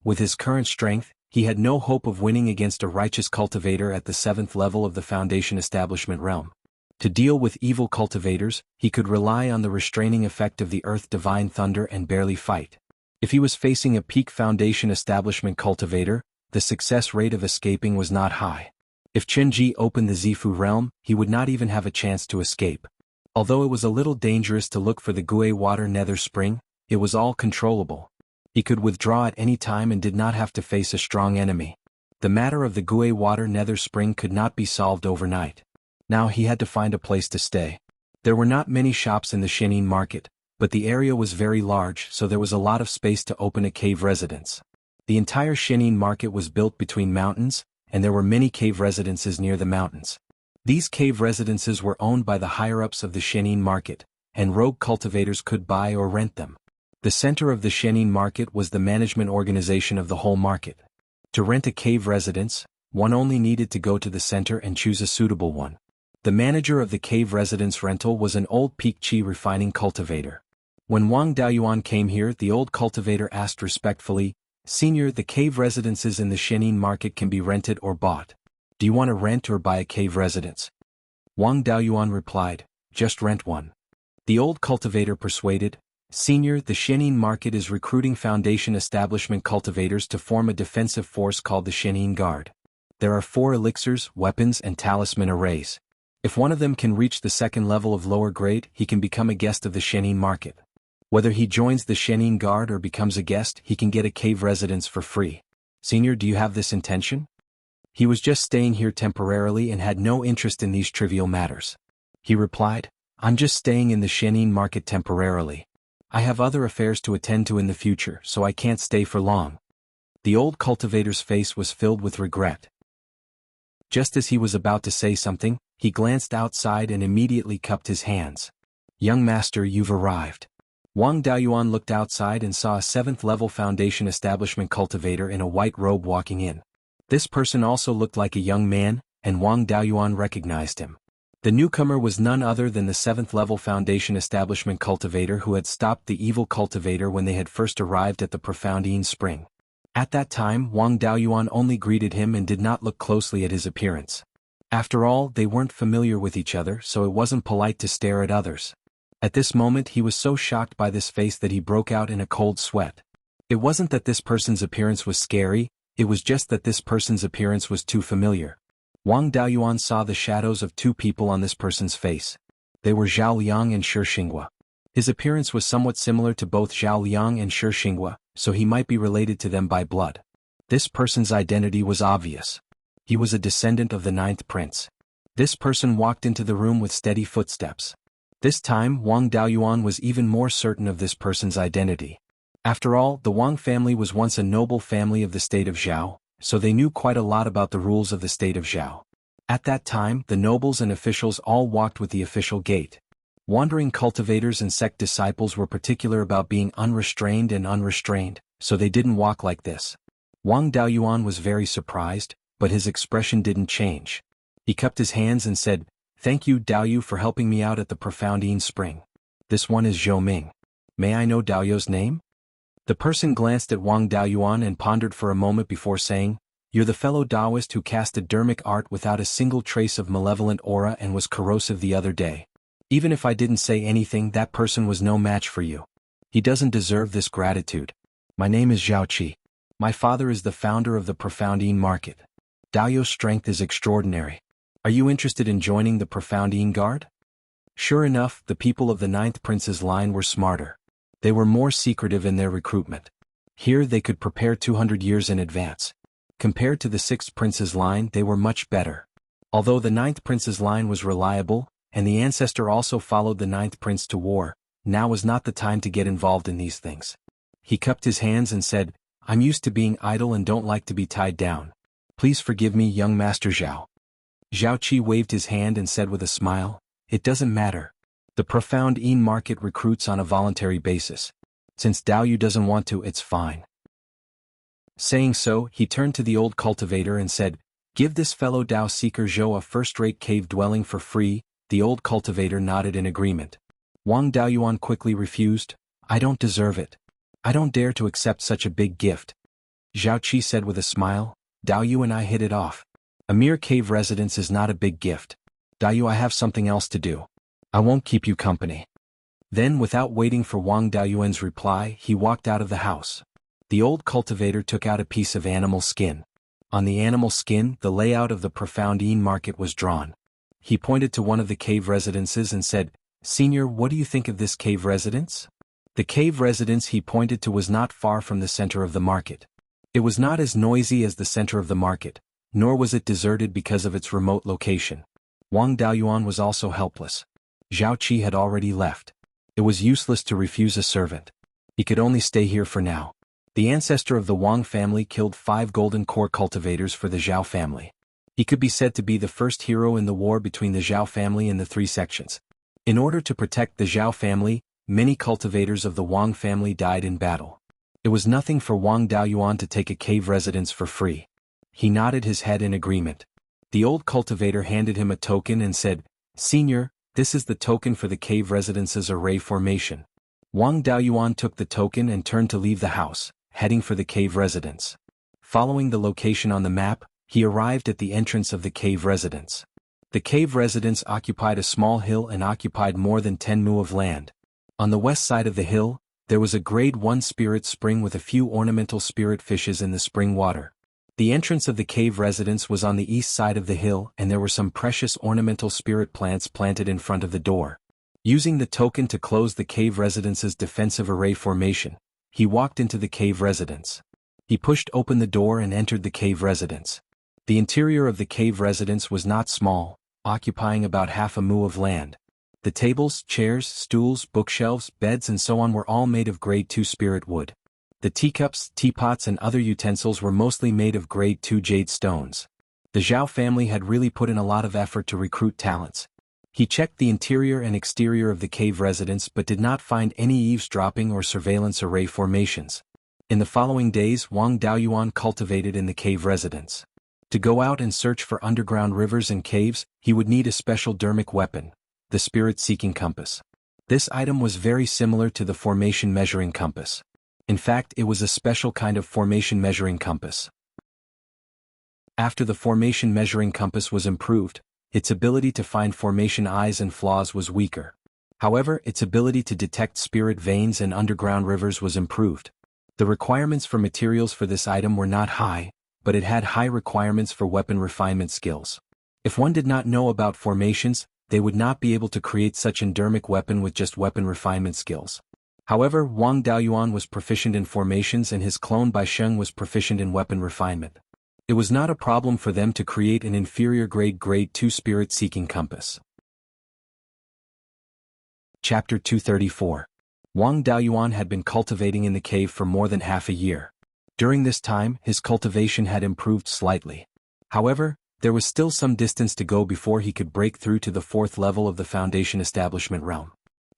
S1: With his current strength, he had no hope of winning against a righteous cultivator at the 7th level of the foundation establishment realm. To deal with evil cultivators, he could rely on the restraining effect of the earth divine thunder and barely fight. If he was facing a peak foundation establishment cultivator, the success rate of escaping was not high. If Qinji opened the Zifu realm, he would not even have a chance to escape. Although it was a little dangerous to look for the Gui water nether spring, it was all controllable. He could withdraw at any time and did not have to face a strong enemy. The matter of the Gui water nether spring could not be solved overnight. Now he had to find a place to stay. There were not many shops in the Xianin market, but the area was very large, so there was a lot of space to open a cave residence. The entire Xianin market was built between mountains, and there were many cave residences near the mountains. These cave residences were owned by the higher-ups of the Xianin market, and rogue cultivators could buy or rent them. The center of the Xianin market was the management organization of the whole market. To rent a cave residence, one only needed to go to the center and choose a suitable one. The manager of the cave residence rental was an old peak chi refining cultivator. When Wang Daoyuan came here, the old cultivator asked respectfully, "Senior, the cave residences in the Xianin market can be rented or bought. Do you want to rent or buy a cave residence?" Wang Daoyuan replied, "Just rent one." The old cultivator persuaded, "Senior, the Xianin market is recruiting foundation establishment cultivators to form a defensive force called the Xianin Guard. There are 4 elixirs, weapons and talisman arrays. If one of them can reach the 2nd level of lower grade, he can become a guest of the Xianin market. Whether he joins the Xianin Guard or becomes a guest, he can get a cave residence for free. Senior, do you have this intention?" He was just staying here temporarily and had no interest in these trivial matters. He replied, "I'm just staying in the Xianin market temporarily. I have other affairs to attend to in the future, so I can't stay for long." The old cultivator's face was filled with regret. Just as he was about to say something, he glanced outside and immediately cupped his hands. "Young master, you've arrived." Wang Daoyuan looked outside and saw a 7th-level foundation establishment cultivator in a white robe walking in. This person also looked like a young man, and Wang Daoyuan recognized him. The newcomer was none other than the 7th-level foundation establishment cultivator who had stopped the evil cultivator when they had first arrived at the Profoundine Spring. At that time, Wang Daoyuan only greeted him and did not look closely at his appearance. After all, they weren't familiar with each other, so it wasn't polite to stare at others. At this moment he was so shocked by this face that he broke out in a cold sweat. It wasn't that this person's appearance was scary, it was just that this person's appearance was too familiar. Wang Daoyuan saw the shadows of 2 people on this person's face. They were Zhao Liang and Shi Xinghua. His appearance was somewhat similar to both Zhao Liang and Shi Xinghua, so he might be related to them by blood. This person's identity was obvious. He was a descendant of the 9th prince. This person walked into the room with steady footsteps. This time, Wang Daoyuan was even more certain of this person's identity. After all, the Wang family was once a noble family of the state of Zhao, so they knew quite a lot about the rules of the state of Zhao. At that time, the nobles and officials all walked with the official gait. Wandering cultivators and sect disciples were particular about being unrestrained, so they didn't walk like this. Wang Daoyuan was very surprised, but his expression didn't change. He cupped his hands and said, "Thank you, Daoyu, for helping me out at the Profoundine Spring. This one is Zhou Ming. May I know Daoyu's name?" The person glanced at Wang Daoyuan and pondered for a moment before saying, "You're the fellow Taoist who cast a dermic art without a single trace of malevolent aura and was corrosive the other day. Even if I didn't say anything, that person was no match for you. He doesn't deserve this gratitude. My name is Zhao Qi. My father is the founder of the Profoundine Market. Daoyu's strength is extraordinary. Are you interested in joining the Profoundine Guard?" Sure enough, the people of the 9th Prince's line were smarter. They were more secretive in their recruitment. Here they could prepare 200 years in advance. Compared to the 6th Prince's line, they were much better. Although the 9th Prince's line was reliable, and the ancestor also followed the 9th Prince to war, now was not the time to get involved in these things. He cupped his hands and said, "I'm used to being idle and don't like to be tied down. Please forgive me, young Master Zhao." Zhao Qi waved his hand and said with a smile, "It doesn't matter. The Profoundine Market recruits on a voluntary basis. Since Daoyu doesn't want to, it's fine." Saying so, he turned to the old cultivator and said, "Give this fellow Dao Seeker Zhou a first-rate cave dwelling for free." The old cultivator nodded in agreement. Wang Daoyuan quickly refused, "I don't deserve it. I don't dare to accept such a big gift." Zhao Qi said with a smile, "Daoyu and I hit it off. A mere cave residence is not a big gift. Daoyu, I have something else to do. I won't keep you company." Then, without waiting for Wang Daoyuan's reply, he walked out of the house. The old cultivator took out a piece of animal skin. On the animal skin, the layout of the Profoundine Market was drawn. He pointed to one of the cave residences and said, "Senior, what do you think of this cave residence?" The cave residence he pointed to was not far from the center of the market. It was not as noisy as the center of the market, nor was it deserted because of its remote location. Wang Daoyuan was also helpless. Zhao Qi had already left. It was useless to refuse a servant. He could only stay here for now. The ancestor of the Wang family killed 5 golden core cultivators for the Zhao family. He could be said to be the first hero in the war between the Zhao family and the 3 sections. In order to protect the Zhao family, many cultivators of the Wang family died in battle. It was nothing for Wang Daoyuan to take a cave residence for free. He nodded his head in agreement. The old cultivator handed him a token and said, "Senior, this is the token for the cave residence's array formation." Wang Daoyuan took the token and turned to leave the house, heading for the cave residence. Following the location on the map, he arrived at the entrance of the cave residence. The cave residence occupied a small hill and occupied more than 10 mu of land. On the west side of the hill, there was a grade 1 spirit spring with a few ornamental spirit fishes in the spring water. The entrance of the cave residence was on the east side of the hill, and there were some precious ornamental spirit plants planted in front of the door. Using the token to close the cave residence's defensive array formation, he walked into the cave residence. He pushed open the door and entered the cave residence. The interior of the cave residence was not small, occupying about half a mu of land. The tables, chairs, stools, bookshelves, beds and so on were all made of grade 2 spirit wood. The teacups, teapots and other utensils were mostly made of grade 2 jade stones. The Zhao family had really put in a lot of effort to recruit talents. He checked the interior and exterior of the cave residence but did not find any eavesdropping or surveillance array formations. In the following days, Wang Daoyuan cultivated in the cave residence. To go out and search for underground rivers and caves, he would need a special dermic weapon, the spirit-seeking compass. This item was very similar to the formation measuring compass. In fact, it was a special kind of formation measuring compass. After the formation measuring compass was improved, its ability to find formation eyes and flaws was weaker. However, its ability to detect spirit veins and underground rivers was improved. The requirements for materials for this item were not high, but it had high requirements for weapon refinement skills. If one did not know about formations, they would not be able to create such an dermic weapon with just weapon refinement skills. However, Wang Daoyuan was proficient in formations and his clone Beiyuan was proficient in weapon refinement. It was not a problem for them to create an inferior grade 2 spirit-seeking compass. Chapter 234. Wang Daoyuan had been cultivating in the cave for more than half a year. During this time, his cultivation had improved slightly. However, there was still some distance to go before he could break through to the 4th level of the Foundation Establishment realm.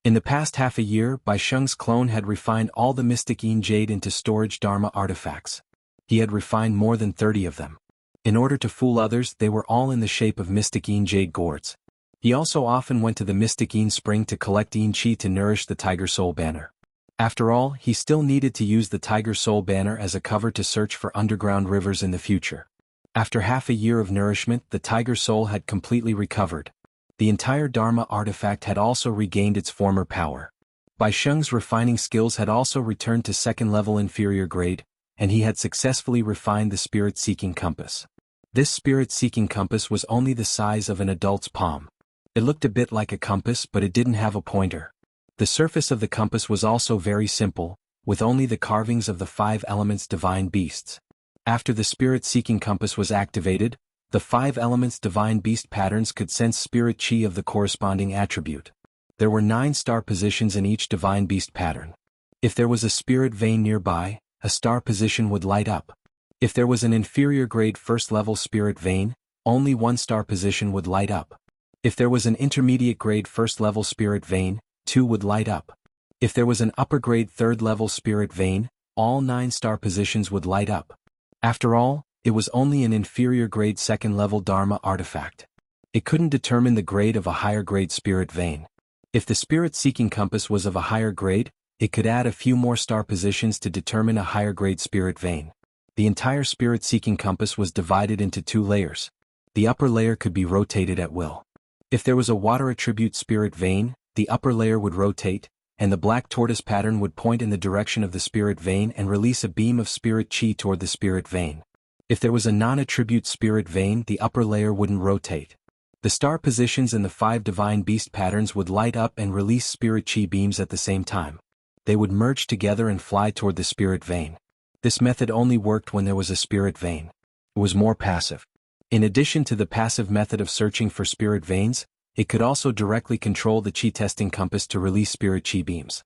S1: In the past half a year, Beiyuan's clone had refined all the Mystic Yin Jade into storage Dharma artifacts. He had refined more than 30 of them. In order to fool others, they were all in the shape of Mystic Yin Jade gourds. He also often went to the Mystic Yin Spring to collect Yin Qi to nourish the Tiger Soul banner. After all, he still needed to use the Tiger Soul banner as a cover to search for underground rivers in the future. After half a year of nourishment, the Tiger Soul had completely recovered. The entire Dharma artifact had also regained its former power. Beiyuan's refining skills had also returned to 2nd level inferior grade, and he had successfully refined the spirit-seeking compass. This spirit-seeking compass was only the size of an adult's palm. It looked a bit like a compass, but it didn't have a pointer. The surface of the compass was also very simple, with only the carvings of the 5 elements divine beasts. After the spirit-seeking compass was activated, the 5 elements divine beast patterns could sense spirit chi of the corresponding attribute. There were 9 star positions in each divine beast pattern. If there was a spirit vein nearby, a star position would light up. If there was an inferior grade 1st level spirit vein, only 1 star position would light up. If there was an intermediate grade 1st level spirit vein, 2 would light up. If there was an upper grade 3rd level spirit vein, all 9 star positions would light up. After all, it was only an inferior grade 2nd level Dharma artifact. It couldn't determine the grade of a higher grade spirit vein. If the spirit-seeking compass was of a higher grade, it could add a few more star positions to determine a higher grade spirit vein. The entire spirit-seeking compass was divided into 2 layers. The upper layer could be rotated at will. If there was a water attribute spirit vein, the upper layer would rotate, and the black tortoise pattern would point in the direction of the spirit vein and release a beam of spirit chi toward the spirit vein. If there was a non-attribute spirit vein, the upper layer wouldn't rotate. The star positions in the 5 divine beast patterns would light up and release spirit chi beams at the same time. They would merge together and fly toward the spirit vein. This method only worked when there was a spirit vein. It was more passive. In addition to the passive method of searching for spirit veins, it could also directly control the chi testing compass to release spirit chi beams.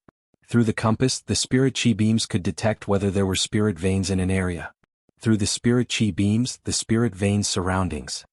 S1: Through the compass, the spirit chi beams could detect whether there were spirit veins in an area. Through the spirit chi beams, the spirit veins' surroundings.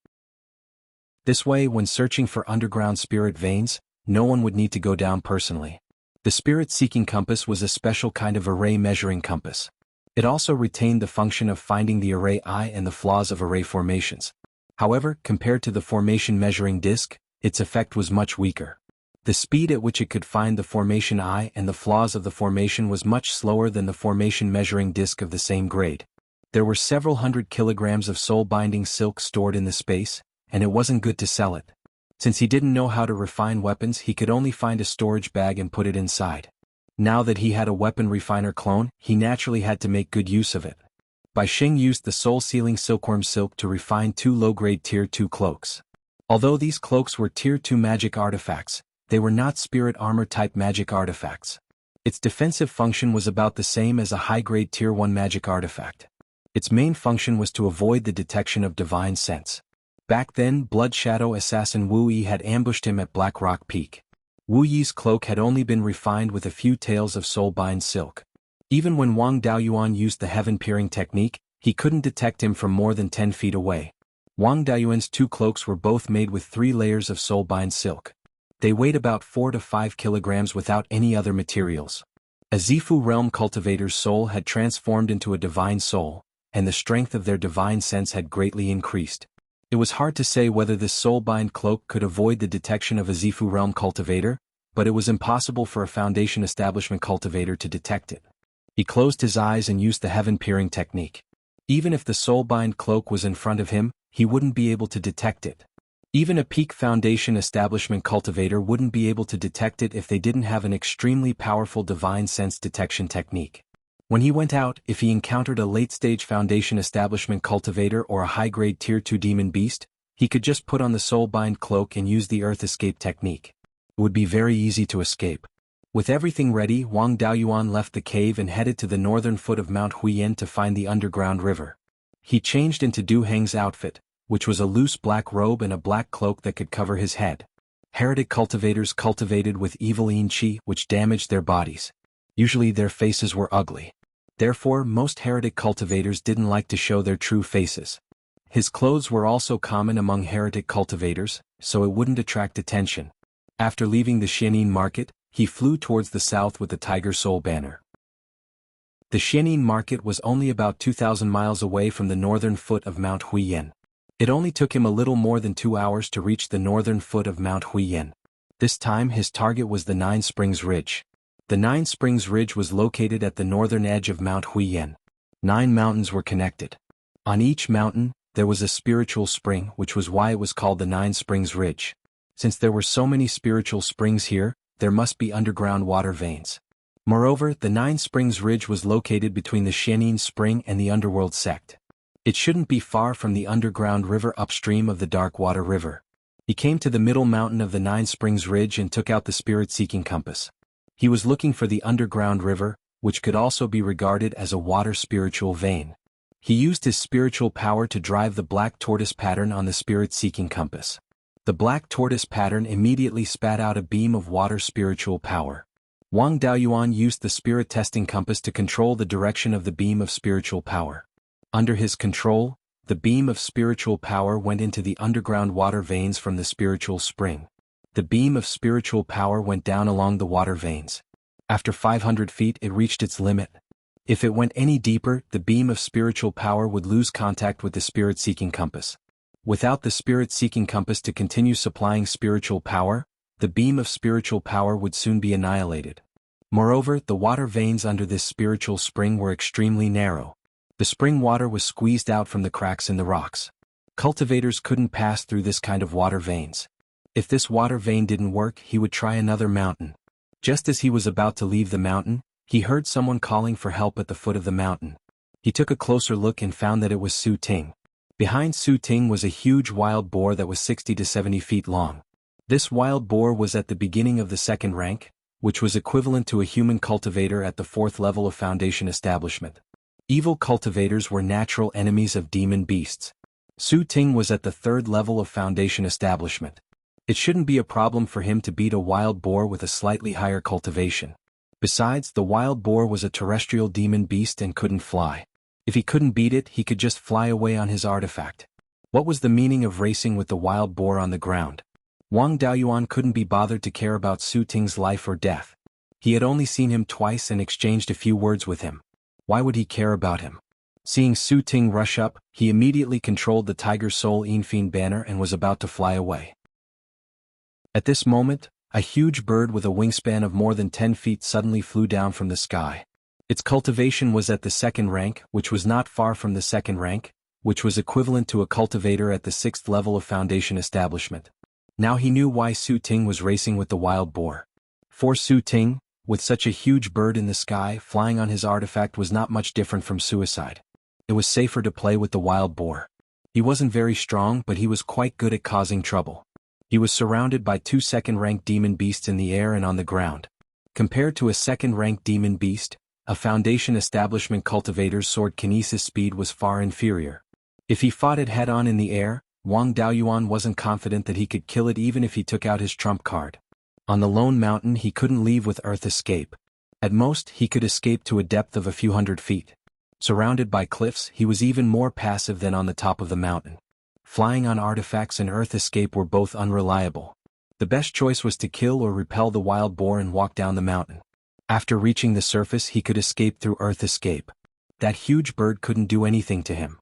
S1: This way, when searching for underground spirit veins, no one would need to go down personally. The spirit-seeking compass was a special kind of array measuring compass. It also retained the function of finding the array eye and the flaws of array formations. However, compared to the formation measuring disc, its effect was much weaker. The speed at which it could find the formation eye and the flaws of the formation was much slower than the formation measuring disc of the same grade. There were several hundred kilograms of soul-binding silk stored in the space, and it wasn't good to sell it. Since he didn't know how to refine weapons, he could only find a storage bag and put it inside. Now that he had a weapon refiner clone, he naturally had to make good use of it. Beiyuan used the soul-sealing silkworm silk to refine 2 low-grade Tier 2 cloaks. Although these cloaks were Tier 2 magic artifacts, they were not spirit armor-type magic artifacts. Its defensive function was about the same as a high-grade Tier 1 magic artifact. Its main function was to avoid the detection of divine sense. Back then, Blood Shadow assassin Wu Yi had ambushed him at Black Rock Peak. Wu Yi's cloak had only been refined with a few tails of soul-bind silk. Even when Wang Daoyuan used the heaven-peering technique, he couldn't detect him from more than 10 feet away. Wang Daoyuan's 2 cloaks were both made with 3 layers of soul-bind silk. They weighed about 4 to 5 kilograms without any other materials. A Zifu realm cultivator's soul had transformed into a divine soul, and the strength of their divine sense had greatly increased. It was hard to say whether this soul-bind cloak could avoid the detection of a Zifu realm cultivator, but it was impossible for a Foundation Establishment cultivator to detect it. He closed his eyes and used the heaven-peering technique. Even if the soul-bind cloak was in front of him, he wouldn't be able to detect it. Even a peak Foundation Establishment cultivator wouldn't be able to detect it if they didn't have an extremely powerful divine sense detection technique. When he went out, if he encountered a late-stage Foundation Establishment cultivator or a high-grade Tier 2 demon beast, he could just put on the soul-bind cloak and use the earth escape technique. It would be very easy to escape. With everything ready, Wang Daoyuan left the cave and headed to the northern foot of Mount Huiyan to find the underground river. He changed into Du Heng's outfit, which was a loose black robe and a black cloak that could cover his head. Heretic cultivators cultivated with evil yin qi which damaged their bodies. Usually their faces were ugly. Therefore, most heretic cultivators didn't like to show their true faces. His clothes were also common among heretic cultivators, so it wouldn't attract attention. After leaving the Xianin market, he flew towards the south with the Tiger Soul banner. The Xianin market was only about 2,000 miles away from the northern foot of Mount Huiyan. It only took him a little more than 2 hours to reach the northern foot of Mount Huiyan. This time his target was the 9 Springs Ridge. The 9 Springs Ridge was located at the northern edge of Mount Huiyan. 9 mountains were connected. On each mountain, there was a spiritual spring, which was why it was called the 9 Springs Ridge. Since there were so many spiritual springs here, there must be underground water veins. Moreover, the 9 Springs Ridge was located between the Xianin Spring and the Underworld sect. It shouldn't be far from the underground river upstream of the Darkwater River. He came to the middle mountain of the 9 Springs Ridge and took out the spirit-seeking compass. He was looking for the underground river, which could also be regarded as a water spiritual vein. He used his spiritual power to drive the black tortoise pattern on the spirit-seeking compass. The black tortoise pattern immediately spat out a beam of water spiritual power. Wang Daoyuan used the spirit testing compass to control the direction of the beam of spiritual power. Under his control, the beam of spiritual power went into the underground water veins from the spiritual spring. The beam of spiritual power went down along the water veins. After 500 feet it reached its limit. If it went any deeper, the beam of spiritual power would lose contact with the spirit-seeking compass. Without the spirit-seeking compass to continue supplying spiritual power, the beam of spiritual power would soon be annihilated. Moreover, the water veins under this spiritual spring were extremely narrow. The spring water was squeezed out from the cracks in the rocks. Cultivators couldn't pass through this kind of water veins. If this water vein didn't work, he would try another mountain. Just as he was about to leave the mountain, he heard someone calling for help at the foot of the mountain. He took a closer look and found that it was Su Ting. Behind Su Ting was a huge wild boar that was 60 to 70 feet long. This wild boar was at the beginning of the 2nd rank, which was equivalent to a human cultivator at the 4th level of Foundation Establishment. Evil cultivators were natural enemies of demon beasts. Su Ting was at the 3rd level of Foundation Establishment. It shouldn't be a problem for him to beat a wild boar with a slightly higher cultivation. Besides, the wild boar was a terrestrial demon beast and couldn't fly. If he couldn't beat it, he could just fly away on his artifact. What was the meaning of racing with the wild boar on the ground? Wang Daoyuan couldn't be bothered to care about Su Ting's life or death. He had only seen him twice and exchanged a few words with him. Why would he care about him? Seeing Su Ting rush up, he immediately controlled the Tiger Soul Infin banner and was about to fly away. At this moment, a huge bird with a wingspan of more than 10 feet suddenly flew down from the sky. Its cultivation was at the 2nd rank, which was not far from the 2nd rank, which was equivalent to a cultivator at the 6th level of Foundation Establishment. Now he knew why Su Ting was racing with the wild boar. For Su Ting, with such a huge bird in the sky, flying on his artifact was not much different from suicide. It was safer to play with the wild boar. He wasn't very strong, but he was quite good at causing trouble. He was surrounded by 2 2nd-rank demon beasts in the air and on the ground. Compared to a 2nd-rank demon beast, a Foundation Establishment cultivator's sword kinesis speed was far inferior. If he fought it head-on in the air, Wang Daoyuan wasn't confident that he could kill it even if he took out his trump card. On the lone mountain he couldn't leave with Earth Escape. At most, he could escape to a depth of a few hundred feet. Surrounded by cliffs, he was even more passive than on the top of the mountain. Flying on artifacts and earth escape were both unreliable. The best choice was to kill or repel the wild boar and walk down the mountain. After reaching the surface, he could escape through earth escape. That huge bird couldn't do anything to him.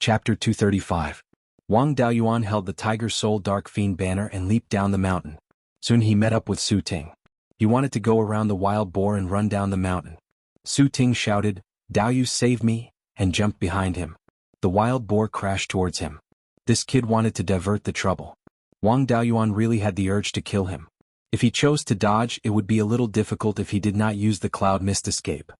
S1: Chapter 235. Wang Daoyuan held the Tiger Soul Dark Fiend banner and leaped down the mountain. Soon he met up with Su Ting. He wanted to go around the wild boar and run down the mountain. Su Ting shouted, "Daoyu, save me," and jumped behind him. The wild boar crashed towards him. This kid wanted to divert the trouble. Wang Daoyuan really had the urge to kill him. If he chose to dodge, it would be a little difficult if he did not use the cloud mist escape.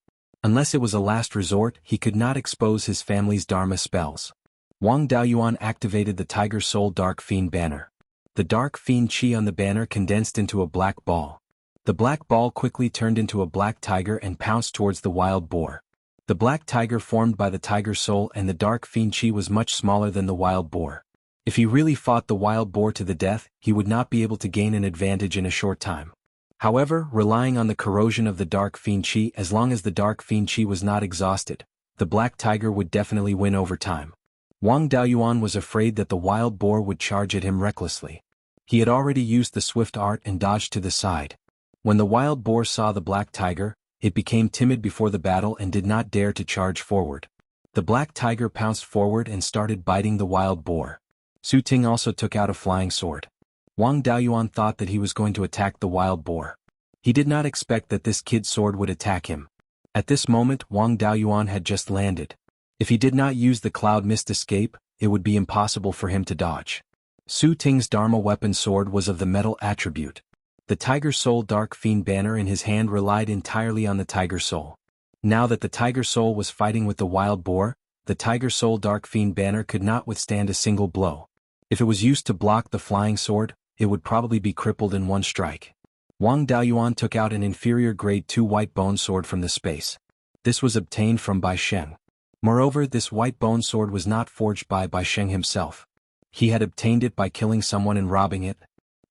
S1: Unless it was a last resort, he could not expose his family's Dharma spells. Wang Daoyuan activated the Tiger Soul Dark Fiend banner. The Dark Fiend chi on the banner condensed into a black ball. The black ball quickly turned into a black tiger and pounced towards the wild boar. The black tiger formed by the Tiger Soul and the Dark Fiend chi was much smaller than the wild boar. If he really fought the wild boar to the death, he would not be able to gain an advantage in a short time. However, relying on the corrosion of the Dark Fiend chi, as long as the Dark Fiend chi was not exhausted, the black tiger would definitely win over time. Wang Daoyuan was afraid that the wild boar would charge at him recklessly. He had already used the swift art and dodged to the side. When the wild boar saw the black tiger, it became timid before the battle and did not dare to charge forward. The black tiger pounced forward and started biting the wild boar. Su Ting also took out a flying sword. Wang Daoyuan thought that he was going to attack the wild boar. He did not expect that this kid's sword would attack him. At this moment, Wang Daoyuan had just landed. If he did not use the cloud mist escape, it would be impossible for him to dodge. Su Ting's Dharma weapon sword was of the metal attribute. The Tiger Soul Dark Fiend banner in his hand relied entirely on the Tiger Soul. Now that the Tiger Soul was fighting with the wild boar, the Tiger Soul Dark Fiend banner could not withstand a single blow. If it was used to block the flying sword, it would probably be crippled in one strike. Wang Daoyuan took out an inferior grade 2 white bone sword from the space. This was obtained from Bai Sheng. Moreover, this white bone sword was not forged by Bai Sheng himself. He had obtained it by killing someone and robbing it.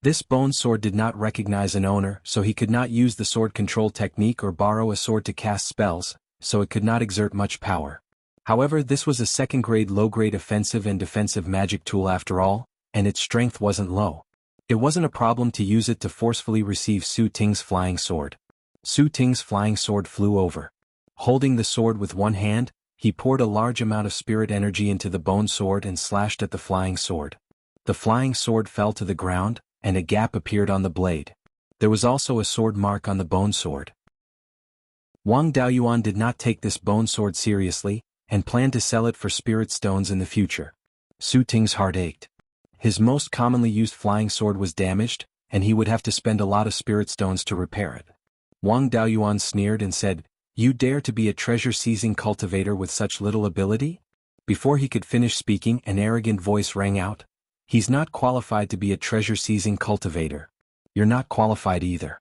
S1: This bone sword did not recognize an owner, so he could not use the sword control technique or borrow a sword to cast spells, so it could not exert much power. However, this was a second-grade low-grade offensive and defensive magic tool after all, and its strength wasn't low. It wasn't a problem to use it to forcefully receive Su Ting's flying sword. Su Ting's flying sword flew over. Holding the sword with one hand, he poured a large amount of spirit energy into the bone sword and slashed at the flying sword. The flying sword fell to the ground, and a gap appeared on the blade. There was also a sword mark on the bone sword. Wang Daoyuan did not take this bone sword seriously, and planned to sell it for spirit stones in the future. Su Ting's heart ached. His most commonly used flying sword was damaged, and he would have to spend a lot of spirit stones to repair it. Wang Daoyuan sneered and said, "You dare to be a treasure-seizing cultivator with such little ability?" Before he could finish speaking, an arrogant voice rang out. "He's not qualified to be a treasure-seizing cultivator. You're not qualified either."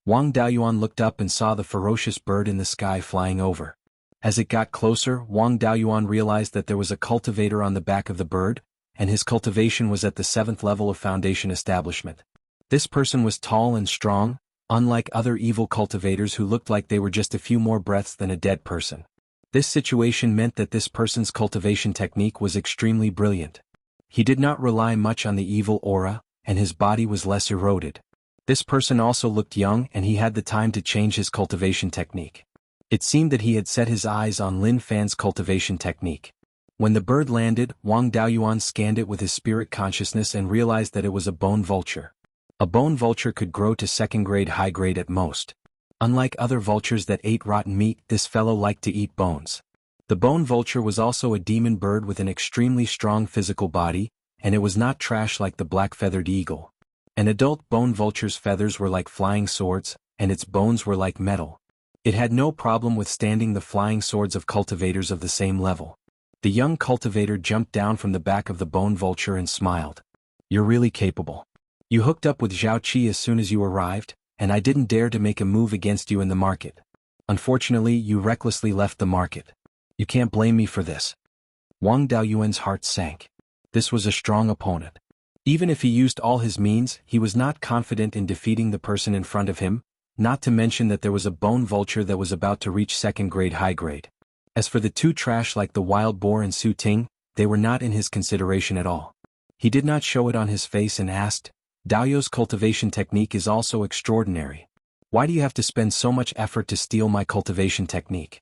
S1: Wang Daoyuan looked up and saw the ferocious bird in the sky flying over. As it got closer, Wang Daoyuan realized that there was a cultivator on the back of the bird, and his cultivation was at the 7th level of foundation establishment. This person was tall and strong, unlike other evil cultivators who looked like they were just a few more breaths than a dead person. This situation meant that this person's cultivation technique was extremely brilliant. He did not rely much on the evil aura, and his body was less eroded. This person also looked young and he had the time to change his cultivation technique. It seemed that he had set his eyes on Lin Fan's cultivation technique. When the bird landed, Wang Daoyuan scanned it with his spirit consciousness and realized that it was a bone vulture. A bone vulture could grow to 2nd grade high grade at most. Unlike other vultures that ate rotten meat, this fellow liked to eat bones. The bone vulture was also a demon bird with an extremely strong physical body, and it was not trash like the black-feathered eagle. An adult bone vulture's feathers were like flying swords, and its bones were like metal. It had no problem withstanding the flying swords of cultivators of the same level. The young cultivator jumped down from the back of the bone vulture and smiled. "You're really capable. You hooked up with Zhao Qi as soon as you arrived, and I didn't dare to make a move against you in the market. Unfortunately, you recklessly left the market. You can't blame me for this." Wang Daoyuan's heart sank. This was a strong opponent. Even if he used all his means, he was not confident in defeating the person in front of him, not to mention that there was a bone vulture that was about to reach second grade high grade. As for the two trash like the wild boar and Su Ting, they were not in his consideration at all. He did not show it on his face and asked, Daoyu's cultivation technique is also extraordinary. Why do you have to spend so much effort to steal my cultivation technique?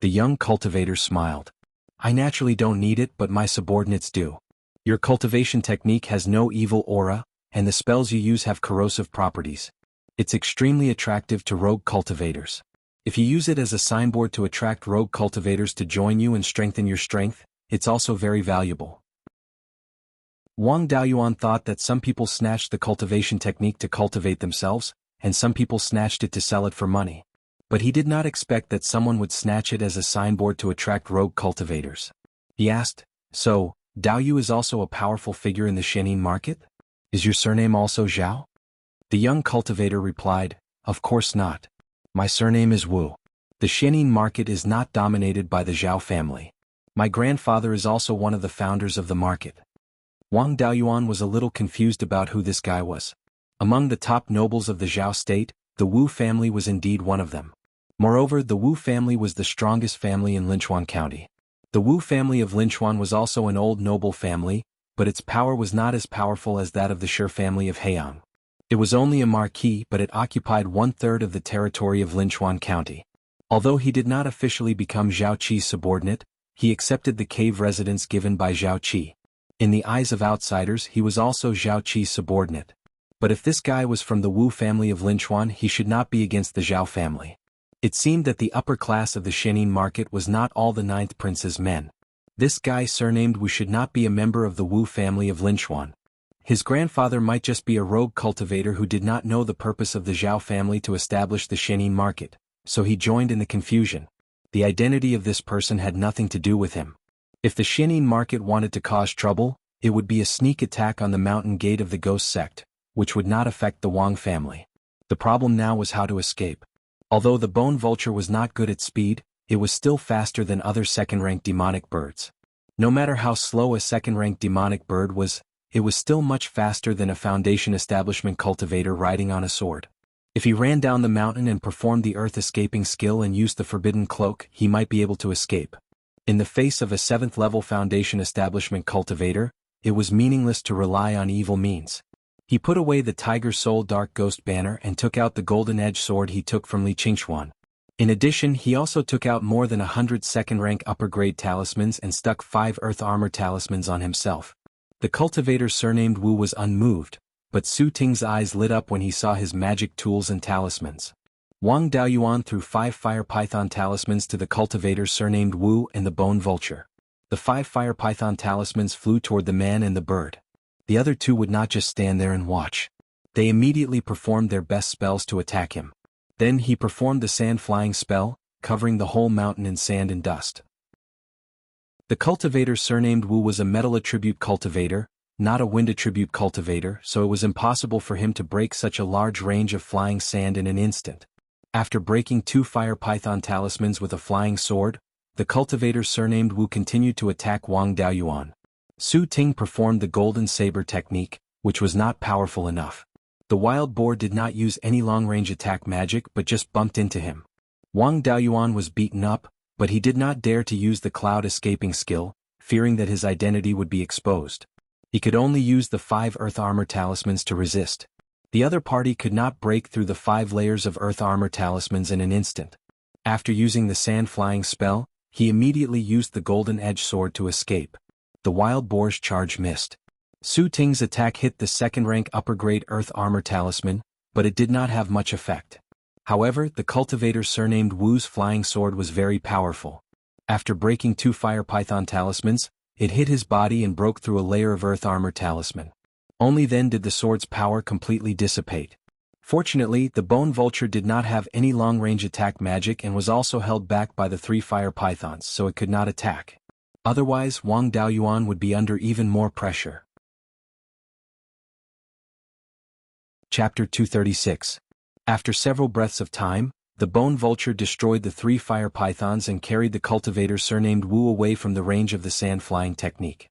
S1: The young cultivator smiled. I naturally don't need it, but my subordinates do. Your cultivation technique has no evil aura, and the spells you use have corrosive properties. It's extremely attractive to rogue cultivators. If you use it as a signboard to attract rogue cultivators to join you and strengthen your strength, it's also very valuable. Wang Daoyuan thought that some people snatched the cultivation technique to cultivate themselves, and some people snatched it to sell it for money. But he did not expect that someone would snatch it as a signboard to attract rogue cultivators. He asked, So, Daoyu is also a powerful figure in the Shenin market? Is your surname also Zhao? The young cultivator replied, Of course not. My surname is Wu. The Shenin market is not dominated by the Zhao family. My grandfather is also one of the founders of the market. Wang Daoyuan was a little confused about who this guy was. Among the top nobles of the Zhao state, the Wu family was indeed one of them. Moreover, the Wu family was the strongest family in Linchuan County. The Wu family of Linchuan was also an old noble family, but its power was not as powerful as that of the Shi family of Heiang. It was only a marquis, but it occupied 1/3 of the territory of Linchuan County. Although he did not officially become Zhao Qi's subordinate, he accepted the cave residence given by Zhao Qi. In the eyes of outsiders, he was also Zhao Qi's subordinate. But if this guy was from the Wu family of Linchuan, he should not be against the Zhao family. It seemed that the upper class of the Shenin market was not all the ninth prince's men. This guy surnamed Wu should not be a member of the Wu family of Linchuan. His grandfather might just be a rogue cultivator who did not know the purpose of the Zhao family to establish the Shenin market, so he joined in the confusion. The identity of this person had nothing to do with him. If the Shenin market wanted to cause trouble, it would be a sneak attack on the mountain gate of the ghost sect, which would not affect the Wang family. The problem now was how to escape. Although the bone vulture was not good at speed, it was still faster than other second-ranked demonic birds. No matter how slow a second-ranked demonic bird was, it was still much faster than a foundation establishment cultivator riding on a sword. If he ran down the mountain and performed the earth-escaping skill and used the forbidden cloak, he might be able to escape. In the face of a 7th-level foundation establishment cultivator, it was meaningless to rely on evil means. He put away the Tiger Soul Dark Ghost banner and took out the golden edge sword he took from Li Qingxuan. In addition, he also took out more than 100 second-rank upper-grade talismans and stuck 5 earth armor talismans on himself. The cultivator surnamed Wu was unmoved, but Su Ting's eyes lit up when he saw his magic tools and talismans. Wang Daoyuan threw 5 fire python talismans to the cultivator surnamed Wu and the bone vulture. The 5 fire python talismans flew toward the man and the bird. The other 2 would not just stand there and watch. They immediately performed their best spells to attack him. Then he performed the sand flying spell, covering the whole mountain in sand and dust. The cultivator surnamed Wu was a metal attribute cultivator, not a wind attribute cultivator, so it was impossible for him to break such a large range of flying sand in an instant. After breaking 2 fire python talismans with a flying sword, the cultivator surnamed Wu continued to attack Wang Daoyuan. Su Ting performed the golden saber technique, which was not powerful enough. The wild boar did not use any long-range attack magic but just bumped into him. Wang Daoyuan was beaten up, but he did not dare to use the cloud escaping skill, fearing that his identity would be exposed. He could only use the 5 earth armor talismans to resist. The other party could not break through the 5 layers of earth armor talismans in an instant. After using the sand flying spell, he immediately used the golden edge sword to escape. The wild boar's charge missed. Su Ting's attack hit the second-rank upper-grade earth armor talisman, but it did not have much effect. However, the cultivator surnamed Wu's flying sword was very powerful. After breaking 2 fire python talismans, it hit his body and broke through a layer of earth armor talisman. Only then did the sword's power completely dissipate. Fortunately, the bone vulture did not have any long-range attack magic and was also held back by the 3 fire pythons, so it could not attack. Otherwise, Wang Daoyuan would be under even more pressure. Chapter 236. After several breaths of time, the bone vulture destroyed the 3 fire pythons and carried the cultivator surnamed Wu away from the range of the sand flying technique.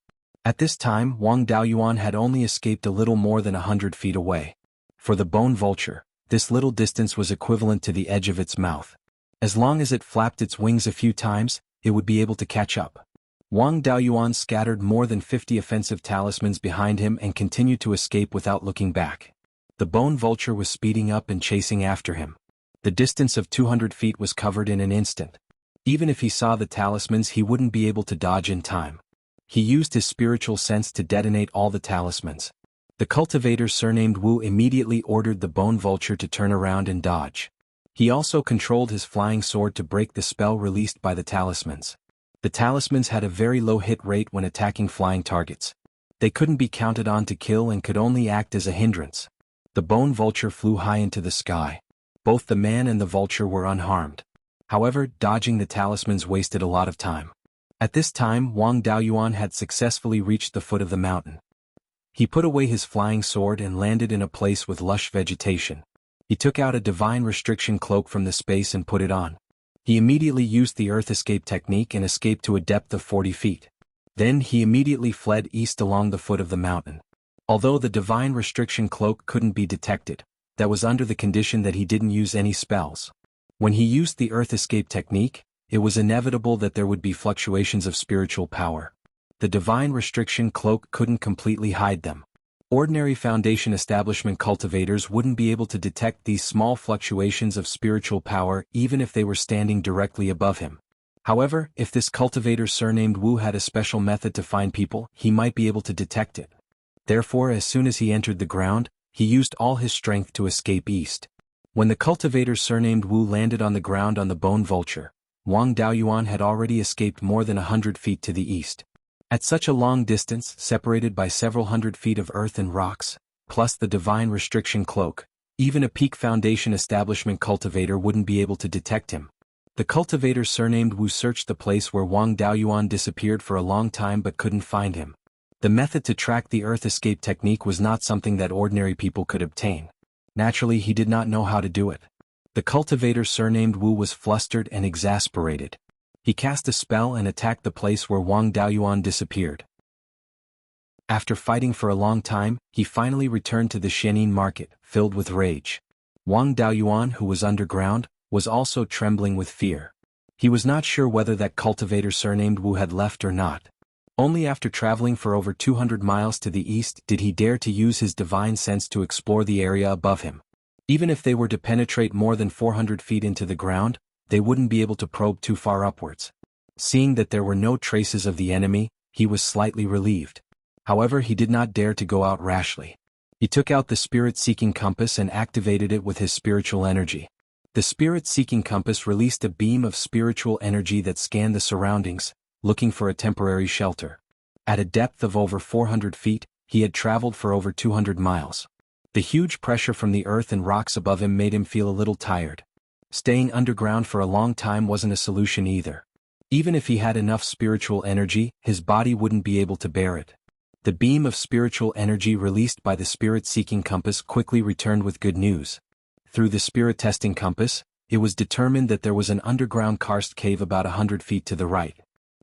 S1: At this time Wang Daoyuan had only escaped a little more than 100 feet away. For the bone vulture, this little distance was equivalent to the edge of its mouth. As long as it flapped its wings a few times, it would be able to catch up. Wang Daoyuan scattered more than 50 offensive talismans behind him and continued to escape without looking back. The bone vulture was speeding up and chasing after him. The distance of 200 feet was covered in an instant. Even if he saw the talismans, he wouldn't be able to dodge in time. He used his spiritual sense to detonate all the talismans. The cultivator surnamed Wu immediately ordered the bone vulture to turn around and dodge. He also controlled his flying sword to break the spell released by the talismans. The talismans had a very low hit rate when attacking flying targets. They couldn't be counted on to kill and could only act as a hindrance. The bone vulture flew high into the sky. Both the man and the vulture were unharmed. However, dodging the talismans wasted a lot of time. At this time Wang Daoyuan had successfully reached the foot of the mountain. He put away his flying sword and landed in a place with lush vegetation. He took out a divine restriction cloak from the space and put it on. He immediately used the earth escape technique and escaped to a depth of 40 feet. Then he immediately fled east along the foot of the mountain. Although the divine restriction cloak couldn't be detected, that was under the condition that he didn't use any spells. When he used the earth escape technique, it was inevitable that there would be fluctuations of spiritual power. The divine restriction cloak couldn't completely hide them. Ordinary foundation establishment cultivators wouldn't be able to detect these small fluctuations of spiritual power even if they were standing directly above him. However, if this cultivator surnamed Wu had a special method to find people, he might be able to detect it. Therefore, as soon as he entered the ground, he used all his strength to escape east. When the cultivator surnamed Wu landed on the ground on the bone vulture, Wang Daoyuan had already escaped more than 100 feet to the east. At such a long distance, separated by several hundred feet of earth and rocks, plus the divine restriction cloak, even a peak foundation establishment cultivator wouldn't be able to detect him. The cultivator surnamed Wu searched the place where Wang Daoyuan disappeared for a long time but couldn't find him. The method to track the earth escape technique was not something that ordinary people could obtain. Naturally, he did not know how to do it. The cultivator surnamed Wu was flustered and exasperated. He cast a spell and attacked the place where Wang Daoyuan disappeared. After fighting for a long time, he finally returned to the Xianin market, filled with rage. Wang Daoyuan, who was underground, was also trembling with fear. He was not sure whether that cultivator surnamed Wu had left or not. Only after traveling for over 200 miles to the east did he dare to use his divine sense to explore the area above him. Even if they were to penetrate more than 400 feet into the ground, they wouldn't be able to probe too far upwards. Seeing that there were no traces of the enemy, he was slightly relieved. However, he did not dare to go out rashly. He took out the spirit-seeking compass and activated it with his spiritual energy. The spirit-seeking compass released a beam of spiritual energy that scanned the surroundings, looking for a temporary shelter. At a depth of over 400 feet, he had traveled for over 200 miles. The huge pressure from the earth and rocks above him made him feel a little tired. Staying underground for a long time wasn't a solution either. Even if he had enough spiritual energy, his body wouldn't be able to bear it. The beam of spiritual energy released by the spirit-seeking compass quickly returned with good news. Through the spirit-testing compass, it was determined that there was an underground karst cave about 100 feet to the right.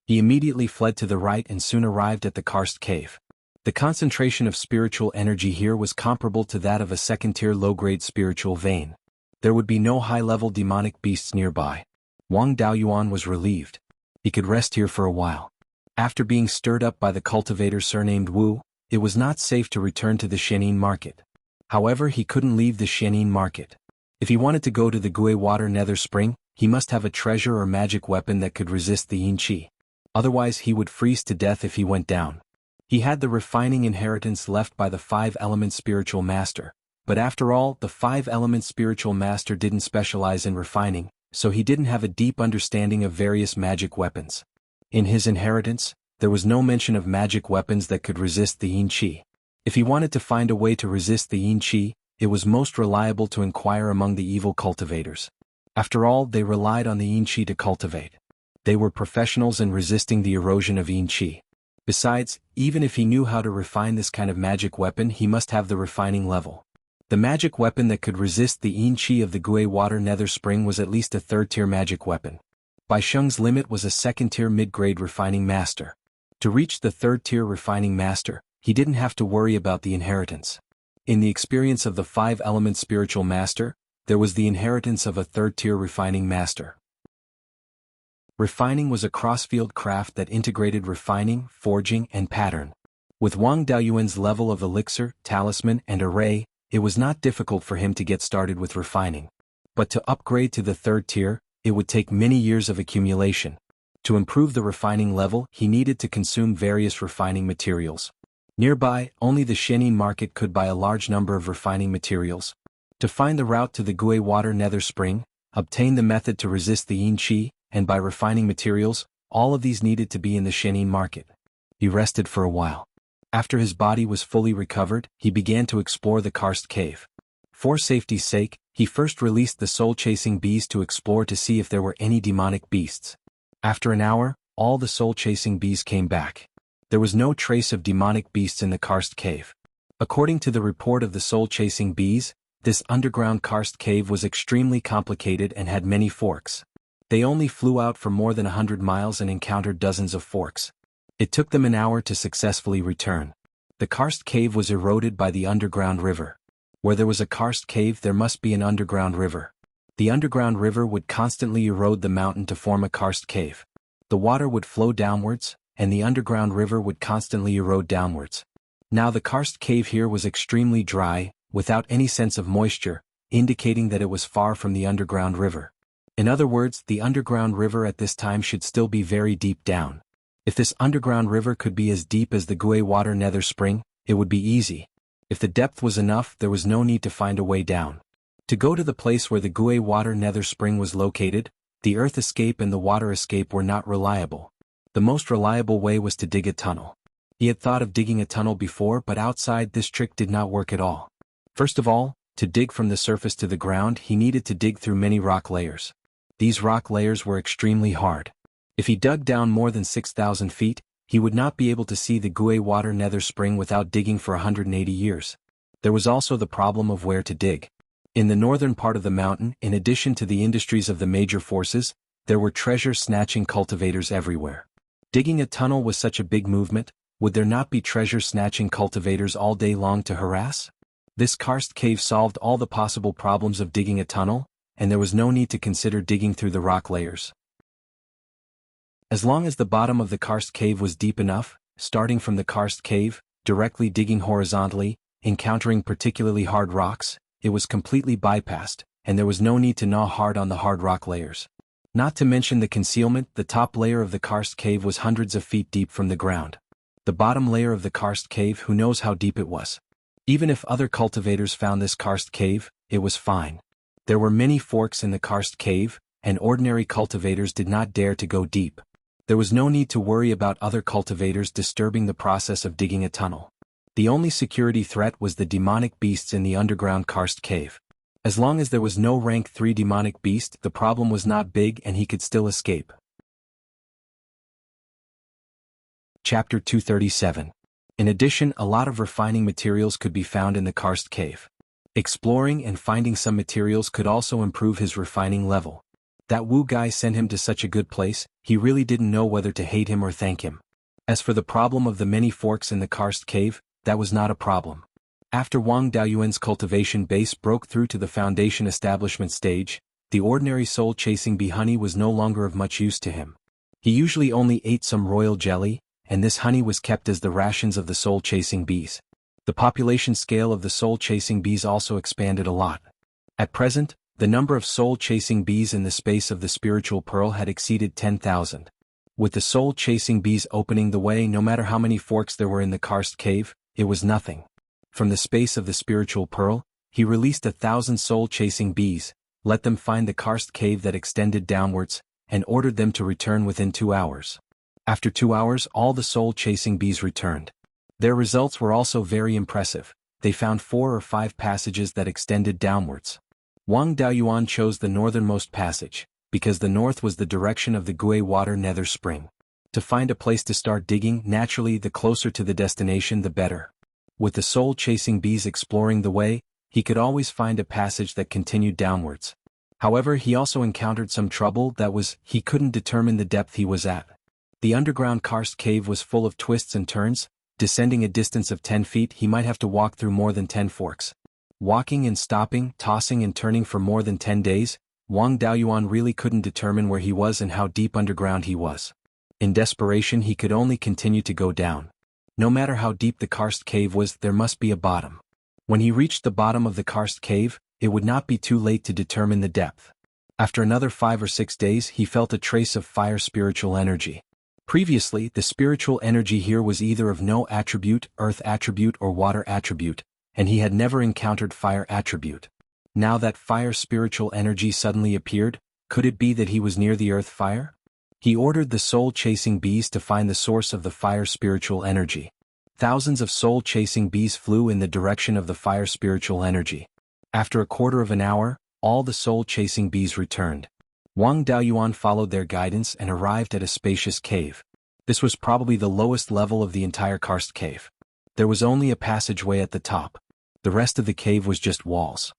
S1: He immediately fled to the right and soon arrived at the karst cave. The concentration of spiritual energy here was comparable to that of a second-tier low-grade spiritual vein. There would be no high-level demonic beasts nearby. Wang Daoyuan was relieved. He could rest here for a while. After being stirred up by the cultivator surnamed Wu, it was not safe to return to the Xianin market. However, he couldn't leave the Xianin market. If he wanted to go to the Gui Water Nether Spring, he must have a treasure or magic weapon that could resist the yin qi. Otherwise he would freeze to death if he went down. He had the refining inheritance left by the 5-element spiritual master. But after all, the 5-element spiritual master didn't specialize in refining, so he didn't have a deep understanding of various magic weapons. In his inheritance, there was no mention of magic weapons that could resist the yin qi. If he wanted to find a way to resist the yin qi, it was most reliable to inquire among the evil cultivators. After all, they relied on the yin qi to cultivate. They were professionals in resisting the erosion of yin qi. Besides, even if he knew how to refine this kind of magic weapon, he must have the refining level. The magic weapon that could resist the yin qi of the Gui Water Nether Spring was at least a 3rd-tier magic weapon. Bai Sheng's limit was a 2nd-tier mid-grade refining master. To reach the third-tier refining master, he didn't have to worry about the inheritance. In the experience of the five-element spiritual master, there was the inheritance of a third-tier refining master. Refining was a cross-field craft that integrated refining, forging, and pattern. With Wang Daoyuan's level of elixir, talisman, and array, it was not difficult for him to get started with refining. But to upgrade to the third tier, it would take many years of accumulation. To improve the refining level, he needed to consume various refining materials. Nearby, only the Shenin market could buy a large number of refining materials. To find the route to the Gui water nether spring, obtain the method to resist the yin qi, and buy refining materials, all of these needed to be in the Shenin market. He rested for a while. After his body was fully recovered, he began to explore the karst cave. For safety's sake, he first released the soul-chasing bees to explore to see if there were any demonic beasts. After an hour, all the soul-chasing bees came back. There was no trace of demonic beasts in the karst cave. According to the report of the soul-chasing bees, this underground karst cave was extremely complicated and had many forks. They only flew out for more than 100 miles and encountered dozens of forks. It took them an hour to successfully return. The karst cave was eroded by the underground river. Where there was a karst cave, there must be an underground river. The underground river would constantly erode the mountain to form a karst cave. The water would flow downwards, and the underground river would constantly erode downwards. Now the karst cave here was extremely dry, without any sense of moisture, indicating that it was far from the underground river. In other words, the underground river at this time should still be very deep down. If this underground river could be as deep as the Gui water nether spring, it would be easy. If the depth was enough, there was no need to find a way down. To go to the place where the Gui water nether spring was located, the earth escape and the water escape were not reliable. The most reliable way was to dig a tunnel. He had thought of digging a tunnel before, but outside this trick did not work at all. First of all, to dig from the surface to the ground, he needed to dig through many rock layers. These rock layers were extremely hard. If he dug down more than 6,000 feet, he would not be able to see the Gui water nether spring without digging for 180 years. There was also the problem of where to dig. In the northern part of the mountain, in addition to the industries of the major forces, there were treasure-snatching cultivators everywhere. Digging a tunnel was such a big movement, would there not be treasure-snatching cultivators all day long to harass? This karst cave solved all the possible problems of digging a tunnel, and there was no need to consider digging through the rock layers. As long as the bottom of the karst cave was deep enough, starting from the karst cave, directly digging horizontally, encountering particularly hard rocks, it was completely bypassed, and there was no need to gnaw hard on the hard rock layers. Not to mention the concealment, the top layer of the karst cave was hundreds of feet deep from the ground. The bottom layer of the karst cave, who knows how deep it was. Even if other cultivators found this karst cave, it was fine. There were many forks in the karst cave, and ordinary cultivators did not dare to go deep. There was no need to worry about other cultivators disturbing the process of digging a tunnel. The only security threat was the demonic beasts in the underground karst cave. As long as there was no rank 3 demonic beast, the problem was not big and he could still escape. Chapter 237. In addition, a lot of refining materials could be found in the karst cave. Exploring and finding some materials could also improve his refining level. That Wu guy sent him to such a good place, he really didn't know whether to hate him or thank him. As for the problem of the many forks in the karst cave, that was not a problem. After Wang Daoyuan's cultivation base broke through to the foundation establishment stage, the ordinary soul-chasing bee honey was no longer of much use to him. He usually only ate some royal jelly, and this honey was kept as the rations of the soul-chasing bees. The population scale of the soul-chasing bees also expanded a lot. At present, the number of soul-chasing bees in the space of the spiritual pearl had exceeded 10,000. With the soul-chasing bees opening the way, no matter how many forks there were in the karst cave, it was nothing. From the space of the spiritual pearl, he released 1,000 soul-chasing bees, let them find the karst cave that extended downwards, and ordered them to return within 2 hours. After 2 hours, all the soul-chasing bees returned. Their results were also very impressive. They found 4 or 5 passages that extended downwards. Wang Daoyuan chose the northernmost passage, because the north was the direction of the Gui water nether spring. To find a place to start digging, naturally the closer to the destination the better. With the soul-chasing bees exploring the way, he could always find a passage that continued downwards. However, he also encountered some trouble, that was, he couldn't determine the depth he was at. The underground karst cave was full of twists and turns. Descending a distance of 10 feet, he might have to walk through more than 10 forks. Walking and stopping, tossing and turning for more than 10 days, Wang Daoyuan really couldn't determine where he was and how deep underground he was. In desperation, he could only continue to go down. No matter how deep the karst cave was, there must be a bottom. When he reached the bottom of the karst cave, it would not be too late to determine the depth. After another 5 or 6 days, he felt a trace of fire spiritual energy. Previously, the spiritual energy here was either of no attribute, earth attribute or water attribute, and he had never encountered fire attribute. Now that fire spiritual energy suddenly appeared, could it be that he was near the earth fire? He ordered the soul-chasing bees to find the source of the fire spiritual energy. Thousands of soul-chasing bees flew in the direction of the fire spiritual energy. After a quarter of an hour, all the soul-chasing bees returned. Wang Daoyuan followed their guidance and arrived at a spacious cave. This was probably the lowest level of the entire karst cave. There was only a passageway at the top. The rest of the cave was just walls.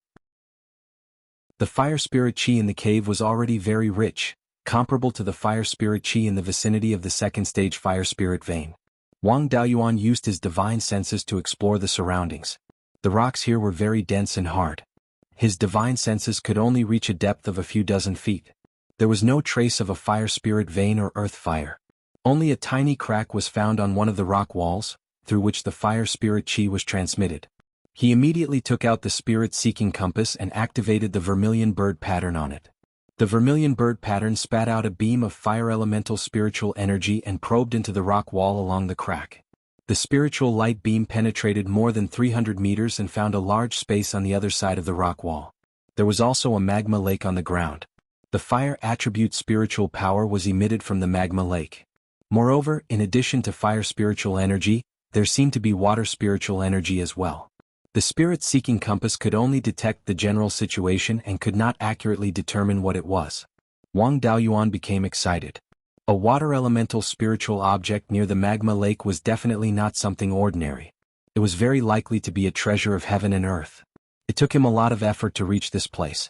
S1: The fire spirit chi in the cave was already very rich, comparable to the fire spirit chi in the vicinity of the second stage fire spirit vein. Wang Daoyuan used his divine senses to explore the surroundings. The rocks here were very dense and hard. His divine senses could only reach a depth of a few dozen feet. There was no trace of a fire spirit vein or earth fire. Only a tiny crack was found on one of the rock walls, through which the fire spirit chi was transmitted. He immediately took out the spirit-seeking compass and activated the vermilion bird pattern on it. The vermilion bird pattern spat out a beam of fire elemental spiritual energy and probed into the rock wall along the crack. The spiritual light beam penetrated more than 300 meters and found a large space on the other side of the rock wall. There was also a magma lake on the ground. The fire attribute spiritual power was emitted from the magma lake. Moreover, in addition to fire spiritual energy, there seemed to be water spiritual energy as well. The spirit-seeking compass could only detect the general situation and could not accurately determine what it was. Wang Daoyuan became excited. A water elemental spiritual object near the magma lake was definitely not something ordinary. It was very likely to be a treasure of heaven and earth. It took him a lot of effort to reach this place.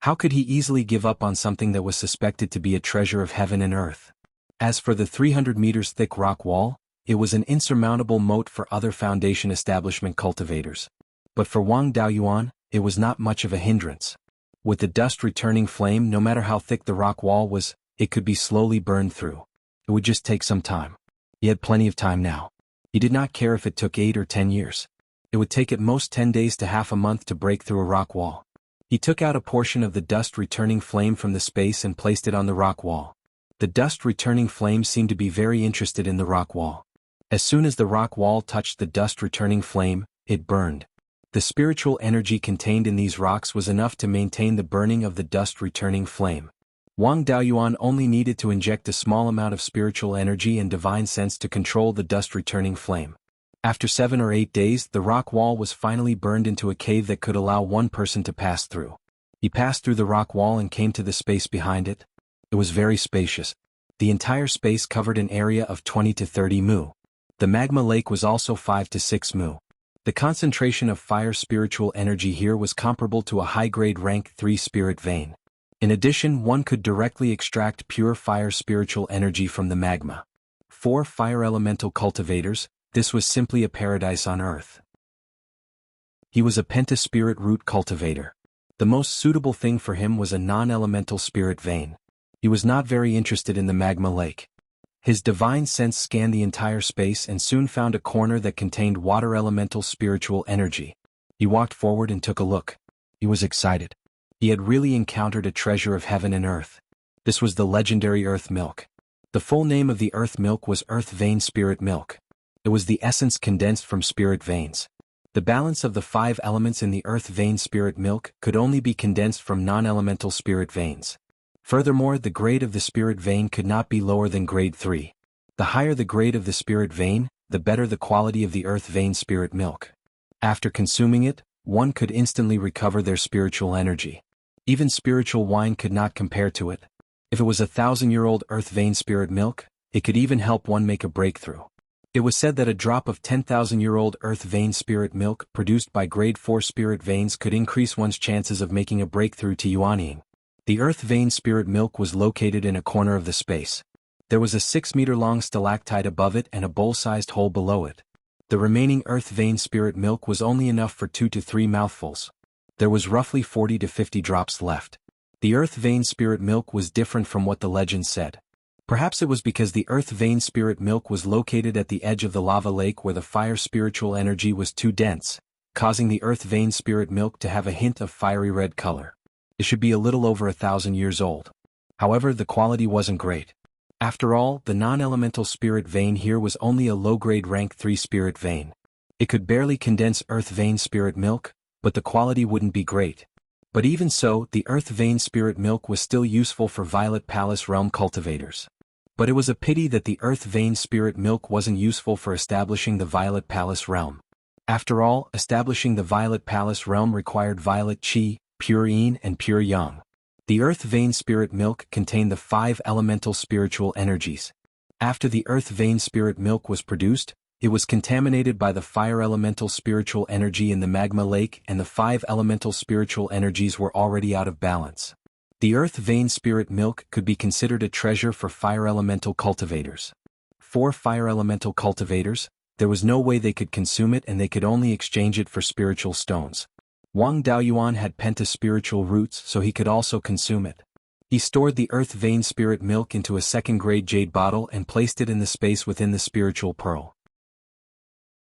S1: How could he easily give up on something that was suspected to be a treasure of heaven and earth? As for the 300 meters thick rock wall, it was an insurmountable moat for other foundation establishment cultivators. But for Wang Daoyuan, it was not much of a hindrance. With the dust returning flame, no matter how thick the rock wall was, it could be slowly burned through. It would just take some time. He had plenty of time now. He did not care if it took 8 or 10 years. It would take at most 10 days to half a month to break through a rock wall. He took out a portion of the dust-returning flame from the space and placed it on the rock wall. The dust-returning flame seemed to be very interested in the rock wall. As soon as the rock wall touched the dust-returning flame, it burned. The spiritual energy contained in these rocks was enough to maintain the burning of the dust-returning flame. Wang Daoyuan only needed to inject a small amount of spiritual energy and divine sense to control the dust-returning flame. After 7 or 8 days, the rock wall was finally burned into a cave that could allow one person to pass through. He passed through the rock wall and came to the space behind it. It was very spacious. The entire space covered an area of 20 to 30 mu. The magma lake was also 5 to 6 mu. The concentration of fire spiritual energy here was comparable to a high-grade rank 3 spirit vein. In addition, one could directly extract pure fire spiritual energy from the magma. 4 fire elemental cultivators, this was simply a paradise on earth. He was a pentaspirit root cultivator. The most suitable thing for him was a non-elemental spirit vein. He was not very interested in the magma lake. His divine sense scanned the entire space and soon found a corner that contained water elemental spiritual energy. He walked forward and took a look. He was excited. He had really encountered a treasure of heaven and earth. This was the legendary earth milk. The full name of the earth milk was earth vein spirit milk. It was the essence condensed from spirit veins. The balance of the 5 elements in the earth vein spirit milk could only be condensed from non-elemental spirit veins. Furthermore, the grade of the spirit vein could not be lower than grade 3. The higher the grade of the spirit vein, the better the quality of the earth vein spirit milk. After consuming it, one could instantly recover their spiritual energy. Even spiritual wine could not compare to it. If it was 1,000-year-old earth vein spirit milk, it could even help one make a breakthrough. It was said that a drop of 10,000-year-old earth vein spirit milk produced by grade 4 spirit veins could increase one's chances of making a breakthrough to yuanying. The earth vein spirit milk was located in a corner of the space. There was a 6-meter-long stalactite above it and a bowl-sized hole below it. The remaining earth vein spirit milk was only enough for 2 to 3 mouthfuls. There was roughly 40 to 50 drops left. The earth vein spirit milk was different from what the legend said. Perhaps it was because the earth vein spirit milk was located at the edge of the lava lake where the fire spiritual energy was too dense, causing the earth vein spirit milk to have a hint of fiery red color. It should be a little over 1,000 years old. However, the quality wasn't great. After all, the non-elemental spirit vein here was only a low-grade rank 3 spirit vein. It could barely condense earth vein spirit milk, but the quality wouldn't be great. But even so, the earth vein spirit milk was still useful for Violet Palace realm cultivators. But it was a pity that the earth vein spirit milk wasn't useful for establishing the Violet Palace realm. After all, establishing the Violet Palace realm required violet qi, pure yin and pure yang. The earth vein spirit milk contained the 5 elemental spiritual energies. After the earth vein spirit milk was produced, it was contaminated by the fire elemental spiritual energy in the magma lake, and the 5 elemental spiritual energies were already out of balance. The earth vein spirit milk could be considered a treasure for fire elemental cultivators. For fire elemental cultivators, there was no way they could consume it, and they could only exchange it for spiritual stones. Wang Daoyuan had penta-spiritual roots, so he could also consume it. He stored the earth vein spirit milk into a second-grade jade bottle and placed it in the space within the spiritual pearl.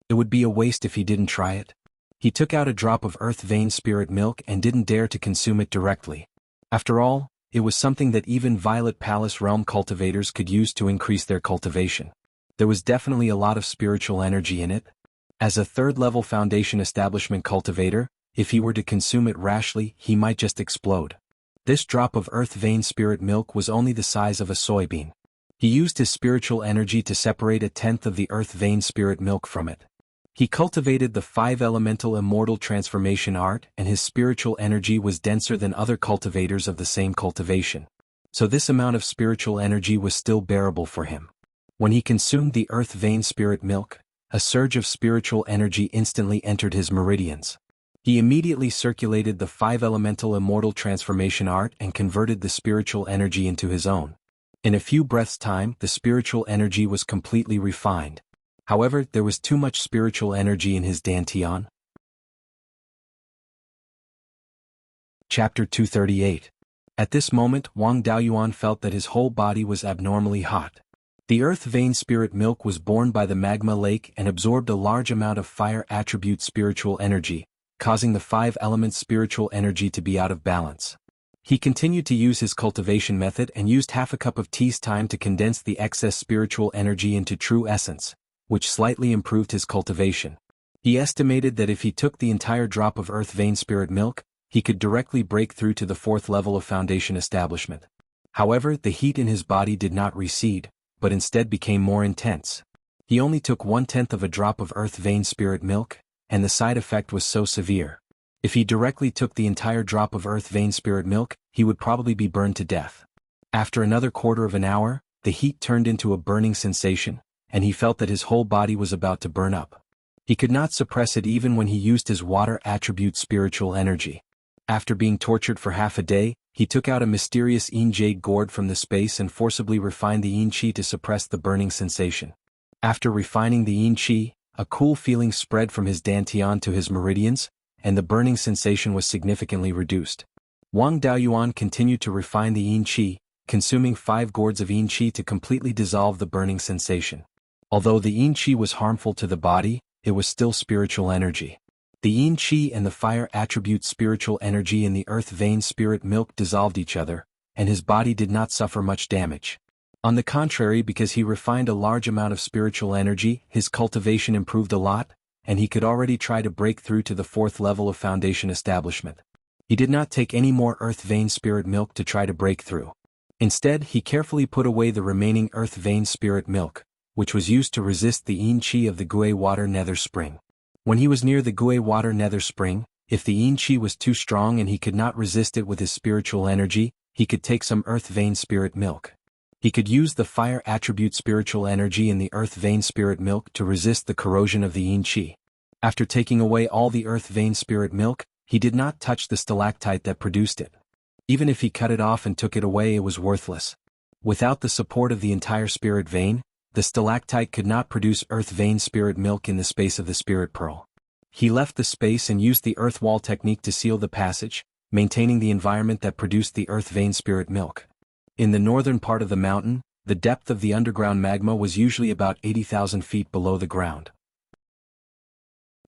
S1: It would be a waste if he didn't try it. He took out a drop of earth vein spirit milk and didn't dare to consume it directly. After all, it was something that even Violet Palace realm cultivators could use to increase their cultivation. There was definitely a lot of spiritual energy in it. As a third-level foundation establishment cultivator, if he were to consume it rashly, he might just explode. This drop of earth vein spirit milk was only the size of a soybean. He used his spiritual energy to separate 1/10 of the earth vein spirit milk from it. He cultivated the 5 elemental immortal transformation art, and his spiritual energy was denser than other cultivators of the same cultivation. So this amount of spiritual energy was still bearable for him. When he consumed the earth vein spirit milk, a surge of spiritual energy instantly entered his meridians. He immediately circulated the 5 elemental immortal transformation art and converted the spiritual energy into his own. In a few breaths' time, the spiritual energy was completely refined. However, there was too much spiritual energy in his dantian. Chapter 238. At this moment, Wang Daoyuan felt that his whole body was abnormally hot. The earth vein spirit milk was born by the magma lake and absorbed a large amount of fire attribute spiritual energy, causing the 5 elements spiritual energy to be out of balance. He continued to use his cultivation method and used half a cup of tea's time to condense the excess spiritual energy into true essence, which slightly improved his cultivation. He estimated that if he took the entire drop of earth vein spirit milk, he could directly break through to the 4th level of foundation establishment. However, the heat in his body did not recede, but instead became more intense. He only took 1/10 of a drop of earth vein spirit milk, and the side effect was so severe. If he directly took the entire drop of earth vein spirit milk, he would probably be burned to death. After another quarter of an hour, the heat turned into a burning sensation, and he felt that his whole body was about to burn up. He could not suppress it even when he used his water attribute spiritual energy. After being tortured for half a day, he took out a mysterious yin jade gourd from the space and forcibly refined the yin qi to suppress the burning sensation. After refining the yin qi, a cool feeling spread from his dantian to his meridians, and the burning sensation was significantly reduced. Wang Daoyuan continued to refine the yin qi, consuming 5 gourds of yin qi to completely dissolve the burning sensation. Although the yin qi was harmful to the body, it was still spiritual energy. The yin qi and the fire attribute spiritual energy in the earth vein spirit milk dissolved each other, and his body did not suffer much damage. On the contrary, because he refined a large amount of spiritual energy, his cultivation improved a lot, and he could already try to break through to the 4th level of foundation establishment. He did not take any more earth vein spirit milk to try to break through. Instead, he carefully put away the remaining earth vein spirit milk, which was used to resist the yin qi of the Gui water nether spring. When he was near the Gui water nether spring, if the yin qi was too strong and he could not resist it with his spiritual energy, he could take some earth vein spirit milk. He could use the fire attribute spiritual energy in the earth vein spirit milk to resist the corrosion of the yin qi. After taking away all the earth vein spirit milk, he did not touch the stalactite that produced it. Even if he cut it off and took it away, it was worthless. Without the support of the entire spirit vein, the stalactite could not produce earth vein spirit milk in the space of the spirit pearl. He left the space and used the earth wall technique to seal the passage, maintaining the environment that produced the earth vein spirit milk. In the northern part of the mountain, the depth of the underground magma was usually about 80,000 feet below the ground.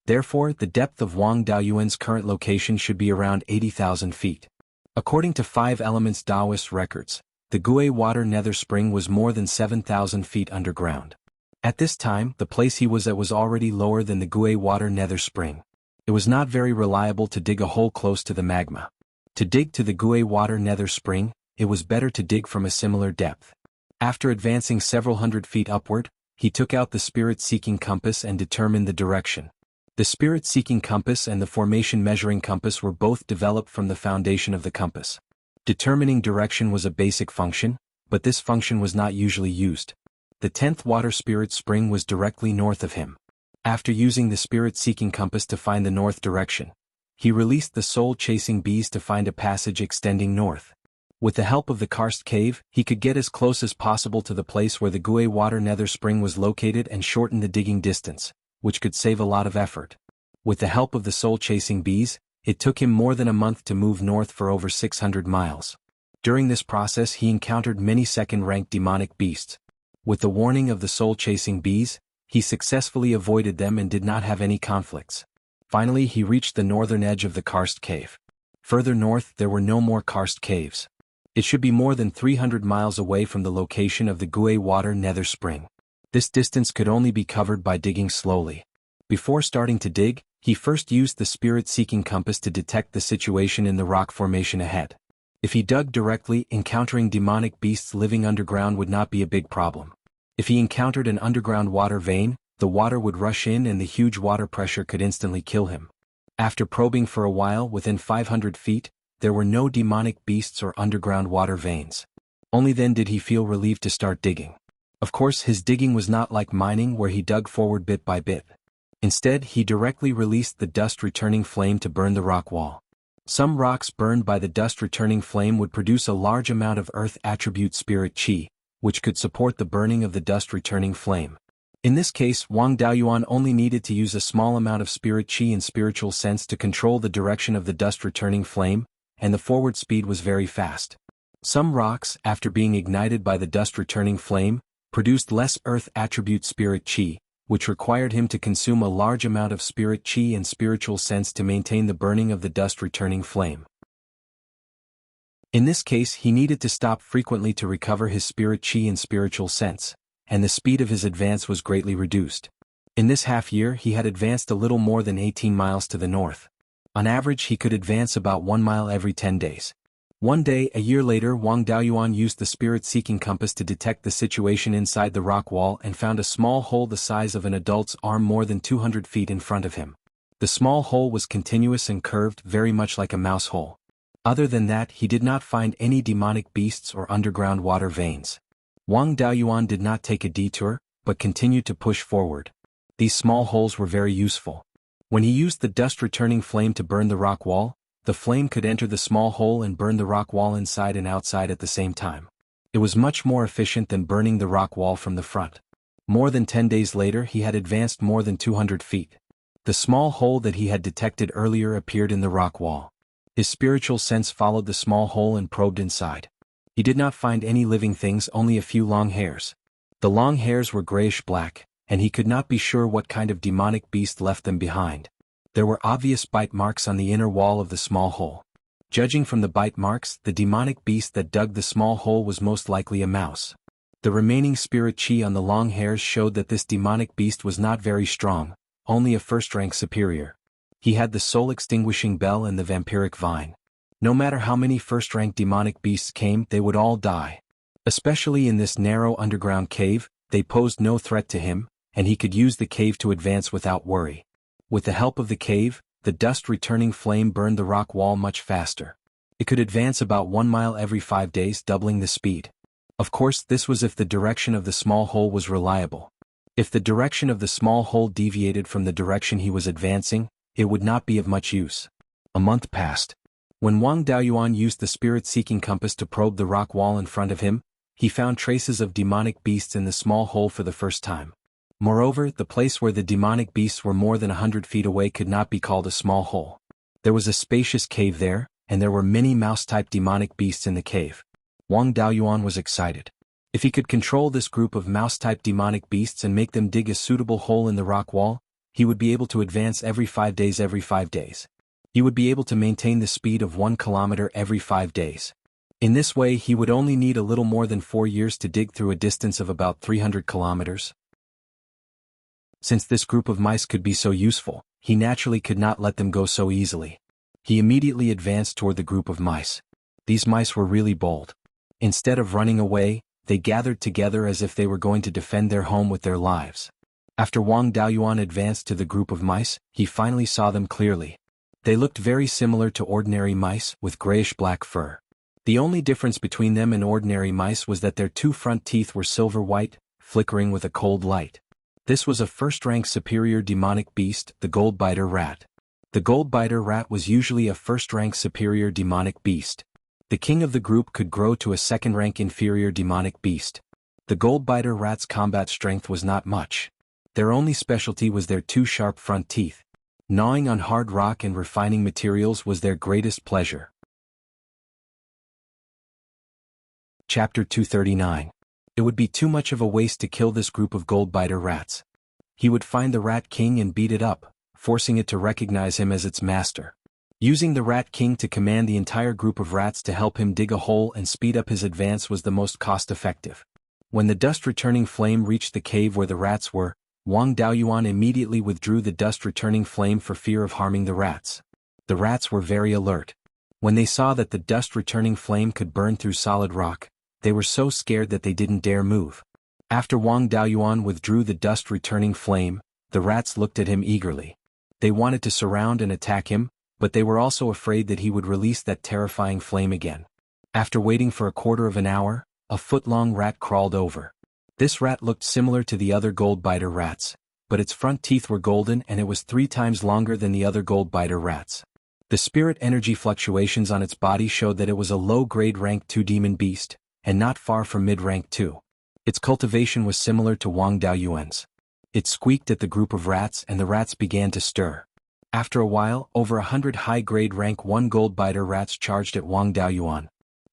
S1: Therefore, the depth of Wang Daoyuan's current location should be around 80,000 feet. According to 5 Elements Taoist records, the Gui water nether spring was more than 7,000 feet underground. At this time, the place he was at was already lower than the Gui water nether spring. It was not very reliable to dig a hole close to the magma. To dig to the Gui water nether spring, it was better to dig from a similar depth. After advancing several hundred feet upward, he took out the spirit-seeking compass and determined the direction. The spirit-seeking compass and the formation measuring compass were both developed from the foundation of the compass. Determining direction was a basic function, but this function was not usually used. The 10th water spirit spring was directly north of him. After using the spirit-seeking compass to find the north direction, he released the soul-chasing bees to find a passage extending north. With the help of the karst cave, he could get as close as possible to the place where the Gui water nether spring was located and shorten the digging distance, which could save a lot of effort. With the help of the soul-chasing bees, it took him more than a month to move north for over 600 miles. During this process he encountered many second-ranked demonic beasts. With the warning of the soul-chasing bees, he successfully avoided them and did not have any conflicts. Finally he reached the northern edge of the karst cave. Further north there were no more karst caves. It should be more than 300 miles away from the location of the Gui water nether spring. This distance could only be covered by digging slowly. Before starting to dig, he first used the spirit-seeking compass to detect the situation in the rock formation ahead. If he dug directly, encountering demonic beasts living underground would not be a big problem. If he encountered an underground water vein, the water would rush in and the huge water pressure could instantly kill him. After probing for a while within 500 feet, there were no demonic beasts or underground water veins. Only then did he feel relieved to start digging. Of course, his digging was not like mining where he dug forward bit by bit. Instead, he directly released the dust-returning flame to burn the rock wall. Some rocks burned by the dust-returning flame would produce a large amount of earth attribute spirit qi, which could support the burning of the dust-returning flame. In this case, Wang Daoyuan only needed to use a small amount of spirit qi and spiritual sense to control the direction of the dust-returning flame, and the forward speed was very fast. Some rocks, after being ignited by the dust-returning flame, produced less earth attribute spirit qi, which required him to consume a large amount of spirit qi and spiritual sense to maintain the burning of the dust-returning flame. In this case he needed to stop frequently to recover his spirit qi and spiritual sense, and the speed of his advance was greatly reduced. In this half-year he had advanced a little more than 18 miles to the north. On average he could advance about 1 mile every 10 days. One day, a year later, Wang Daoyuan used the spirit-seeking compass to detect the situation inside the rock wall and found a small hole the size of an adult's arm more than 200 feet in front of him. The small hole was continuous and curved, very much like a mouse hole. Other than that, he did not find any demonic beasts or underground water veins. Wang Daoyuan did not take a detour, but continued to push forward. These small holes were very useful. When he used the dust-returning flame to burn the rock wall, the flame could enter the small hole and burn the rock wall inside and outside at the same time. It was much more efficient than burning the rock wall from the front. More than 10 days later he had advanced more than 200 feet. The small hole that he had detected earlier appeared in the rock wall. His spiritual sense followed the small hole and probed inside. He did not find any living things, only a few long hairs. The long hairs were grayish-black, and he could not be sure what kind of demonic beast left them behind. There were obvious bite marks on the inner wall of the small hole. Judging from the bite marks, the demonic beast that dug the small hole was most likely a mouse. The remaining spirit qi on the long hairs showed that this demonic beast was not very strong, only a first-rank superior. He had the soul-extinguishing bell and the vampiric vine. No matter how many first-rank demonic beasts came, they would all die. Especially in this narrow underground cave, they posed no threat to him, and he could use the cave to advance without worry. With the help of the cave, the dust-returning flame burned the rock wall much faster. It could advance about 1 mile every 5 days, doubling the speed. Of course, this was if the direction of the small hole was reliable. If the direction of the small hole deviated from the direction he was advancing, it would not be of much use. A month passed. When Wang Daoyuan used the spirit-seeking compass to probe the rock wall in front of him, he found traces of demonic beasts in the small hole for the first time. Moreover, the place where the demonic beasts were more than 100 feet away could not be called a small hole. There was a spacious cave there, and there were many mouse-type demonic beasts in the cave. Wang Daoyuan was excited. If he could control this group of mouse-type demonic beasts and make them dig a suitable hole in the rock wall, he would be able to advance every 5 days. He would be able to maintain the speed of 1 kilometer every 5 days. In this way he would only need a little more than 4 years to dig through a distance of about 300 kilometers. Since this group of mice could be so useful, he naturally could not let them go so easily. He immediately advanced toward the group of mice. These mice were really bold. Instead of running away, they gathered together as if they were going to defend their home with their lives. After Wang Daoyuan advanced to the group of mice, he finally saw them clearly. They looked very similar to ordinary mice with grayish-black fur. The only difference between them and ordinary mice was that their 2 front teeth were silver white, flickering with a cold light. This was a first-rank superior demonic beast, the gold-biter rat. The gold-biter rat was usually a first-rank superior demonic beast. The king of the group could grow to a second-rank inferior demonic beast. The gold-biter rat's combat strength was not much. Their only specialty was their 2 sharp front teeth. Gnawing on hard rock and refining materials was their greatest pleasure. Chapter 239. It would be too much of a waste to kill this group of gold-biter rats. He would find the Rat King and beat it up, forcing it to recognize him as its master. Using the Rat King to command the entire group of rats to help him dig a hole and speed up his advance was the most cost-effective. When the dust-returning flame reached the cave where the rats were, Wang Daoyuan immediately withdrew the dust-returning flame for fear of harming the rats. The rats were very alert. When they saw that the dust-returning flame could burn through solid rock, they were so scared that they didn't dare move. After Wang Daoyuan withdrew the dust-returning flame, the rats looked at him eagerly. They wanted to surround and attack him, but they were also afraid that he would release that terrifying flame again. After waiting for a quarter of an hour, a foot-long rat crawled over. This rat looked similar to the other gold-biter rats, but its front teeth were golden and it was 3 times longer than the other gold-biter rats. The spirit energy fluctuations on its body showed that it was a low-grade rank 2 demon beast, and not far from mid-rank 2. Its cultivation was similar to Wang Daoyuan's. It squeaked at the group of rats and the rats began to stir. After a while, over 100 high-grade rank 1 gold-biter rats charged at Wang Daoyuan.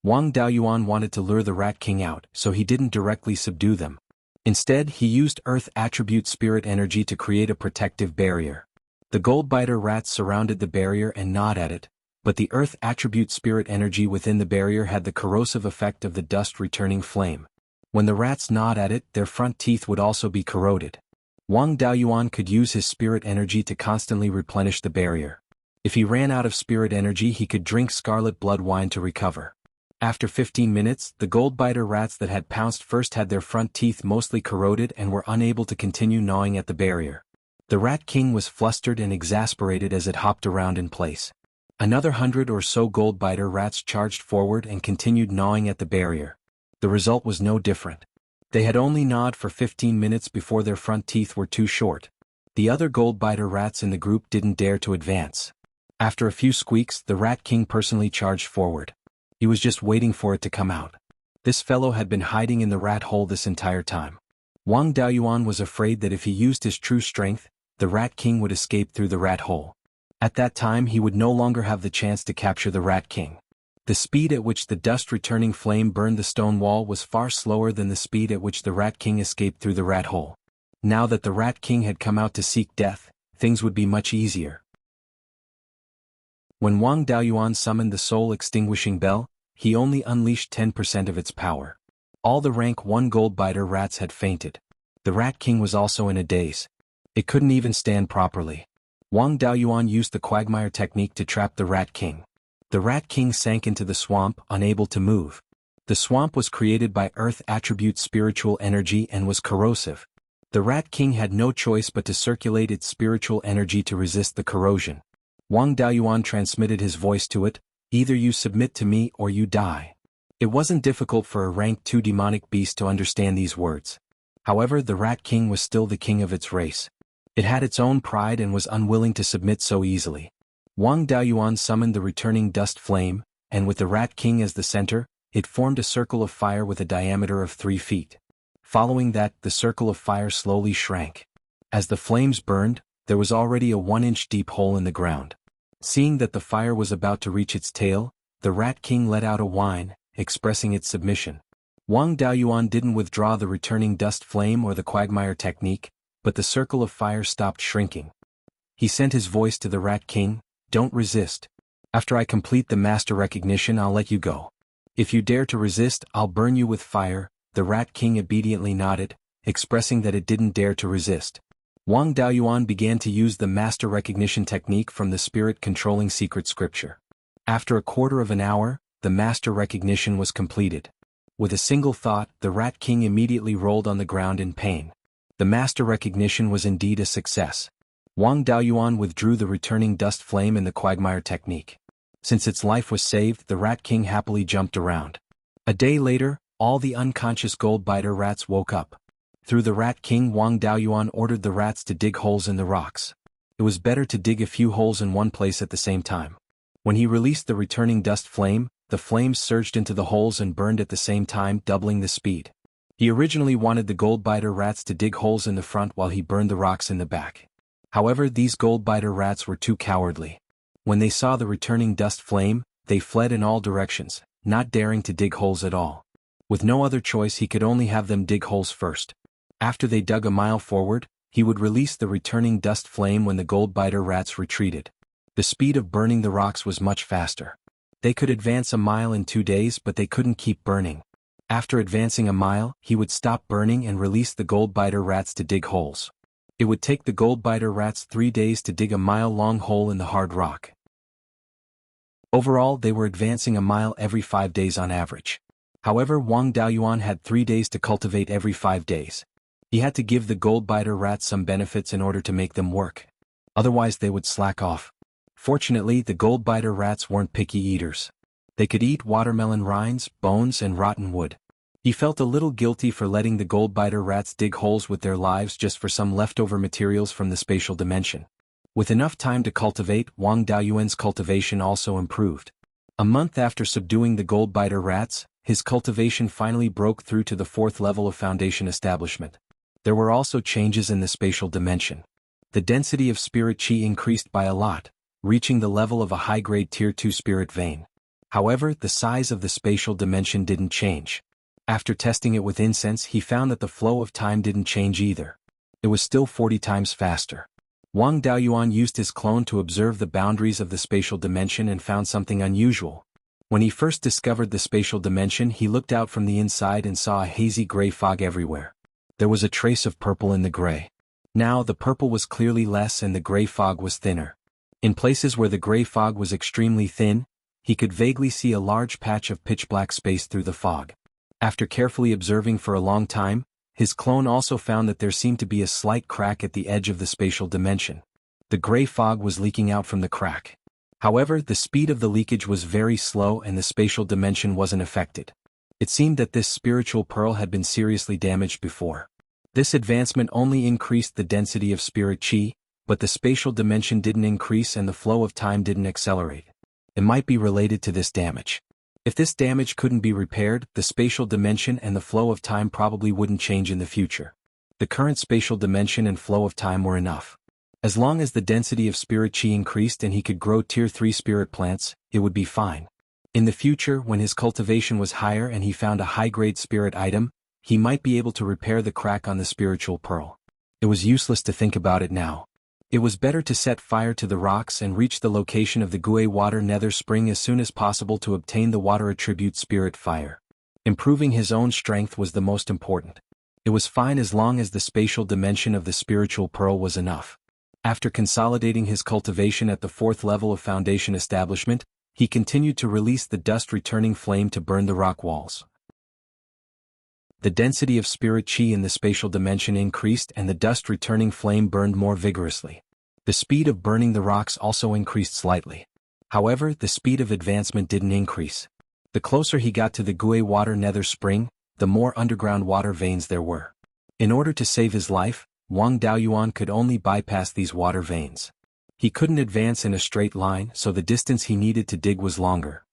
S1: Wang Daoyuan wanted to lure the Rat King out, so he didn't directly subdue them. Instead, he used Earth Attribute Spirit Energy to create a protective barrier. The gold-biter rats surrounded the barrier and gnawed at it, but the Earth Attribute Spirit Energy within the barrier had the corrosive effect of the dust-returning flame. When the rats gnawed at it, their front teeth would also be corroded. Wang Daoyuan could use his spirit energy to constantly replenish the barrier. If he ran out of spirit energy, he could drink scarlet blood wine to recover. After 15 minutes, the gold-biter rats that had pounced first had their front teeth mostly corroded and were unable to continue gnawing at the barrier. The Rat King was flustered and exasperated as it hopped around in place. Another 100 or so gold-biter rats charged forward and continued gnawing at the barrier. The result was no different. They had only gnawed for 15 minutes before their front teeth were too short. The other gold-biter rats in the group didn't dare to advance. After a few squeaks, the Rat King personally charged forward. He was just waiting for it to come out. This fellow had been hiding in the rat hole this entire time. Wang Daoyuan was afraid that if he used his true strength, the Rat King would escape through the rat hole. At that time he would no longer have the chance to capture the Rat King. The speed at which the dust-returning flame burned the stone wall was far slower than the speed at which the Rat King escaped through the rat hole. Now that the Rat King had come out to seek death, things would be much easier. When Wang Daoyuan summoned the soul-extinguishing bell, he only unleashed 10% of its power. All the rank 1 gold-biter rats had fainted. The Rat King was also in a daze. It couldn't even stand properly. Wang Daoyuan used the quagmire technique to trap the Rat King. The Rat King sank into the swamp, unable to move. The swamp was created by Earth Attribute spiritual energy and was corrosive. The Rat King had no choice but to circulate its spiritual energy to resist the corrosion. Wang Daoyuan transmitted his voice to it, "Either you submit to me or you die." It wasn't difficult for a rank 2 demonic beast to understand these words. However, the Rat King was still the king of its race. It had its own pride and was unwilling to submit so easily. Wang Daoyuan summoned the returning dust flame, and with the Rat King as the center, it formed a circle of fire with a diameter of 3 feet. Following that, the circle of fire slowly shrank. As the flames burned, there was already a 1-inch deep hole in the ground. Seeing that the fire was about to reach its tail, the Rat King let out a whine, expressing its submission. Wang Daoyuan didn't withdraw the returning dust flame or the quagmire technique, but the circle of fire stopped shrinking. He sent his voice to the Rat King, "Don't resist. After I complete the master recognition, I'll let you go. If you dare to resist, I'll burn you with fire." The Rat King obediently nodded, expressing that it didn't dare to resist. Wang Daoyuan began to use the master recognition technique from the spirit-controlling secret scripture. After a quarter of an hour, the master recognition was completed. With a single thought, the Rat King immediately rolled on the ground in pain. The master recognition was indeed a success. Wang Daoyuan withdrew the returning dust flame and the quagmire technique. Since its life was saved, the Rat King happily jumped around. A day later, all the unconscious goldbiter rats woke up. Through the Rat King, Wang Daoyuan ordered the rats to dig holes in the rocks. It was better to dig a few holes in one place at the same time. When he released the returning dust flame, the flames surged into the holes and burned at the same time, doubling the speed. He originally wanted the goldbiter rats to dig holes in the front while he burned the rocks in the back. However, these goldbiter rats were too cowardly. When they saw the returning dust flame, they fled in all directions, not daring to dig holes at all. With no other choice, he could only have them dig holes first. After they dug a mile forward, he would release the returning dust flame when the goldbiter rats retreated. The speed of burning the rocks was much faster. They could advance a mile in 2 days, but they couldn't keep burning. After advancing a mile, he would stop burning and release the goldbiter rats to dig holes. It would take the goldbiter rats 3 days to dig a mile-long hole in the hard rock. Overall, they were advancing a mile every 5 days on average. However, Wang Daoyuan had 3 days to cultivate every 5 days. He had to give the goldbiter rats some benefits in order to make them work. Otherwise they would slack off. Fortunately, the goldbiter rats weren't picky eaters. They could eat watermelon rinds, bones, and rotten wood. He felt a little guilty for letting the goldbiter rats dig holes with their lives just for some leftover materials from the spatial dimension. With enough time to cultivate, Wang Daoyuan's cultivation also improved. A month after subduing the goldbiter rats, his cultivation finally broke through to the 4th level of foundation establishment. There were also changes in the spatial dimension. The density of spirit chi increased by a lot, reaching the level of a high-grade Tier 2 spirit vein. However, the size of the spatial dimension didn't change. After testing it with incense, he found that the flow of time didn't change either. It was still 40 times faster. Wang Daoyuan used his clone to observe the boundaries of the spatial dimension and found something unusual. When he first discovered the spatial dimension, he looked out from the inside and saw a hazy gray fog everywhere. There was a trace of purple in the gray. Now the purple was clearly less and the gray fog was thinner. In places where the gray fog was extremely thin, he could vaguely see a large patch of pitch-black space through the fog. After carefully observing for a long time, his clone also found that there seemed to be a slight crack at the edge of the spatial dimension. The gray fog was leaking out from the crack. However, the speed of the leakage was very slow and the spatial dimension wasn't affected. It seemed that this spiritual pearl had been seriously damaged before. This advancement only increased the density of spirit chi, but the spatial dimension didn't increase and the flow of time didn't accelerate. It might be related to this damage. If this damage couldn't be repaired, the spatial dimension and the flow of time probably wouldn't change in the future. The current spatial dimension and flow of time were enough. As long as the density of spirit chi increased and he could grow Tier 3 spirit plants, it would be fine. In the future, when his cultivation was higher and he found a high-grade spirit item, he might be able to repair the crack on the spiritual pearl. It was useless to think about it now. It was better to set fire to the rocks and reach the location of the Gui water nether spring as soon as possible to obtain the water attribute spirit fire. Improving his own strength was the most important. It was fine as long as the spatial dimension of the spiritual pearl was enough. After consolidating his cultivation at the 4th level of foundation establishment, he continued to release the dust-returning flame to burn the rock walls. The density of spirit chi in the spatial dimension increased and the dust-returning flame burned more vigorously. The speed of burning the rocks also increased slightly. However, the speed of advancement didn't increase. The closer he got to the Gui water nether spring, the more underground water veins there were. In order to save his life, Wang Daoyuan could only bypass these water veins. He couldn't advance in a straight line, so the distance he needed to dig was longer.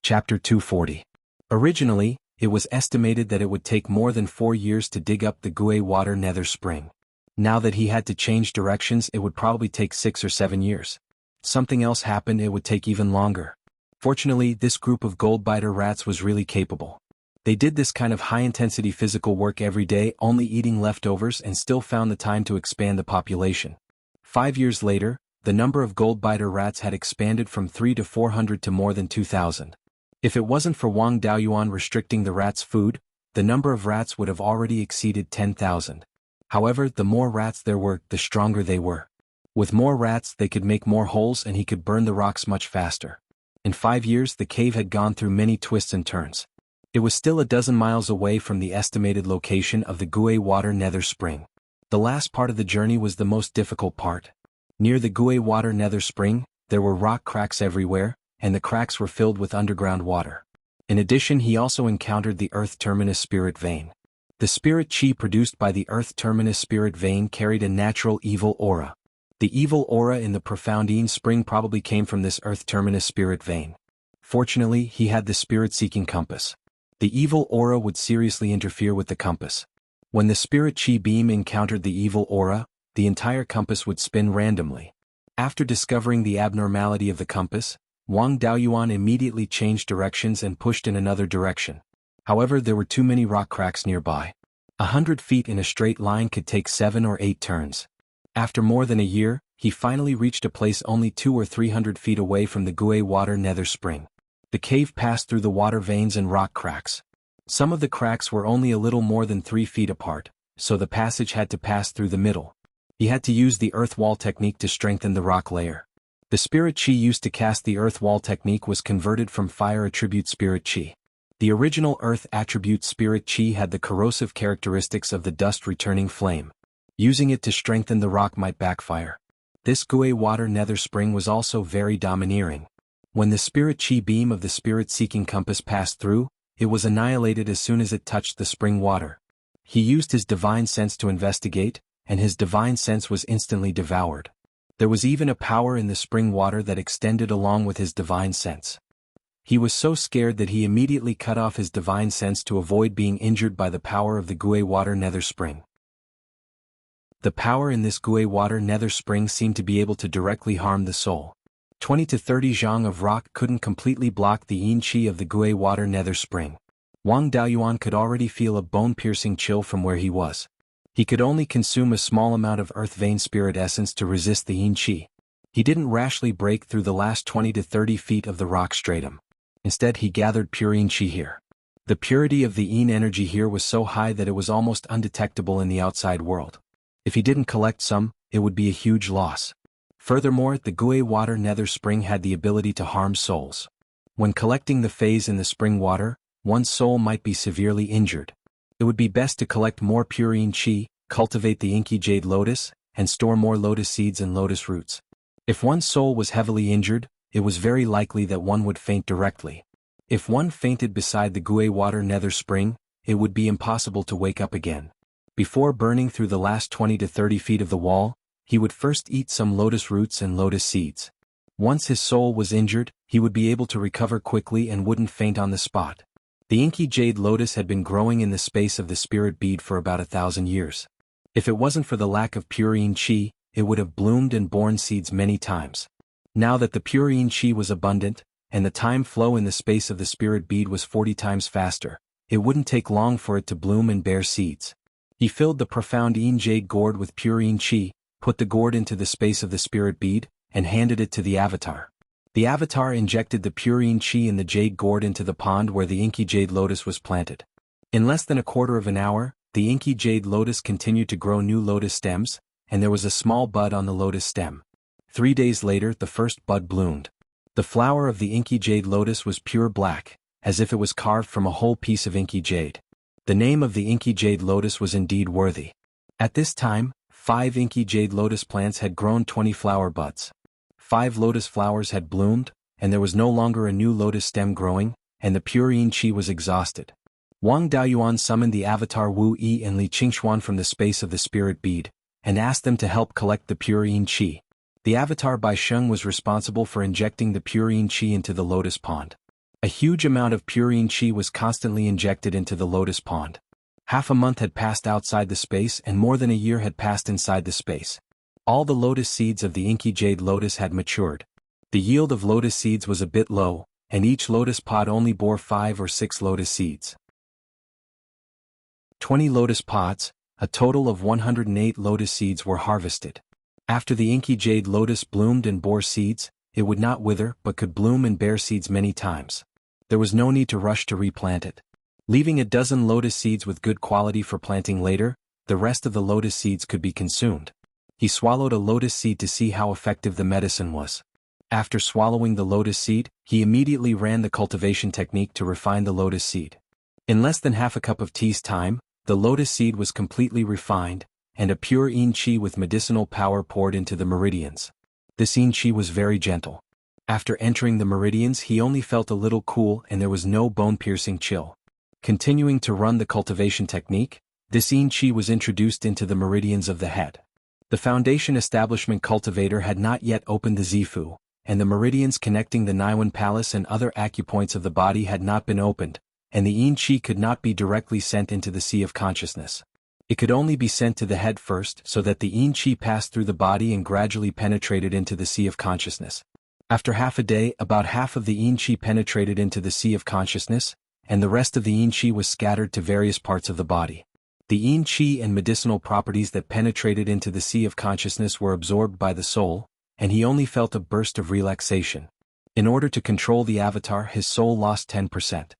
S1: Chapter 240. Originally, it was estimated that it would take more than 4 years to dig up the Gue water nether spring. Now that he had to change directions, it would probably take 6 or 7 years. Something else happened, it would take even longer. Fortunately, this group of goldbiter rats was really capable. They did this kind of high-intensity physical work every day, only eating leftovers, and still found the time to expand the population. 5 years later, the number of goldbiter rats had expanded from 3 to 400 to more than 2,000. If it wasn't for Wang Daoyuan restricting the rats' food, the number of rats would have already exceeded 10,000. However, the more rats there were, the stronger they were. With more rats, they could make more holes and he could burn the rocks much faster. In 5 years, the cave had gone through many twists and turns. It was still a dozen miles away from the estimated location of the Gue water nether spring. The last part of the journey was the most difficult part. Near the Gue water nether spring, there were rock cracks everywhere, and the cracks were filled with underground water. In addition, he also encountered the Earth Terminus Spirit Vein. The spirit chi produced by the Earth Terminus Spirit Vein carried a natural evil aura. The evil aura in the Profoundine Spring probably came from this Earth Terminus Spirit Vein. Fortunately, he had the spirit-seeking compass. The evil aura would seriously interfere with the compass. When the spirit chi beam encountered the evil aura, the entire compass would spin randomly. After discovering the abnormality of the compass, Wang Daoyuan immediately changed directions and pushed in another direction. However, there were too many rock cracks nearby. 100 feet in a straight line could take 7 or 8 turns. After more than a year, he finally reached a place only 200 or 300 feet away from the Gue water nether spring. The cave passed through the water veins and rock cracks. Some of the cracks were only a little more than 3 feet apart, so the passage had to pass through the middle. He had to use the earth wall technique to strengthen the rock layer. The spirit chi used to cast the earth wall technique was converted from fire attribute spirit chi. The original earth attribute spirit chi had the corrosive characteristics of the dust returning flame. Using it to strengthen the rock might backfire. This Gue water nether spring was also very domineering. When the spirit chi beam of the spirit-seeking compass passed through, it was annihilated as soon as it touched the spring water. He used his divine sense to investigate, and his divine sense was instantly devoured. There was even a power in the spring water that extended along with his divine sense. He was so scared that he immediately cut off his divine sense to avoid being injured by the power of the Gue water nether spring. The power in this Gue water nether spring seemed to be able to directly harm the soul. 20 to 30 zhang of rock couldn't completely block the yin chi of the Gue water nether spring. Wang Daoyuan could already feel a bone-piercing chill from where he was. He could only consume a small amount of earth vein spirit essence to resist the yin chi. He didn't rashly break through the last 20 to 30 feet of the rock stratum. Instead, he gathered pure yin chi here. The purity of the yin energy here was so high that it was almost undetectable in the outside world. If he didn't collect some, it would be a huge loss. Furthermore, the Gue water nether spring had the ability to harm souls. When collecting the phase in the spring water, one's soul might be severely injured. It would be best to collect more pure yin chi, cultivate the inky jade lotus, and store more lotus seeds and lotus roots. If one's soul was heavily injured, it was very likely that one would faint directly. If one fainted beside the Gue water nether spring, it would be impossible to wake up again. Before burning through the last 20 to 30 feet of the wall, he would first eat some lotus roots and lotus seeds. Once his soul was injured, he would be able to recover quickly and wouldn't faint on the spot. The inky jade lotus had been growing in the space of the spirit bead for about 1,000 years. If it wasn't for the lack of pure yin chi, it would have bloomed and borne seeds many times. Now that the pure yin chi was abundant, and the time flow in the space of the spirit bead was 40 times faster, it wouldn't take long for it to bloom and bear seeds. He filled the profound yin jade gourd with pure yin chi, put the gourd into the space of the spirit bead, and handed it to the avatar. The avatar injected the pure yin chi in the jade gourd into the pond where the inky jade lotus was planted. In less than a quarter of an hour, the inky jade lotus continued to grow new lotus stems, and there was a small bud on the lotus stem. 3 days later, the first bud bloomed. The flower of the inky jade lotus was pure black, as if it was carved from a whole piece of inky jade. The name of the inky jade lotus was indeed worthy. At this time, 5 inky jade lotus plants had grown 20 flower buds. 5 lotus flowers had bloomed, and there was no longer a new lotus stem growing, and the pure yin chi was exhausted. Wang Daoyuan summoned the avatar Wu Yi and Li Qingxuan from the space of the spirit bead, and asked them to help collect the pure yin chi. The avatar Bai Sheng was responsible for injecting the pure yin chi into the lotus pond. A huge amount of purine qi was constantly injected into the lotus pond. Half a month had passed outside the space and more than a year had passed inside the space. All the lotus seeds of the inky jade lotus had matured. The yield of lotus seeds was a bit low, and each lotus pod only bore 5 or 6 lotus seeds. 20 lotus pods, a total of 108 lotus seeds were harvested. After the inky jade lotus bloomed and bore seeds, it would not wither but could bloom and bear seeds many times. There was no need to rush to replant it. Leaving a dozen lotus seeds with good quality for planting later, the rest of the lotus seeds could be consumed. He swallowed a lotus seed to see how effective the medicine was. After swallowing the lotus seed, he immediately ran the cultivation technique to refine the lotus seed. In less than half a cup of tea's time, the lotus seed was completely refined, and a pure yin qi with medicinal power poured into the meridians. This yin qi was very gentle. After entering the meridians he only felt a little cool and there was no bone-piercing chill. Continuing to run the cultivation technique, this yin qi was introduced into the meridians of the head. The foundation establishment cultivator had not yet opened the zifu, and the meridians connecting the Niwen Palace and other acupoints of the body had not been opened, and the yin qi could not be directly sent into the sea of consciousness. It could only be sent to the head first so that the yin qi passed through the body and gradually penetrated into the sea of consciousness. After half a day, about half of the yin qi penetrated into the sea of consciousness, and the rest of the yin qi was scattered to various parts of the body. The yin qi and medicinal properties that penetrated into the sea of consciousness were absorbed by the soul, and he only felt a burst of relaxation. In order to control the avatar, his soul lost 10%.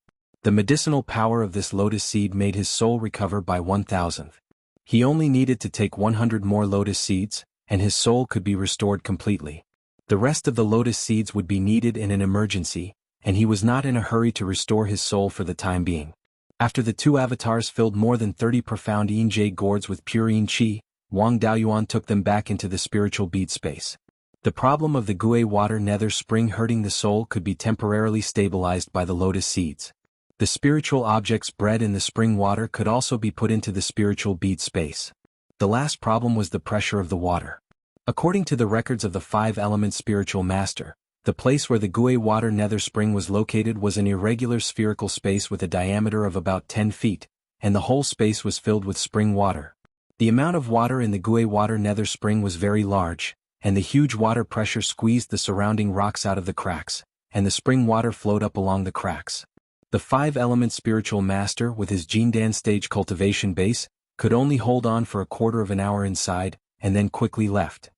S1: The medicinal power of this lotus seed made his soul recover by 1,000th. He only needed to take 100 more lotus seeds, and his soul could be restored completely. The rest of the lotus seeds would be needed in an emergency, and he was not in a hurry to restore his soul for the time being. After the two avatars filled more than 30 profound yin jade gourds with pure yin qi, Wang Daoyuan took them back into the spiritual bead space. The problem of the Gui water nether spring hurting the soul could be temporarily stabilized by the lotus seeds. The spiritual objects bred in the spring water could also be put into the spiritual bead space. The last problem was the pressure of the water. According to the records of the 5-element spiritual master, the place where the Gui water nether spring was located was an irregular spherical space with a diameter of about 10 feet, and the whole space was filled with spring water. The amount of water in the Gui water nether spring was very large, and the huge water pressure squeezed the surrounding rocks out of the cracks, and the spring water flowed up along the cracks. The 5-element spiritual master with his Jindan stage cultivation base could only hold on for a quarter of an hour inside, and then quickly left.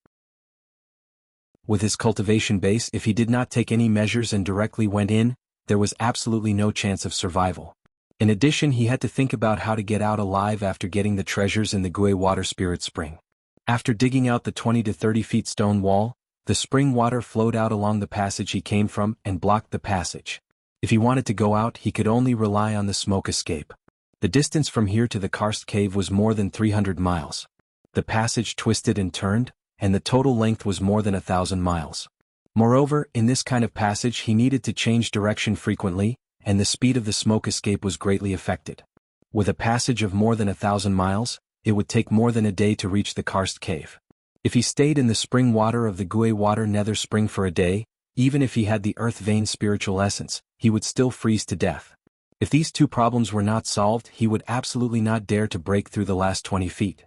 S1: With his cultivation base, if he did not take any measures and directly went in, there was absolutely no chance of survival. In addition, he had to think about how to get out alive after getting the treasures in the Gui water spirit spring. After digging out the 20 to 30 feet stone wall, the spring water flowed out along the passage he came from and blocked the passage. If he wanted to go out, he could only rely on the smoke escape. The distance from here to the karst cave was more than 300 miles. The passage twisted and turned, and the total length was more than 1,000 miles. Moreover, in this kind of passage he needed to change direction frequently, and the speed of the smoke escape was greatly affected. With a passage of more than 1,000 miles, it would take more than a day to reach the karst cave. If he stayed in the spring water of the Gui water nether spring for a day, even if he had the earth vein spiritual essence, he would still freeze to death. If these two problems were not solved, he would absolutely not dare to break through the last 20 feet.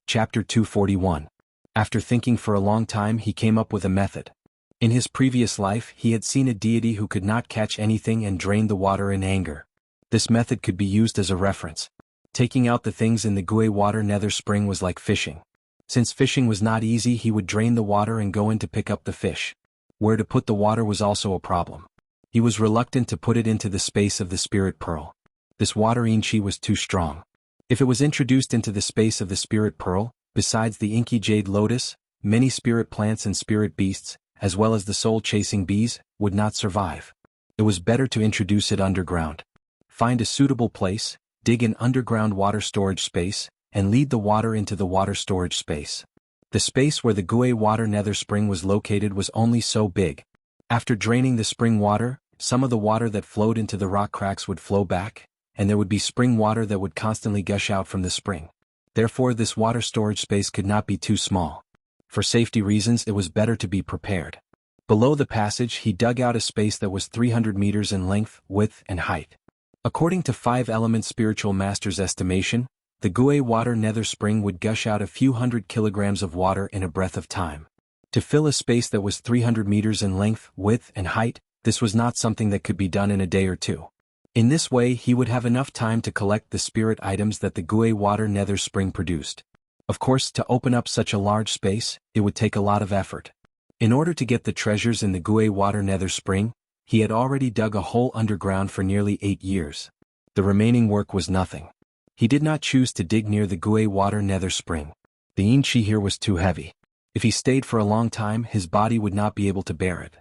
S1: Chapter 241. After thinking for a long time, he came up with a method. In his previous life, he had seen a deity who could not catch anything and drained the water in anger. This method could be used as a reference. Taking out the things in the Gui water nether spring was like fishing. Since fishing was not easy, he would drain the water and go in to pick up the fish. Where to put the water was also a problem. He was reluctant to put it into the space of the spirit pearl. This water yin qi was too strong. If it was introduced into the space of the spirit pearl, besides the inky jade lotus, many spirit plants and spirit beasts, as well as the soul-chasing bees, would not survive. It was better to introduce it underground. Find a suitable place, dig an underground water storage space, and lead the water into the water storage space. The space where the Gui water nether spring was located was only so big. After draining the spring water, some of the water that flowed into the rock cracks would flow back, and there would be spring water that would constantly gush out from the spring. Therefore, this water storage space could not be too small. For safety reasons, it was better to be prepared. Below the passage he dug out a space that was 300 meters in length, width, and height. According to 5-element spiritual master's estimation, the Gue water nether spring would gush out a few hundred kilograms of water in a breath of time. To fill a space that was 300 meters in length, width, and height, this was not something that could be done in a day or two. In this way he would have enough time to collect the spirit items that the Gue water nether spring produced. Of course, to open up such a large space, it would take a lot of effort. In order to get the treasures in the Gue water nether spring, he had already dug a hole underground for nearly 8 years. The remaining work was nothing. He did not choose to dig near the Gue water nether spring. The yin qi here was too heavy. If he stayed for a long time, his body would not be able to bear it.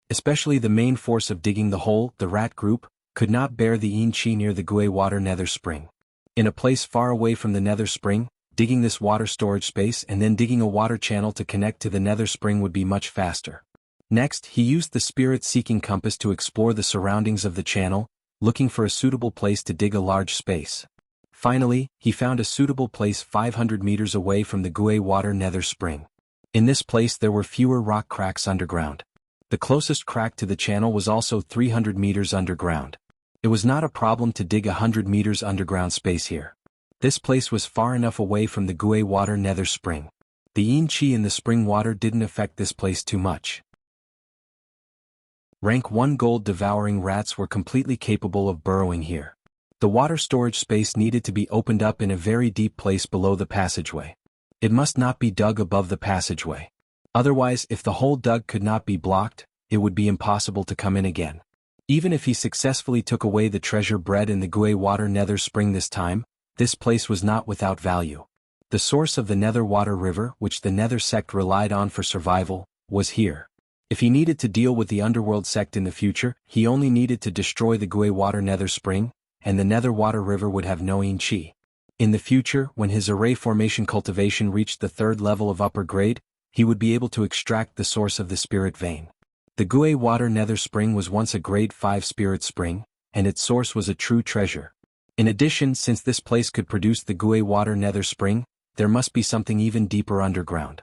S1: Especially the main force of digging the hole, the rat group, could not bear the yin qi near the Gue water nether spring. In a place far away from the nether spring, digging this water storage space and then digging a water channel to connect to the nether spring would be much faster. Next, he used the spirit-seeking compass to explore the surroundings of the channel, looking for a suitable place to dig a large space. Finally, he found a suitable place 500 meters away from the Gue water nether spring. In this place there were fewer rock cracks underground. The closest crack to the channel was also 300 meters underground. It was not a problem to dig 100 meters underground space here. This place was far enough away from the Gue water nether spring. The yin qi in the spring water didn't affect this place too much. Rank 1 gold-devouring rats were completely capable of burrowing here. The water storage space needed to be opened up in a very deep place below the passageway. It must not be dug above the passageway. Otherwise, if the hole dug could not be blocked, it would be impossible to come in again. Even if he successfully took away the treasure bred in the Gue water nether spring this time, this place was not without value. The source of the nether water river, which the nether sect relied on for survival, was here. If he needed to deal with the underworld sect in the future, he only needed to destroy the Gue water nether spring, and the nether water river would have no yin qi. In the future, when his array formation cultivation reached the 3rd level of upper grade, he would be able to extract the source of the spirit vein. The Gue water nether spring was once a grade 5 spirit spring, and its source was a true treasure. In addition, since this place could produce the Gue water nether spring, there must be something even deeper underground.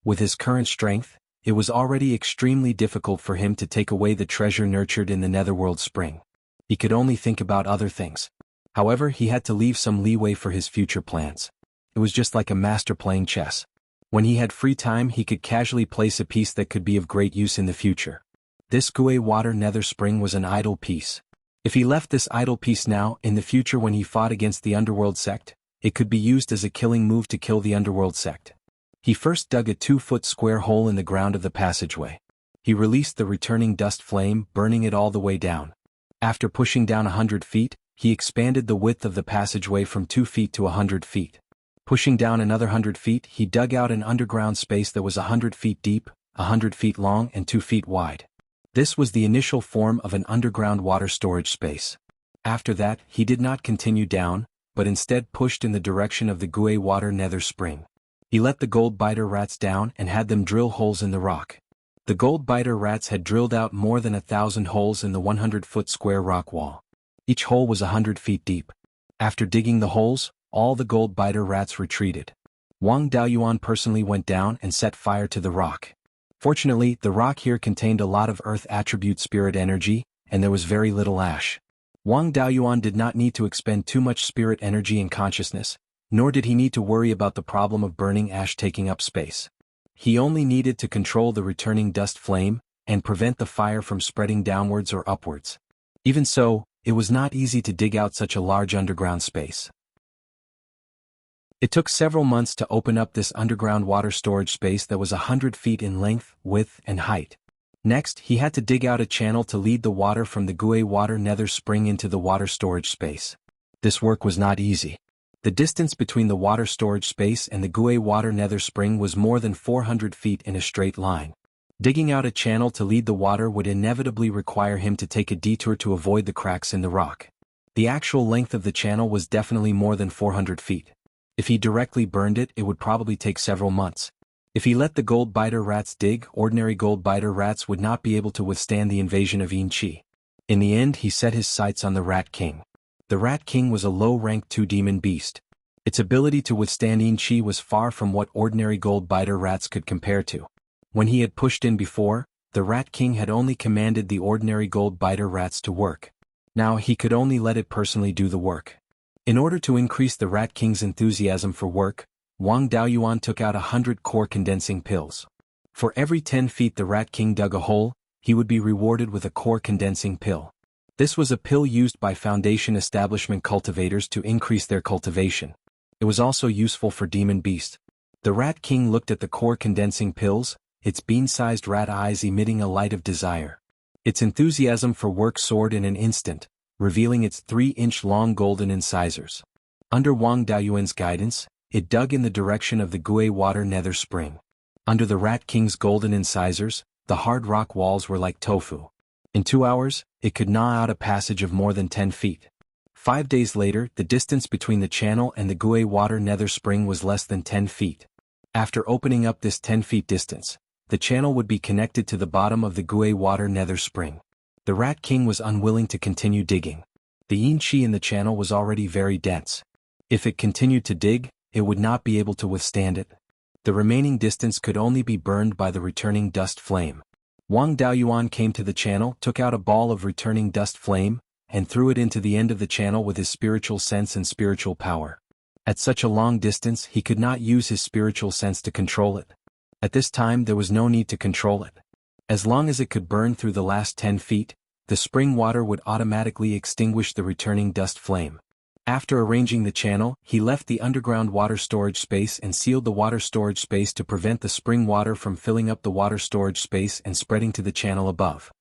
S1: With his current strength, it was already extremely difficult for him to take away the treasure nurtured in the netherworld spring. He could only think about other things. However, he had to leave some leeway for his future plans. It was just like a master playing chess. When he had free time, he could casually place a piece that could be of great use in the future. This Gue water nether spring was an idle piece. If he left this idle piece now, in the future when he fought against the underworld sect, it could be used as a killing move to kill the underworld sect. He first dug a 2-foot square hole in the ground of the passageway. He released the returning dust flame, burning it all the way down. After pushing down 100 feet, he expanded the width of the passageway from 2 feet to 100 feet. Pushing down another 100 feet, he dug out an underground space that was 100 feet deep, 100 feet long, and 2 feet wide. This was the initial form of an underground water storage space. After that, he did not continue down, but instead pushed in the direction of the Gue water nether spring. He let the gold biter rats down and had them drill holes in the rock. The gold biter rats had drilled out more than 1,000 holes in the 100-foot square rock wall. Each hole was 100 feet deep. After digging the holes, all the gold biter rats retreated. Wang Daoyuan personally went down and set fire to the rock. Fortunately, the rock here contained a lot of earth attribute spirit energy, and there was very little ash. Wang Daoyuan did not need to expend too much spirit energy and consciousness, nor did he need to worry about the problem of burning ash taking up space. He only needed to control the returning dust flame, and prevent the fire from spreading downwards or upwards. Even so, it was not easy to dig out such a large underground space. It took several months to open up this underground water storage space that was 100 feet in length, width, and height. Next, he had to dig out a channel to lead the water from the Gue water nether spring into the water storage space. This work was not easy. The distance between the water storage space and the Gue water nether spring was more than 400 feet in a straight line. Digging out a channel to lead the water would inevitably require him to take a detour to avoid the cracks in the rock. The actual length of the channel was definitely more than 400 feet. If he directly burned it, it would probably take several months. If he let the gold biter rats dig, ordinary gold biter rats would not be able to withstand the invasion of yin qi. In the end, he set his sights on the Rat King. The Rat King was a low-ranked 2-demon beast. Its ability to withstand yin qi was far from what ordinary gold biter rats could compare to. When he had pushed in before, The Rat King had only commanded the ordinary gold biter rats to work. Now he could only let it personally do the work. In order to increase the Rat King's enthusiasm for work, Wang Daoyuan took out 100 core condensing pills. For every 10 feet the Rat King dug a hole, he would be rewarded with a core condensing pill. This was a pill used by foundation establishment cultivators to increase their cultivation. It was also useful for demon beast. The Rat King looked at the core condensing pills, its bean-sized rat eyes emitting a light of desire. Its enthusiasm for work soared in an instant, revealing its 3-inch-long golden incisors. Under Wang Daoyuan's guidance, it dug in the direction of the Gui water nether spring. Under the Rat King's golden incisors, the hard rock walls were like tofu. In 2 hours, it could gnaw out a passage of more than 10 feet. 5 days later, the distance between the channel and the Gui water nether spring was less than 10 feet. After opening up this 10 feet distance, the channel would be connected to the bottom of the Gui water nether spring. The Rat King was unwilling to continue digging. The yin qi in the channel was already very dense. If it continued to dig, it would not be able to withstand it. The remaining distance could only be burned by the returning dust flame. Wang Daoyuan came to the channel, took out a ball of returning dust flame, and threw it into the end of the channel with his spiritual sense and spiritual power. At such a long distance he could not use his spiritual sense to control it. At this time there was no need to control it. As long as it could burn through the last 10 feet, the spring water would automatically extinguish the returning dust flame. After arranging the channel, he left the underground water storage space and sealed the water storage space to prevent the spring water from filling up the water storage space and spreading to the channel above.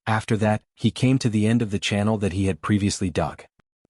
S1: After that, he came to the end of the channel that he had previously dug.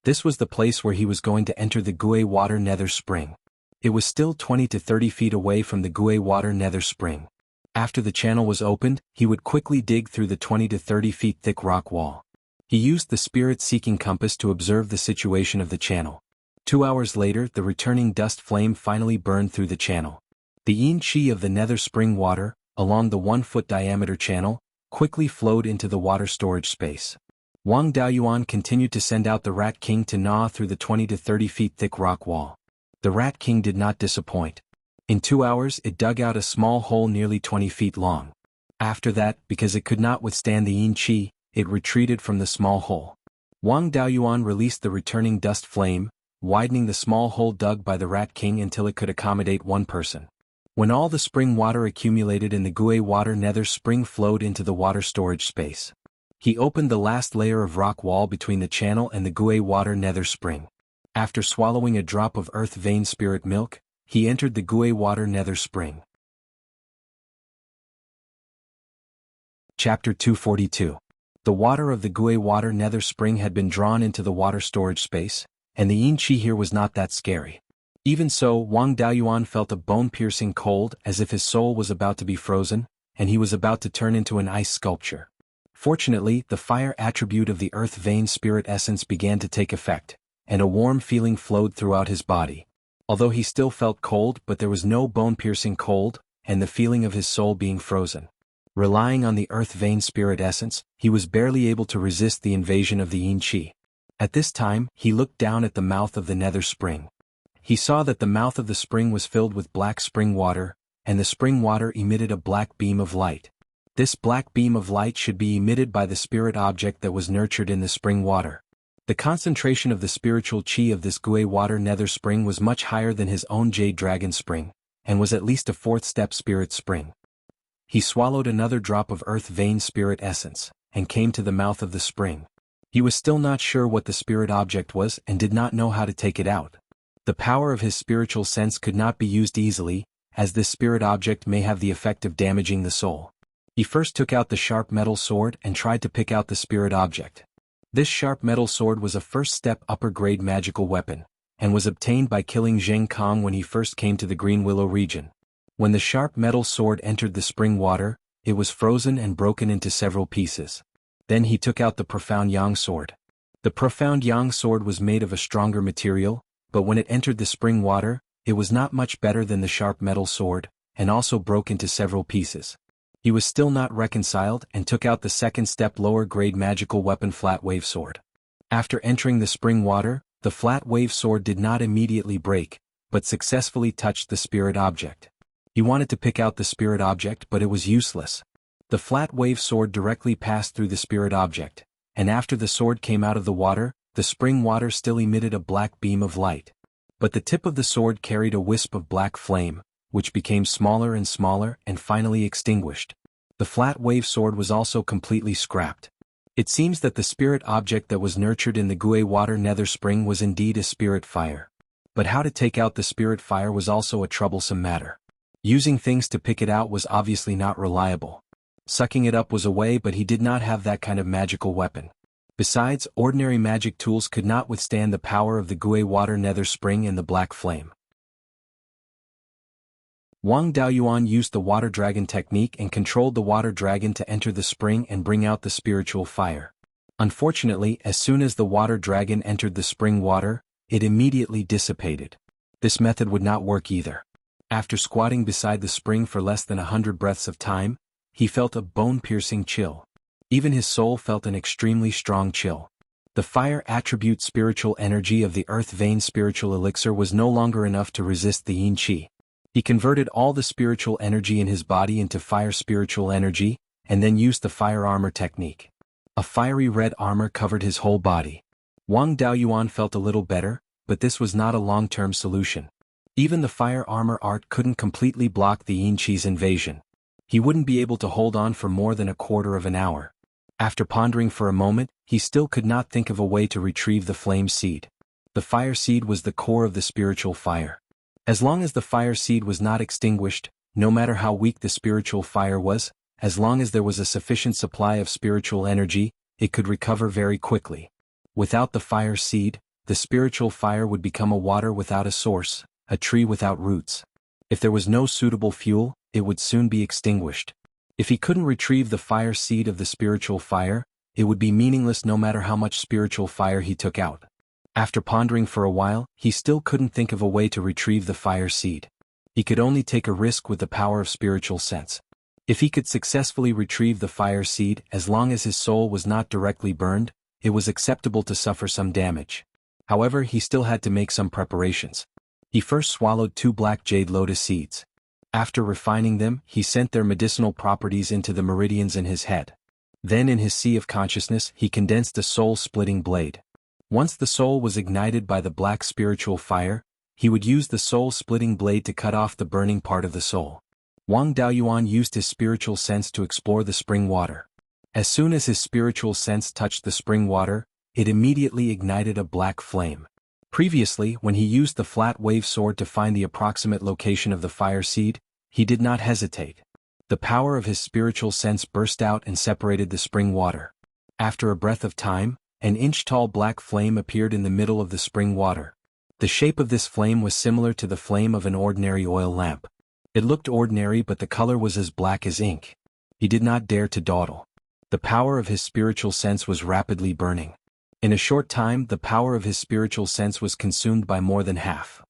S1: This was the place where he was going to enter the Gui water nether spring. It was still 20 to 30 feet away from the Gui water nether spring. After the channel was opened, he would quickly dig through the 20 to 30 feet thick rock wall. He used the spirit-seeking compass to observe the situation of the channel. 2 hours later, the returning dust flame finally burned through the channel. The yin qi of the nether spring water, along the 1-foot diameter channel, quickly flowed into the water storage space. Wang Daoyuan continued to send out the Rat King to gnaw through the 20 to 30 feet thick rock wall. The Rat King did not disappoint. In 2 hours it dug out a small hole nearly 20 feet long. After that, because it could not withstand the yin qi, it retreated from the small hole. Wang Daoyuan released the returning dust flame, widening the small hole dug by the Rat King until it could accommodate one person. When all the spring water accumulated in the Gui water nether spring flowed into the water storage space. He opened the last layer of rock wall between the channel and the Gui water nether spring. After swallowing a drop of earth vein spirit milk, he entered the Gui water nether spring. Chapter 242. The water of the Gui water nether spring had been drawn into the water storage space, and the yin qi here was not that scary. Even so, Wang Daoyuan felt a bone-piercing cold as if his soul was about to be frozen, and he was about to turn into an ice sculpture. Fortunately, the fire attribute of the earth vein spirit essence began to take effect, and a warm feeling flowed throughout his body. Although he still felt cold, but there was no bone-piercing cold, and the feeling of his soul being frozen. Relying on the earth vein spirit essence, he was barely able to resist the invasion of the yin qi. At this time, he looked down at the mouth of the nether spring. He saw that the mouth of the spring was filled with black spring water, and the spring water emitted a black beam of light. This black beam of light should be emitted by the spirit object that was nurtured in the spring water. The concentration of the spiritual qi of this Gui water nether spring was much higher than his own jade dragon spring, and was at least a 4th step spirit spring. He swallowed another drop of earth vein spirit essence, and came to the mouth of the spring. He was still not sure what the spirit object was and did not know how to take it out. The power of his spiritual sense could not be used easily, as this spirit object may have the effect of damaging the soul. He first took out the sharp metal sword and tried to pick out the spirit object. This sharp metal sword was a first-step upper-grade magical weapon, and was obtained by killing Zheng Kong when he first came to the Green Willow region. When the sharp metal sword entered the spring water, it was frozen and broken into several pieces. Then he took out the profound yang sword. The profound yang sword was made of a stronger material, but when it entered the spring water, it was not much better than the sharp metal sword, and also broke into several pieces. He was still not reconciled and took out the second-step lower-grade magical weapon flat wave sword. After entering the spring water, the flat wave sword did not immediately break, but successfully touched the spirit object. He wanted to pick out the spirit object, but it was useless. The flat wave sword directly passed through the spirit object, and after the sword came out of the water, the spring water still emitted a black beam of light. But the tip of the sword carried a wisp of black flame, which became smaller and finally extinguished. The flat wave sword was also completely scrapped. It seems that the spirit object that was nurtured in the Gui water nether spring was indeed a spirit fire. But how to take out the spirit fire was also a troublesome matter. Using things to pick it out was obviously not reliable. Sucking it up was a way, but he did not have that kind of magical weapon. Besides, ordinary magic tools could not withstand the power of the Gui water nether spring and the black flame. Wang Daoyuan used the water dragon technique and controlled the water dragon to enter the spring and bring out the spiritual fire. Unfortunately, as soon as the water dragon entered the spring water, it immediately dissipated. This method would not work either. After squatting beside the spring for less than 100 breaths of time, he felt a bone-piercing chill. Even his soul felt an extremely strong chill. The fire attribute spiritual energy of the earth vein spiritual elixir was no longer enough to resist the yin qi. He converted all the spiritual energy in his body into fire spiritual energy, and then used the fire armor technique. A fiery red armor covered his whole body. Wang Daoyuan felt a little better, but this was not a long-term solution. Even the fire armor art couldn't completely block the yin qi's invasion. He wouldn't be able to hold on for more than a quarter of an hour. After pondering for a moment, he still could not think of a way to retrieve the flame seed. The fire seed was the core of the spiritual fire. As long as the fire seed was not extinguished, no matter how weak the spiritual fire was, as long as there was a sufficient supply of spiritual energy, it could recover very quickly. Without the fire seed, the spiritual fire would become a water without a source, a tree without roots. If there was no suitable fuel, it would soon be extinguished. If he couldn't retrieve the fire seed of the spiritual fire, it would be meaningless no matter how much spiritual fire he took out. After pondering for a while, he still couldn't think of a way to retrieve the fire seed. He could only take a risk with the power of spiritual sense. If he could successfully retrieve the fire seed, as long as his soul was not directly burned, it was acceptable to suffer some damage. However, he still had to make some preparations. He first swallowed 2 black jade lotus seeds. After refining them, he sent their medicinal properties into the meridians in his head. Then in his sea of consciousness, he condensed a soul-splitting blade. Once the soul was ignited by the black spiritual fire, he would use the soul-splitting blade to cut off the burning part of the soul. Wang Daoyuan used his spiritual sense to explore the spring water. As soon as his spiritual sense touched the spring water, it immediately ignited a black flame. Previously, when he used the flat wave sword to find the approximate location of the fire seed, he did not hesitate. The power of his spiritual sense burst out and separated the spring water. After a breath of time, an inch-tall black flame appeared in the middle of the spring water. The shape of this flame was similar to the flame of an ordinary oil lamp. It looked ordinary, but the color was as black as ink. He did not dare to dawdle. The power of his spiritual sense was rapidly burning. In a short time, the power of his spiritual sense was consumed by more than half.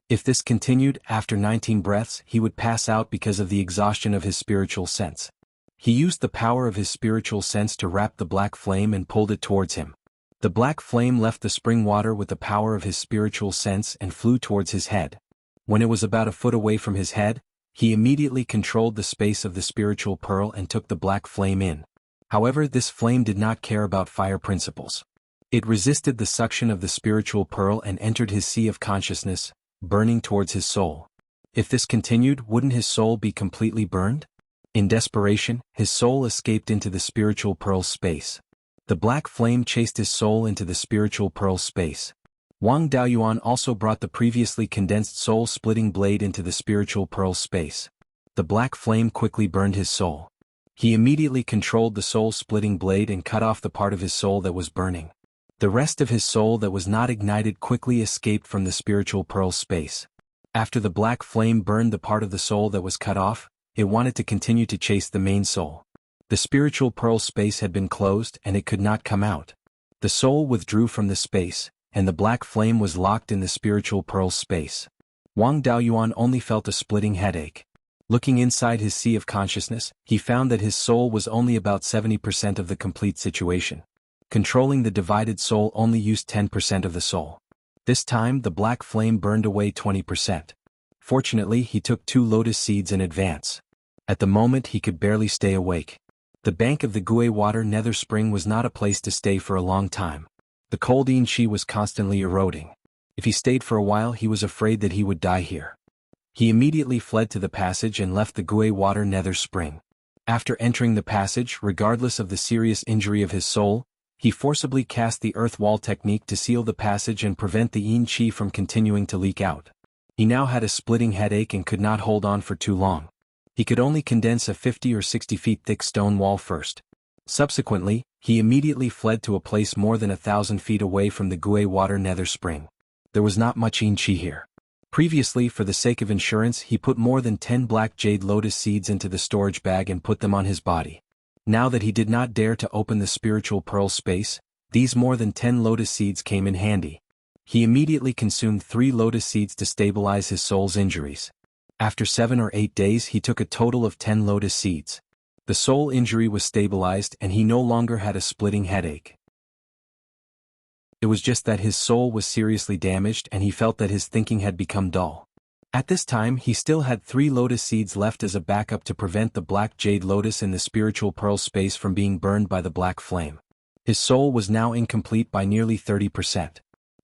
S1: If this continued, after 19 breaths, he would pass out because of the exhaustion of his spiritual sense. He used the power of his spiritual sense to wrap the black flame and pulled it towards him. The black flame left the spring water with the power of his spiritual sense and flew towards his head. When it was about a foot away from his head, he immediately controlled the space of the spiritual pearl and took the black flame in. However, this flame did not care about fire principles. It resisted the suction of the spiritual pearl and entered his sea of consciousness, burning towards his soul. If this continued, wouldn't his soul be completely burned? In desperation, his soul escaped into the spiritual pearl space. The black flame chased his soul into the spiritual pearl space. Wang Daoyuan also brought the previously condensed soul-splitting blade into the spiritual pearl space. The black flame quickly burned his soul. He immediately controlled the soul-splitting blade and cut off the part of his soul that was burning. The rest of his soul that was not ignited quickly escaped from the spiritual pearl space. After the black flame burned the part of the soul that was cut off, it wanted to continue to chase the main soul. The spiritual pearl space had been closed and it could not come out. The soul withdrew from the space, and the black flame was locked in the spiritual pearl space. Wang Daoyuan only felt a splitting headache. Looking inside his sea of consciousness, he found that his soul was only about 70% of the complete situation. Controlling the divided soul only used 10% of the soul. This time the black flame burned away 20%. Fortunately, he took 2 lotus seeds in advance. At the moment he could barely stay awake. The bank of the Gue Water Nether Spring was not a place to stay for a long time. The cold yin chi was constantly eroding. If he stayed for a while he was afraid that he would die here. He immediately fled to the passage and left the Gue Water Nether Spring. After entering the passage, regardless of the serious injury of his soul, he forcibly cast the earth wall technique to seal the passage and prevent the yin chi from continuing to leak out. He now had a splitting headache and could not hold on for too long. He could only condense a 50 or 60 feet thick stone wall first. Subsequently, he immediately fled to a place more than 1,000 feet away from the Gue Water Nether Spring. There was not much yin chi here. Previously, for the sake of insurance, he put more than 10 black jade lotus seeds into the storage bag and put them on his body. Now that he did not dare to open the spiritual pearl space, these more than 10 lotus seeds came in handy. He immediately consumed 3 lotus seeds to stabilize his soul's injuries. After 7 or 8 days he took a total of 10 lotus seeds. The soul injury was stabilized and he no longer had a splitting headache. It was just that his soul was seriously damaged and he felt that his thinking had become dull. At this time he still had 3 lotus seeds left as a backup to prevent the black jade lotus in the spiritual pearl space from being burned by the black flame. His soul was now incomplete by nearly 30%.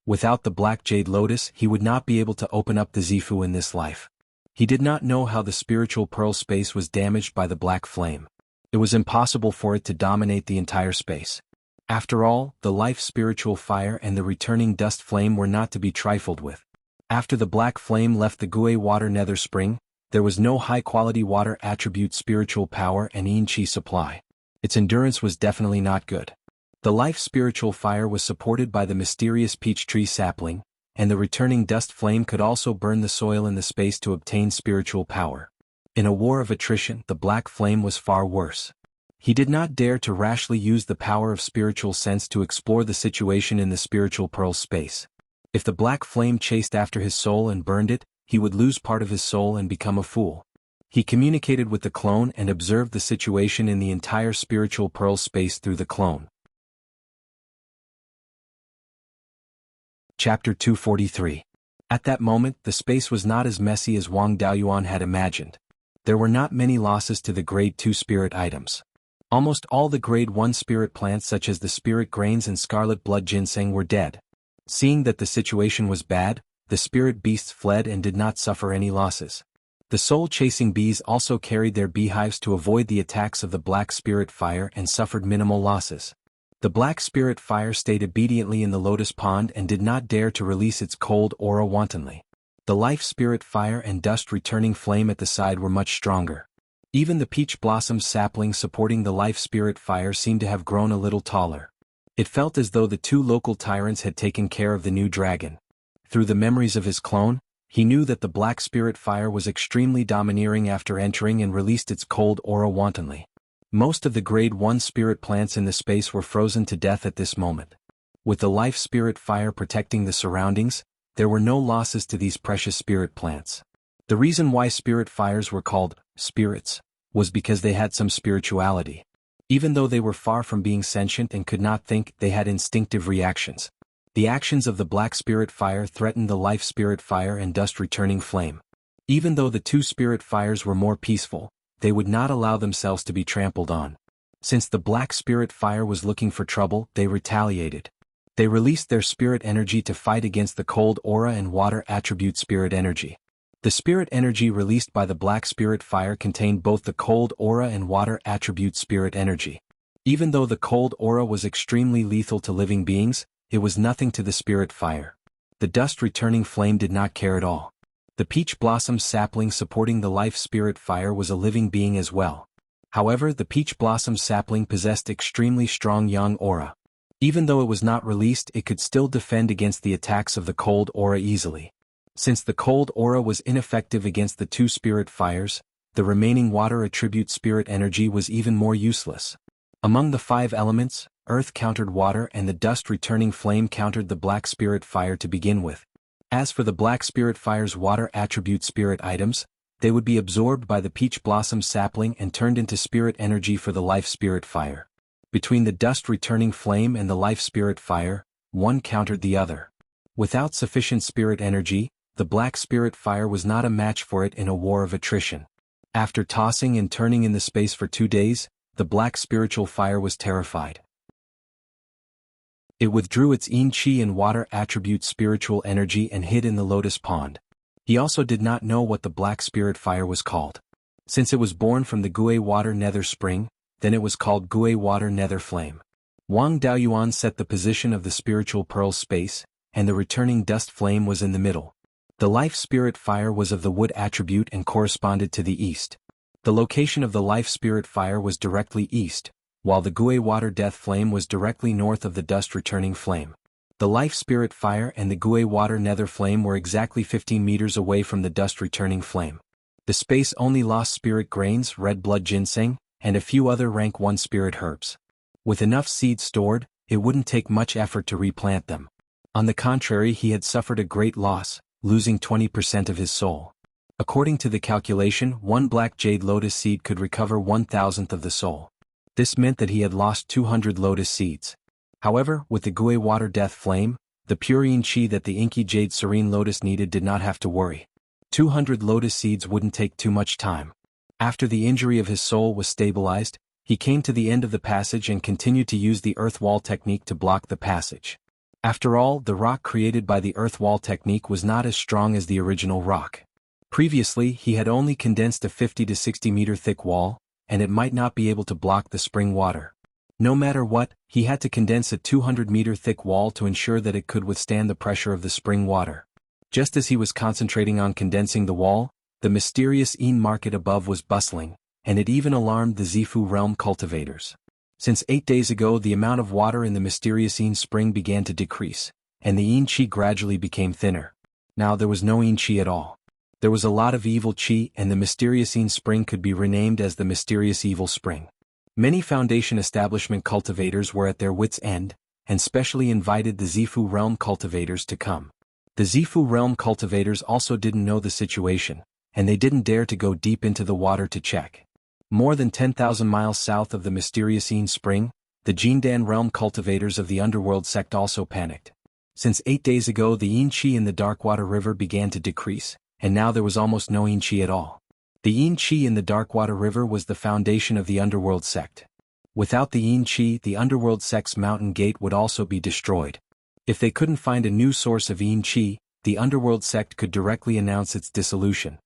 S1: Without the black jade lotus he would not be able to open up the Zifu in this life. He did not know how the spiritual pearl space was damaged by the black flame. It was impossible for it to dominate the entire space. After all, the life spiritual fire and the returning dust flame were not to be trifled with. After the black flame left the Gue Water Nether Spring, there was no high-quality water attribute spiritual power and yin chi supply. Its endurance was definitely not good. The life spiritual fire was supported by the mysterious peach tree sapling, and the returning dust flame could also burn the soil in the space to obtain spiritual power. In a war of attrition, the black flame was far worse. He did not dare to rashly use the power of spiritual sense to explore the situation in the spiritual pearl space. If the black flame chased after his soul and burned it, he would lose part of his soul and become a fool. He communicated with the clone and observed the situation in the entire spiritual pearl space through the clone. Chapter 243. At that moment, the space was not as messy as Wang Daoyuan had imagined. There were not many losses to the Grade 2 spirit items. Almost all the Grade 1 spirit plants such as the spirit grains and scarlet blood ginseng were dead. Seeing that the situation was bad, the spirit beasts fled and did not suffer any losses. The soul-chasing bees also carried their beehives to avoid the attacks of the black spirit fire and suffered minimal losses. The black spirit fire stayed obediently in the lotus pond and did not dare to release its cold aura wantonly. The life spirit fire and dust returning flame at the side were much stronger. Even the peach blossom sapling supporting the life spirit fire seemed to have grown a little taller. It felt as though the 2 local tyrants had taken care of the new dragon. Through the memories of his clone, he knew that the black spirit fire was extremely domineering after entering and released its cold aura wantonly. Most of the Grade 1 spirit plants in the space were frozen to death at this moment. With the life spirit fire protecting the surroundings, there were no losses to these precious spirit plants. The reason why spirit fires were called spirits was because they had some spirituality. Even though they were far from being sentient and could not think, they had instinctive reactions. The actions of the black spirit fire threatened the life spirit fire and dust returning flame. Even though the 2 spirit fires were more peaceful, they would not allow themselves to be trampled on. Since the black spirit fire was looking for trouble, they retaliated. They released their spirit energy to fight against the cold aura and water attribute spirit energy. The spirit energy released by the black spirit fire contained both the cold aura and water attribute spirit energy. Even though the cold aura was extremely lethal to living beings, it was nothing to the spirit fire. The dust returning flame did not care at all. The peach blossom sapling supporting the life spirit fire was a living being as well. However, the peach blossom sapling possessed extremely strong yang aura. Even though it was not released, it could still defend against the attacks of the cold aura easily. Since the cold aura was ineffective against the 2 spirit fires, the remaining water attribute spirit energy was even more useless. Among the 5 elements, earth countered water and the dust returning flame countered the black spirit fire to begin with. As for the black spirit fire's water attribute spirit items, they would be absorbed by the peach blossom sapling and turned into spirit energy for the life spirit fire. Between the dust returning flame and the life spirit fire, one countered the other. Without sufficient spirit energy, the black spirit fire was not a match for it in a war of attrition. After tossing and turning in the space for 2 days, the black spiritual fire was terrified. It withdrew its yin qi and water attribute spiritual energy and hid in the lotus pond. He also did not know what the black spirit fire was called. Since it was born from the Gui water nether spring, then it was called Gui water nether flame. Wang Daoyuan set the position of the spiritual pearl space, and the returning dust flame was in the middle. The life spirit fire was of the wood attribute and corresponded to the east. The location of the life spirit fire was directly east, while the Gui water death flame was directly north of the dust returning flame. The life spirit fire and the Gui water nether flame were exactly 15 meters away from the dust returning flame. The space only lost spirit grains, red blood ginseng, and a few other rank 1 spirit herbs. With enough seeds stored, it wouldn't take much effort to replant them. On the contrary, he had suffered a great loss, losing 20% of his soul. According to the calculation, 1 black jade lotus seed could recover 1,000th of the soul. This meant that he had lost 200 lotus seeds. However, with the Gui water death flame, the pure yin qi that the inky jade serene lotus needed did not have to worry. 200 lotus seeds wouldn't take too much time. After the injury of his soul was stabilized, he came to the end of the passage and continued to use the earth wall technique to block the passage. After all, the rock created by the earth wall technique was not as strong as the original rock. Previously, he had only condensed a 50 to 60 meter thick wall, and it might not be able to block the spring water. No matter what, he had to condense a 200 meter thick wall to ensure that it could withstand the pressure of the spring water. Just as he was concentrating on condensing the wall, the mysterious yin market above was bustling, and it even alarmed the Zifu realm cultivators. Since 8 days ago, the amount of water in the mysterious yin spring began to decrease, and the yin qi gradually became thinner. Now there was no yin qi at all. There was a lot of evil qi, and the mysterious yin spring could be renamed as the mysterious evil spring. Many foundation establishment cultivators were at their wits' end, and specially invited the Zifu realm cultivators to come. The Zifu realm cultivators also didn't know the situation, and they didn't dare to go deep into the water to check. More than 10,000 miles south of the mysterious yin spring, the Jindan realm cultivators of the underworld sect also panicked. Since 8 days ago, the yin qi in the Darkwater River began to decrease, and now there was almost no yin qi at all. The yin qi in the Darkwater River was the foundation of the underworld sect. Without the yin qi, the underworld sect's mountain gate would also be destroyed. If they couldn't find a new source of yin qi, the underworld sect could directly announce its dissolution.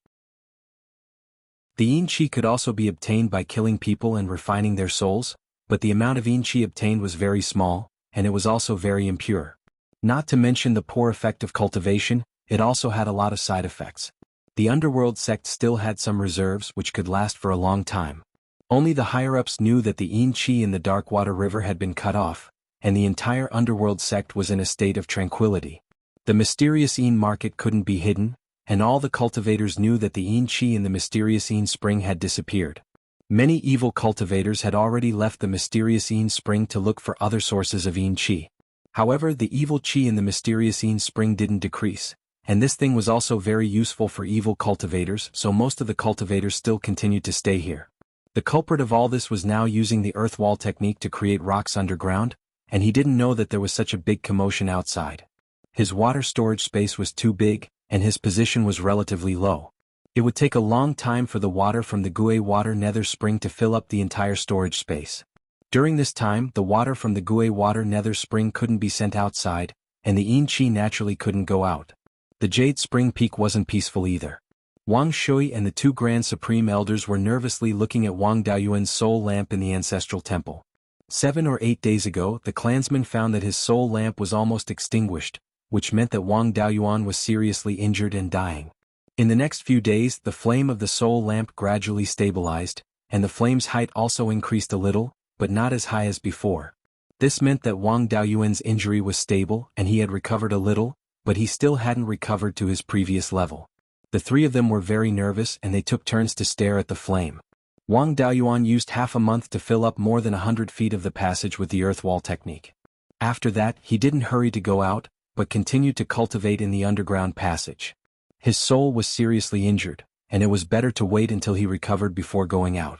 S1: The yin qi could also be obtained by killing people and refining their souls, but the amount of yin qi obtained was very small, and it was also very impure. Not to mention the poor effect of cultivation, it also had a lot of side effects. The underworld sect still had some reserves which could last for a long time. Only the higher-ups knew that the yin qi in the Darkwater River had been cut off, and the entire underworld sect was in a state of tranquility. The mysterious yin market couldn't be hidden, and all the cultivators knew that the yin qi in the mysterious yin spring had disappeared. Many evil cultivators had already left the mysterious yin spring to look for other sources of yin qi. However, the evil qi in the mysterious yin spring didn't decrease, and this thing was also very useful for evil cultivators, so most of the cultivators still continued to stay here. The culprit of all this was now using the earth wall technique to create rocks underground, and he didn't know that there was such a big commotion outside. His water storage space was too big, and his position was relatively low. It would take a long time for the water from the Gui water nether spring to fill up the entire storage space. During this time, the water from the Gui water nether spring couldn't be sent outside, and the yin qi naturally couldn't go out. The Jade Spring Peak wasn't peaceful either. Wang Shui and the 2 Grand Supreme Elders were nervously looking at Wang Daoyuan's soul lamp in the ancestral temple. 7 or 8 days ago, the clansman found that his soul lamp was almost extinguished, which meant that Wang Daoyuan was seriously injured and dying. In the next few days, the flame of the soul lamp gradually stabilized, and the flame's height also increased a little, but not as high as before. This meant that Wang Daoyuan's injury was stable and he had recovered a little, but he still hadn't recovered to his previous level. The 3 of them were very nervous and they took turns to stare at the flame. Wang Daoyuan used half a month to fill up more than 100 feet of the passage with the earth wall technique. After that, he didn't hurry to go out, but continued to cultivate in the underground passage. His soul was seriously injured, and it was better to wait until he recovered before going out.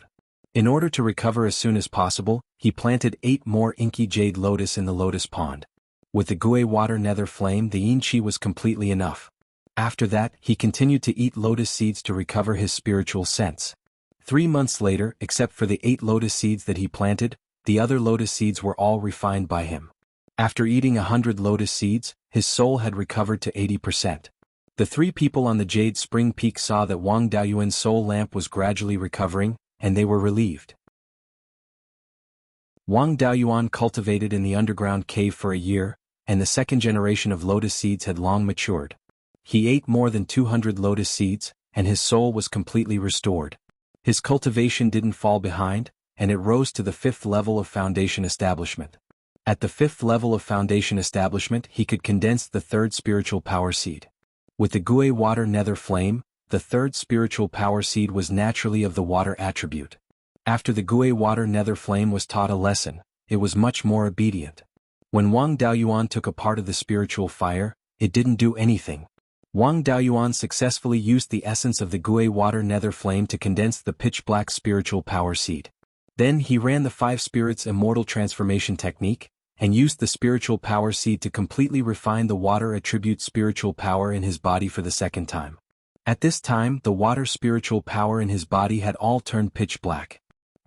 S1: In order to recover as soon as possible, he planted 8 more inky jade lotus in the lotus pond. With the Gui water nether flame, the yin qi was completely enough. After that, he continued to eat lotus seeds to recover his spiritual sense. 3 months later, except for the 8 lotus seeds that he planted, the other lotus seeds were all refined by him. After eating 100 lotus seeds, his soul had recovered to 80%. The 3 people on the Jade Spring Peak saw that Wang Daoyuan's soul lamp was gradually recovering, and they were relieved. Wang Daoyuan cultivated in the underground cave for a year, and the second generation of lotus seeds had long matured. He ate more than 200 lotus seeds, and his soul was completely restored. His cultivation didn't fall behind, and it rose to the 5th level of foundation establishment. At the 5th level of foundation establishment, he could condense the 3rd spiritual power seed. With the Gui water nether flame, the 3rd spiritual power seed was naturally of the water attribute. After the Gui water nether flame was taught a lesson, it was much more obedient. When Wang Daoyuan took a part of the spiritual fire, it didn't do anything. Wang Daoyuan successfully used the essence of the Gui water nether flame to condense the pitch-black spiritual power seed. Then he ran the 5 spirits immortal transformation technique, and used the spiritual power seed to completely refine the water attribute spiritual power in his body for the 2nd time. At this time, the water spiritual power in his body had all turned pitch black.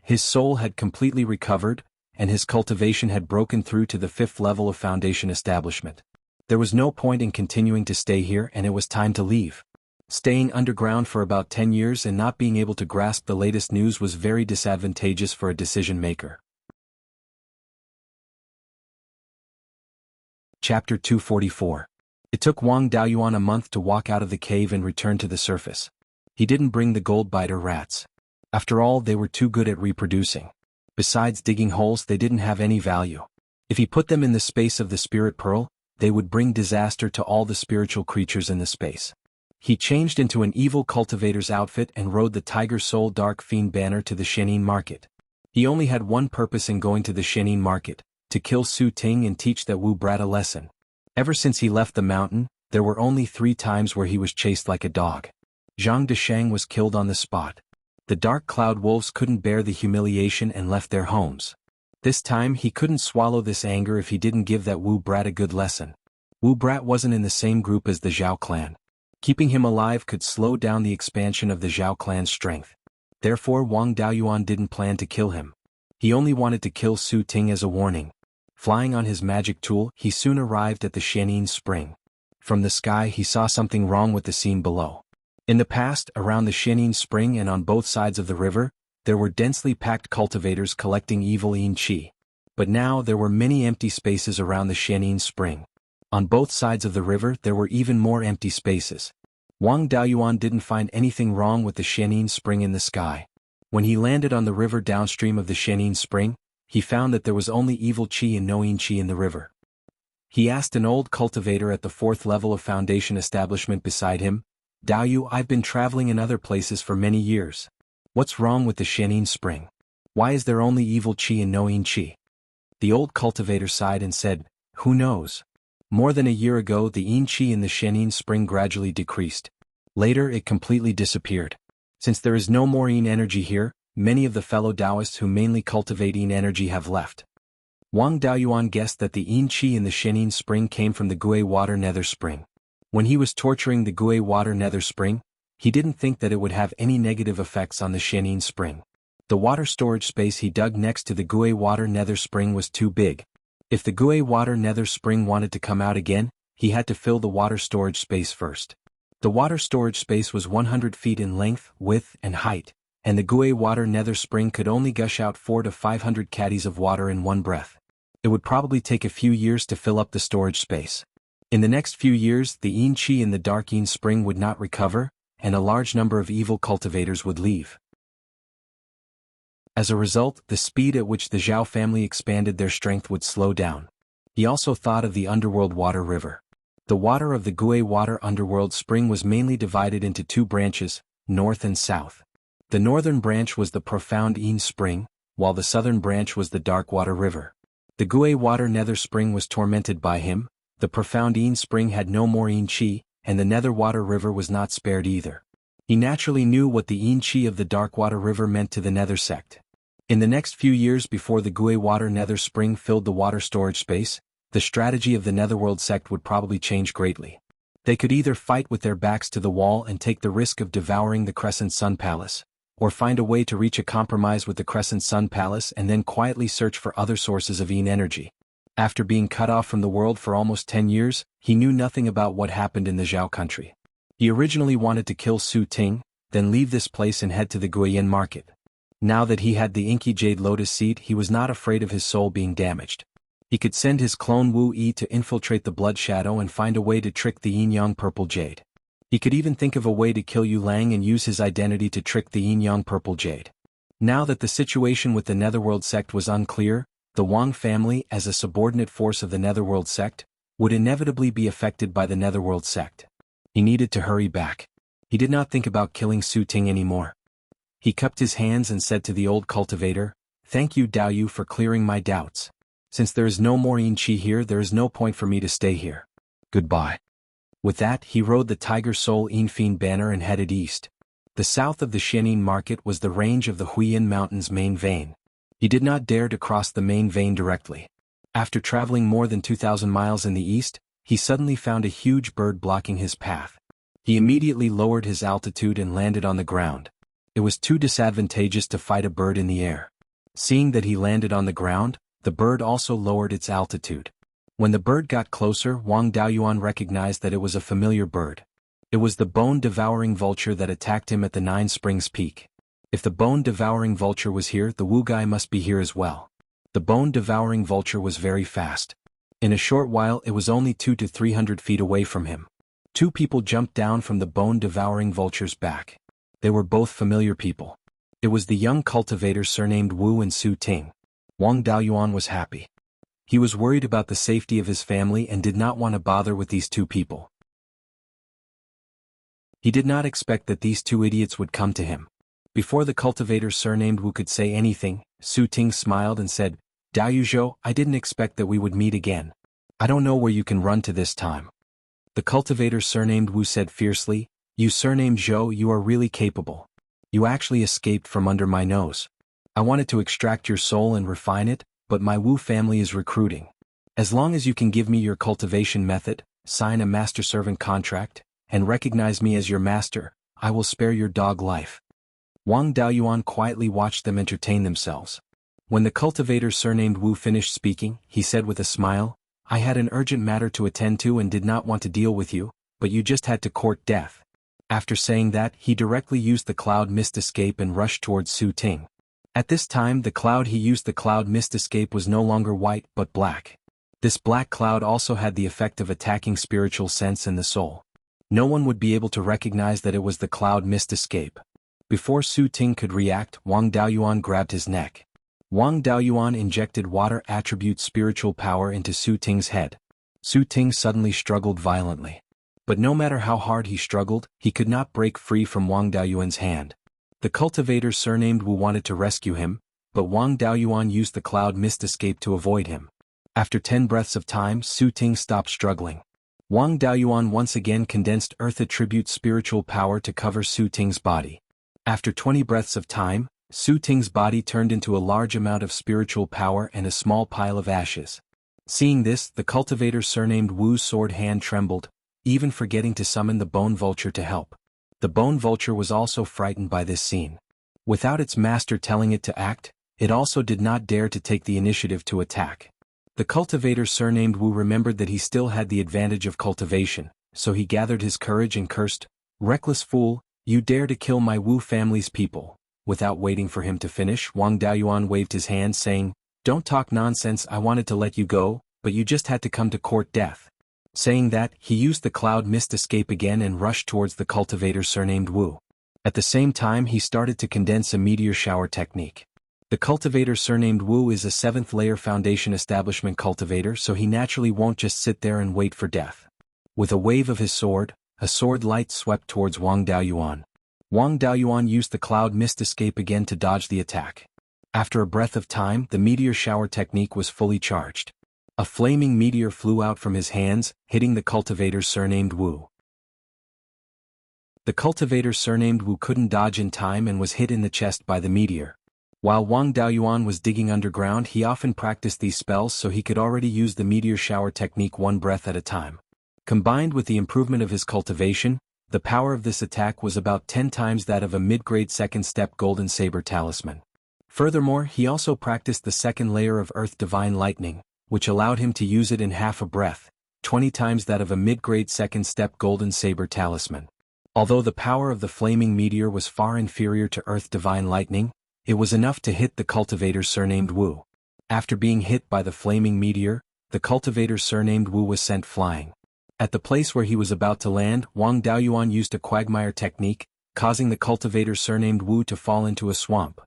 S1: His soul had completely recovered, and his cultivation had broken through to the 5th level of foundation establishment. There was no point in continuing to stay here, and it was time to leave. Staying underground for about 10 years and not being able to grasp the latest news was very disadvantageous for a decision maker. Chapter 244. It took Wang Daoyuan a month to walk out of the cave and return to the surface. He didn't bring the gold biter rats. After all, they were too good at reproducing. Besides digging holes, they didn't have any value. If he put them in the space of the spirit pearl, they would bring disaster to all the spiritual creatures in the space. He changed into an evil cultivator's outfit and rode the Tiger Soul Dark Fiend banner to the Shenin market. He only had one purpose in going to the Shenin market, to kill Su Ting and teach that Wu Brat a lesson. Ever since he left the mountain, there were only 3 times where he was chased like a dog. Zhang Desheng was killed on the spot. The Dark Cloud Wolves couldn't bear the humiliation and left their homes. This time he couldn't swallow this anger if he didn't give that Wu Brat a good lesson. Wu Brat wasn't in the same group as the Zhao clan. Keeping him alive could slow down the expansion of the Zhao clan's strength. Therefore Wang Daoyuan didn't plan to kill him. He only wanted to kill Su Ting as a warning. Flying on his magic tool, he soon arrived at the Shenin spring. From the sky he saw something wrong with the scene below. In the past, around the Shenin spring and on both sides of the river, there were densely packed cultivators collecting evil yin qi. But now there were many empty spaces around the Shenin spring. On both sides of the river there were even more empty spaces. Wang Daoyuan didn't find anything wrong with the Shenin spring in the sky. When he landed on the river downstream of the Shenin spring, he found that there was only evil qi and no yin qi in the river. He asked an old cultivator at the 4th level of foundation establishment beside him, "Daoyu, I've been traveling in other places for many years. What's wrong with the Shenin spring? Why is there only evil qi and no yin qi?" The old cultivator sighed and said, "Who knows? More than a year ago the yin qi in the Shenin spring gradually decreased. Later it completely disappeared. Since there is no more yin energy here, many of the fellow Taoists who mainly cultivate yin energy have left." Wang Daoyuan guessed that the yin qi in the Shenin spring came from the Gui water nether spring. When he was torturing the Gui water nether spring, he didn't think that it would have any negative effects on the Shenin spring. The water storage space he dug next to the Gui water nether spring was too big. If the Gui water nether spring wanted to come out again, he had to fill the water storage space first. The water storage space was 100 feet in length, width, and height, and the Gui water nether spring could only gush out 400 to 500 caddies of water in one breath. It would probably take a few years to fill up the storage space. In the next few years, the yin qi in the dark yin spring would not recover, and a large number of evil cultivators would leave. As a result, the speed at which the Zhao family expanded their strength would slow down. He also thought of the underworld water river. The water of the Gui water underworld spring was mainly divided into 2 branches, north and south. The northern branch was the profound yin spring, while the southern branch was the dark water river. The Gui water nether spring was tormented by him, the profound yin spring had no more yin qi, and the nether water river was not spared either. He naturally knew what the yin qi of the dark water river meant to the nether sect. In the next few years before the Gui water nether spring filled the water storage space, the strategy of the netherworld sect would probably change greatly. They could either fight with their backs to the wall and take the risk of devouring the Crescent Sun Palace, or find a way to reach a compromise with the Crescent Sun Palace and then quietly search for other sources of Yin energy. After being cut off from the world for almost 10 years, he knew nothing about what happened in the Zhao country. He originally wanted to kill Su Ting, then leave this place and head to the Guiyan market. Now that he had the inky jade lotus seed, he was not afraid of his soul being damaged. He could send his clone Wu Yi to infiltrate the blood shadow and find a way to trick the yin-yang purple jade. He could even think of a way to kill Yu Lang and use his identity to trick the yin-yang purple jade. Now that the situation with the Netherworld sect was unclear, the Wang family, as a subordinate force of the Netherworld sect, would inevitably be affected by the Netherworld sect. He needed to hurry back. He did not think about killing Su Ting anymore. He cupped his hands and said to the old cultivator, "Thank you, Dao Yu, for clearing my doubts. Since there is no more Yin Qi here, there is no point for me to stay here. Goodbye." With that, he rode the Tiger Soul Yin Fiend banner and headed east. The south of the Xianin market was the range of the Huiyin Mountains main vein. He did not dare to cross the main vein directly. After traveling more than 2,000 miles in the east, he suddenly found a huge bird blocking his path. He immediately lowered his altitude and landed on the ground. It was too disadvantageous to fight a bird in the air. Seeing that he landed on the ground, the bird also lowered its altitude. When the bird got closer, Wang Daoyuan recognized that it was a familiar bird. It was the bone-devouring vulture that attacked him at the Nine Springs Peak. If the bone-devouring vulture was here, the Wu guy must be here as well. The bone-devouring vulture was very fast. In a short while it was only 200 to 300 feet away from him. Two people jumped down from the bone-devouring vulture's back. They were both familiar people. It was the young cultivators surnamed Wu and Su Ting. Wang Daoyuan was happy. He was worried about the safety of his family and did not want to bother with these two people. He did not expect that these two idiots would come to him. Before the cultivator surnamed Wu could say anything, Su Ting smiled and said, "Dao Yuzhou, I didn't expect that we would meet again. I don't know where you can run to this time." The cultivator surnamed Wu said fiercely, "You surnamed Zhou, you are really capable. You actually escaped from under my nose. I wanted to extract your soul and refine it, but my Wu family is recruiting. As long as you can give me your cultivation method, sign a master-servant contract, and recognize me as your master, I will spare your dog life." Wang Daoyuan quietly watched them entertain themselves. When the cultivator surnamed Wu finished speaking, he said with a smile, "I had an urgent matter to attend to and did not want to deal with you, but you just had to court death." After saying that, he directly used the cloud mist escape and rushed towards Su Ting. At this time the cloud he used, the cloud mist escape, was no longer white but black. This black cloud also had the effect of attacking spiritual sense and the soul. No one would be able to recognize that it was the cloud mist escape. Before Su Ting could react, Wang Daoyuan grabbed his neck. Wang Daoyuan injected water attribute spiritual power into Su Ting's head. Su Ting suddenly struggled violently. But no matter how hard he struggled, he could not break free from Wang Daoyuan's hand. The cultivator surnamed Wu wanted to rescue him, but Wang Daoyuan used the cloud mist escape to avoid him. After 10 breaths of time, Su Ting stopped struggling. Wang Daoyuan once again condensed earth attribute spiritual power to cover Su Ting's body. After 20 breaths of time, Su Ting's body turned into a large amount of spiritual power and a small pile of ashes. Seeing this, the cultivator surnamed Wu's sword hand trembled, even forgetting to summon the bone vulture to help. The bone vulture was also frightened by this scene. Without its master telling it to act, it also did not dare to take the initiative to attack. The cultivator surnamed Wu remembered that he still had the advantage of cultivation, so he gathered his courage and cursed, "Reckless fool, you dare to kill my Wu family's people." Without waiting for him to finish, Wang Daoyuan waved his hand saying, "Don't talk nonsense, I wanted to let you go, but you just had to come to court death." Saying that, he used the cloud mist escape again and rushed towards the cultivator surnamed Wu. At the same time he started to condense a meteor shower technique. The cultivator surnamed Wu is a 7th layer foundation establishment cultivator, so he naturally won't just sit there and wait for death. With a wave of his sword, a sword light swept towards Wang Daoyuan. Wang Daoyuan used the cloud mist escape again to dodge the attack. After a breath of time, the meteor shower technique was fully charged. A flaming meteor flew out from his hands, hitting the cultivator surnamed Wu. The cultivator surnamed Wu couldn't dodge in time and was hit in the chest by the meteor. While Wang Daoyuan was digging underground, he often practiced these spells so he could already use the meteor shower technique one breath at a time. Combined with the improvement of his cultivation, the power of this attack was about 10 times that of a mid-grade second step golden saber talisman. Furthermore, he also practiced the second layer of Earth Divine Lightning, which allowed him to use it in half a breath, 20 times that of a mid-grade second step golden saber talisman. Although the power of the flaming meteor was far inferior to Earth Divine Lightning, it was enough to hit the cultivator surnamed Wu. After being hit by the flaming meteor, the cultivator surnamed Wu was sent flying. At the place where he was about to land, Wang Daoyuan used a quagmire technique, causing the cultivator surnamed Wu to fall into a swamp.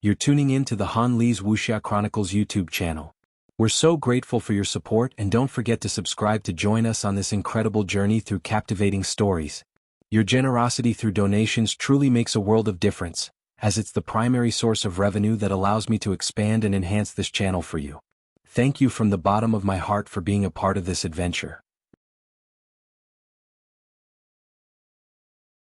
S1: You're tuning in to the Han Li's Wuxia Chronicles YouTube channel. We're so grateful for your support, and don't forget to subscribe to join us on this incredible journey through captivating stories. Your generosity through donations truly makes a world of difference, as it's the primary source of revenue that allows me to expand and enhance this channel for you. Thank you from the bottom of my heart for being a part of this adventure.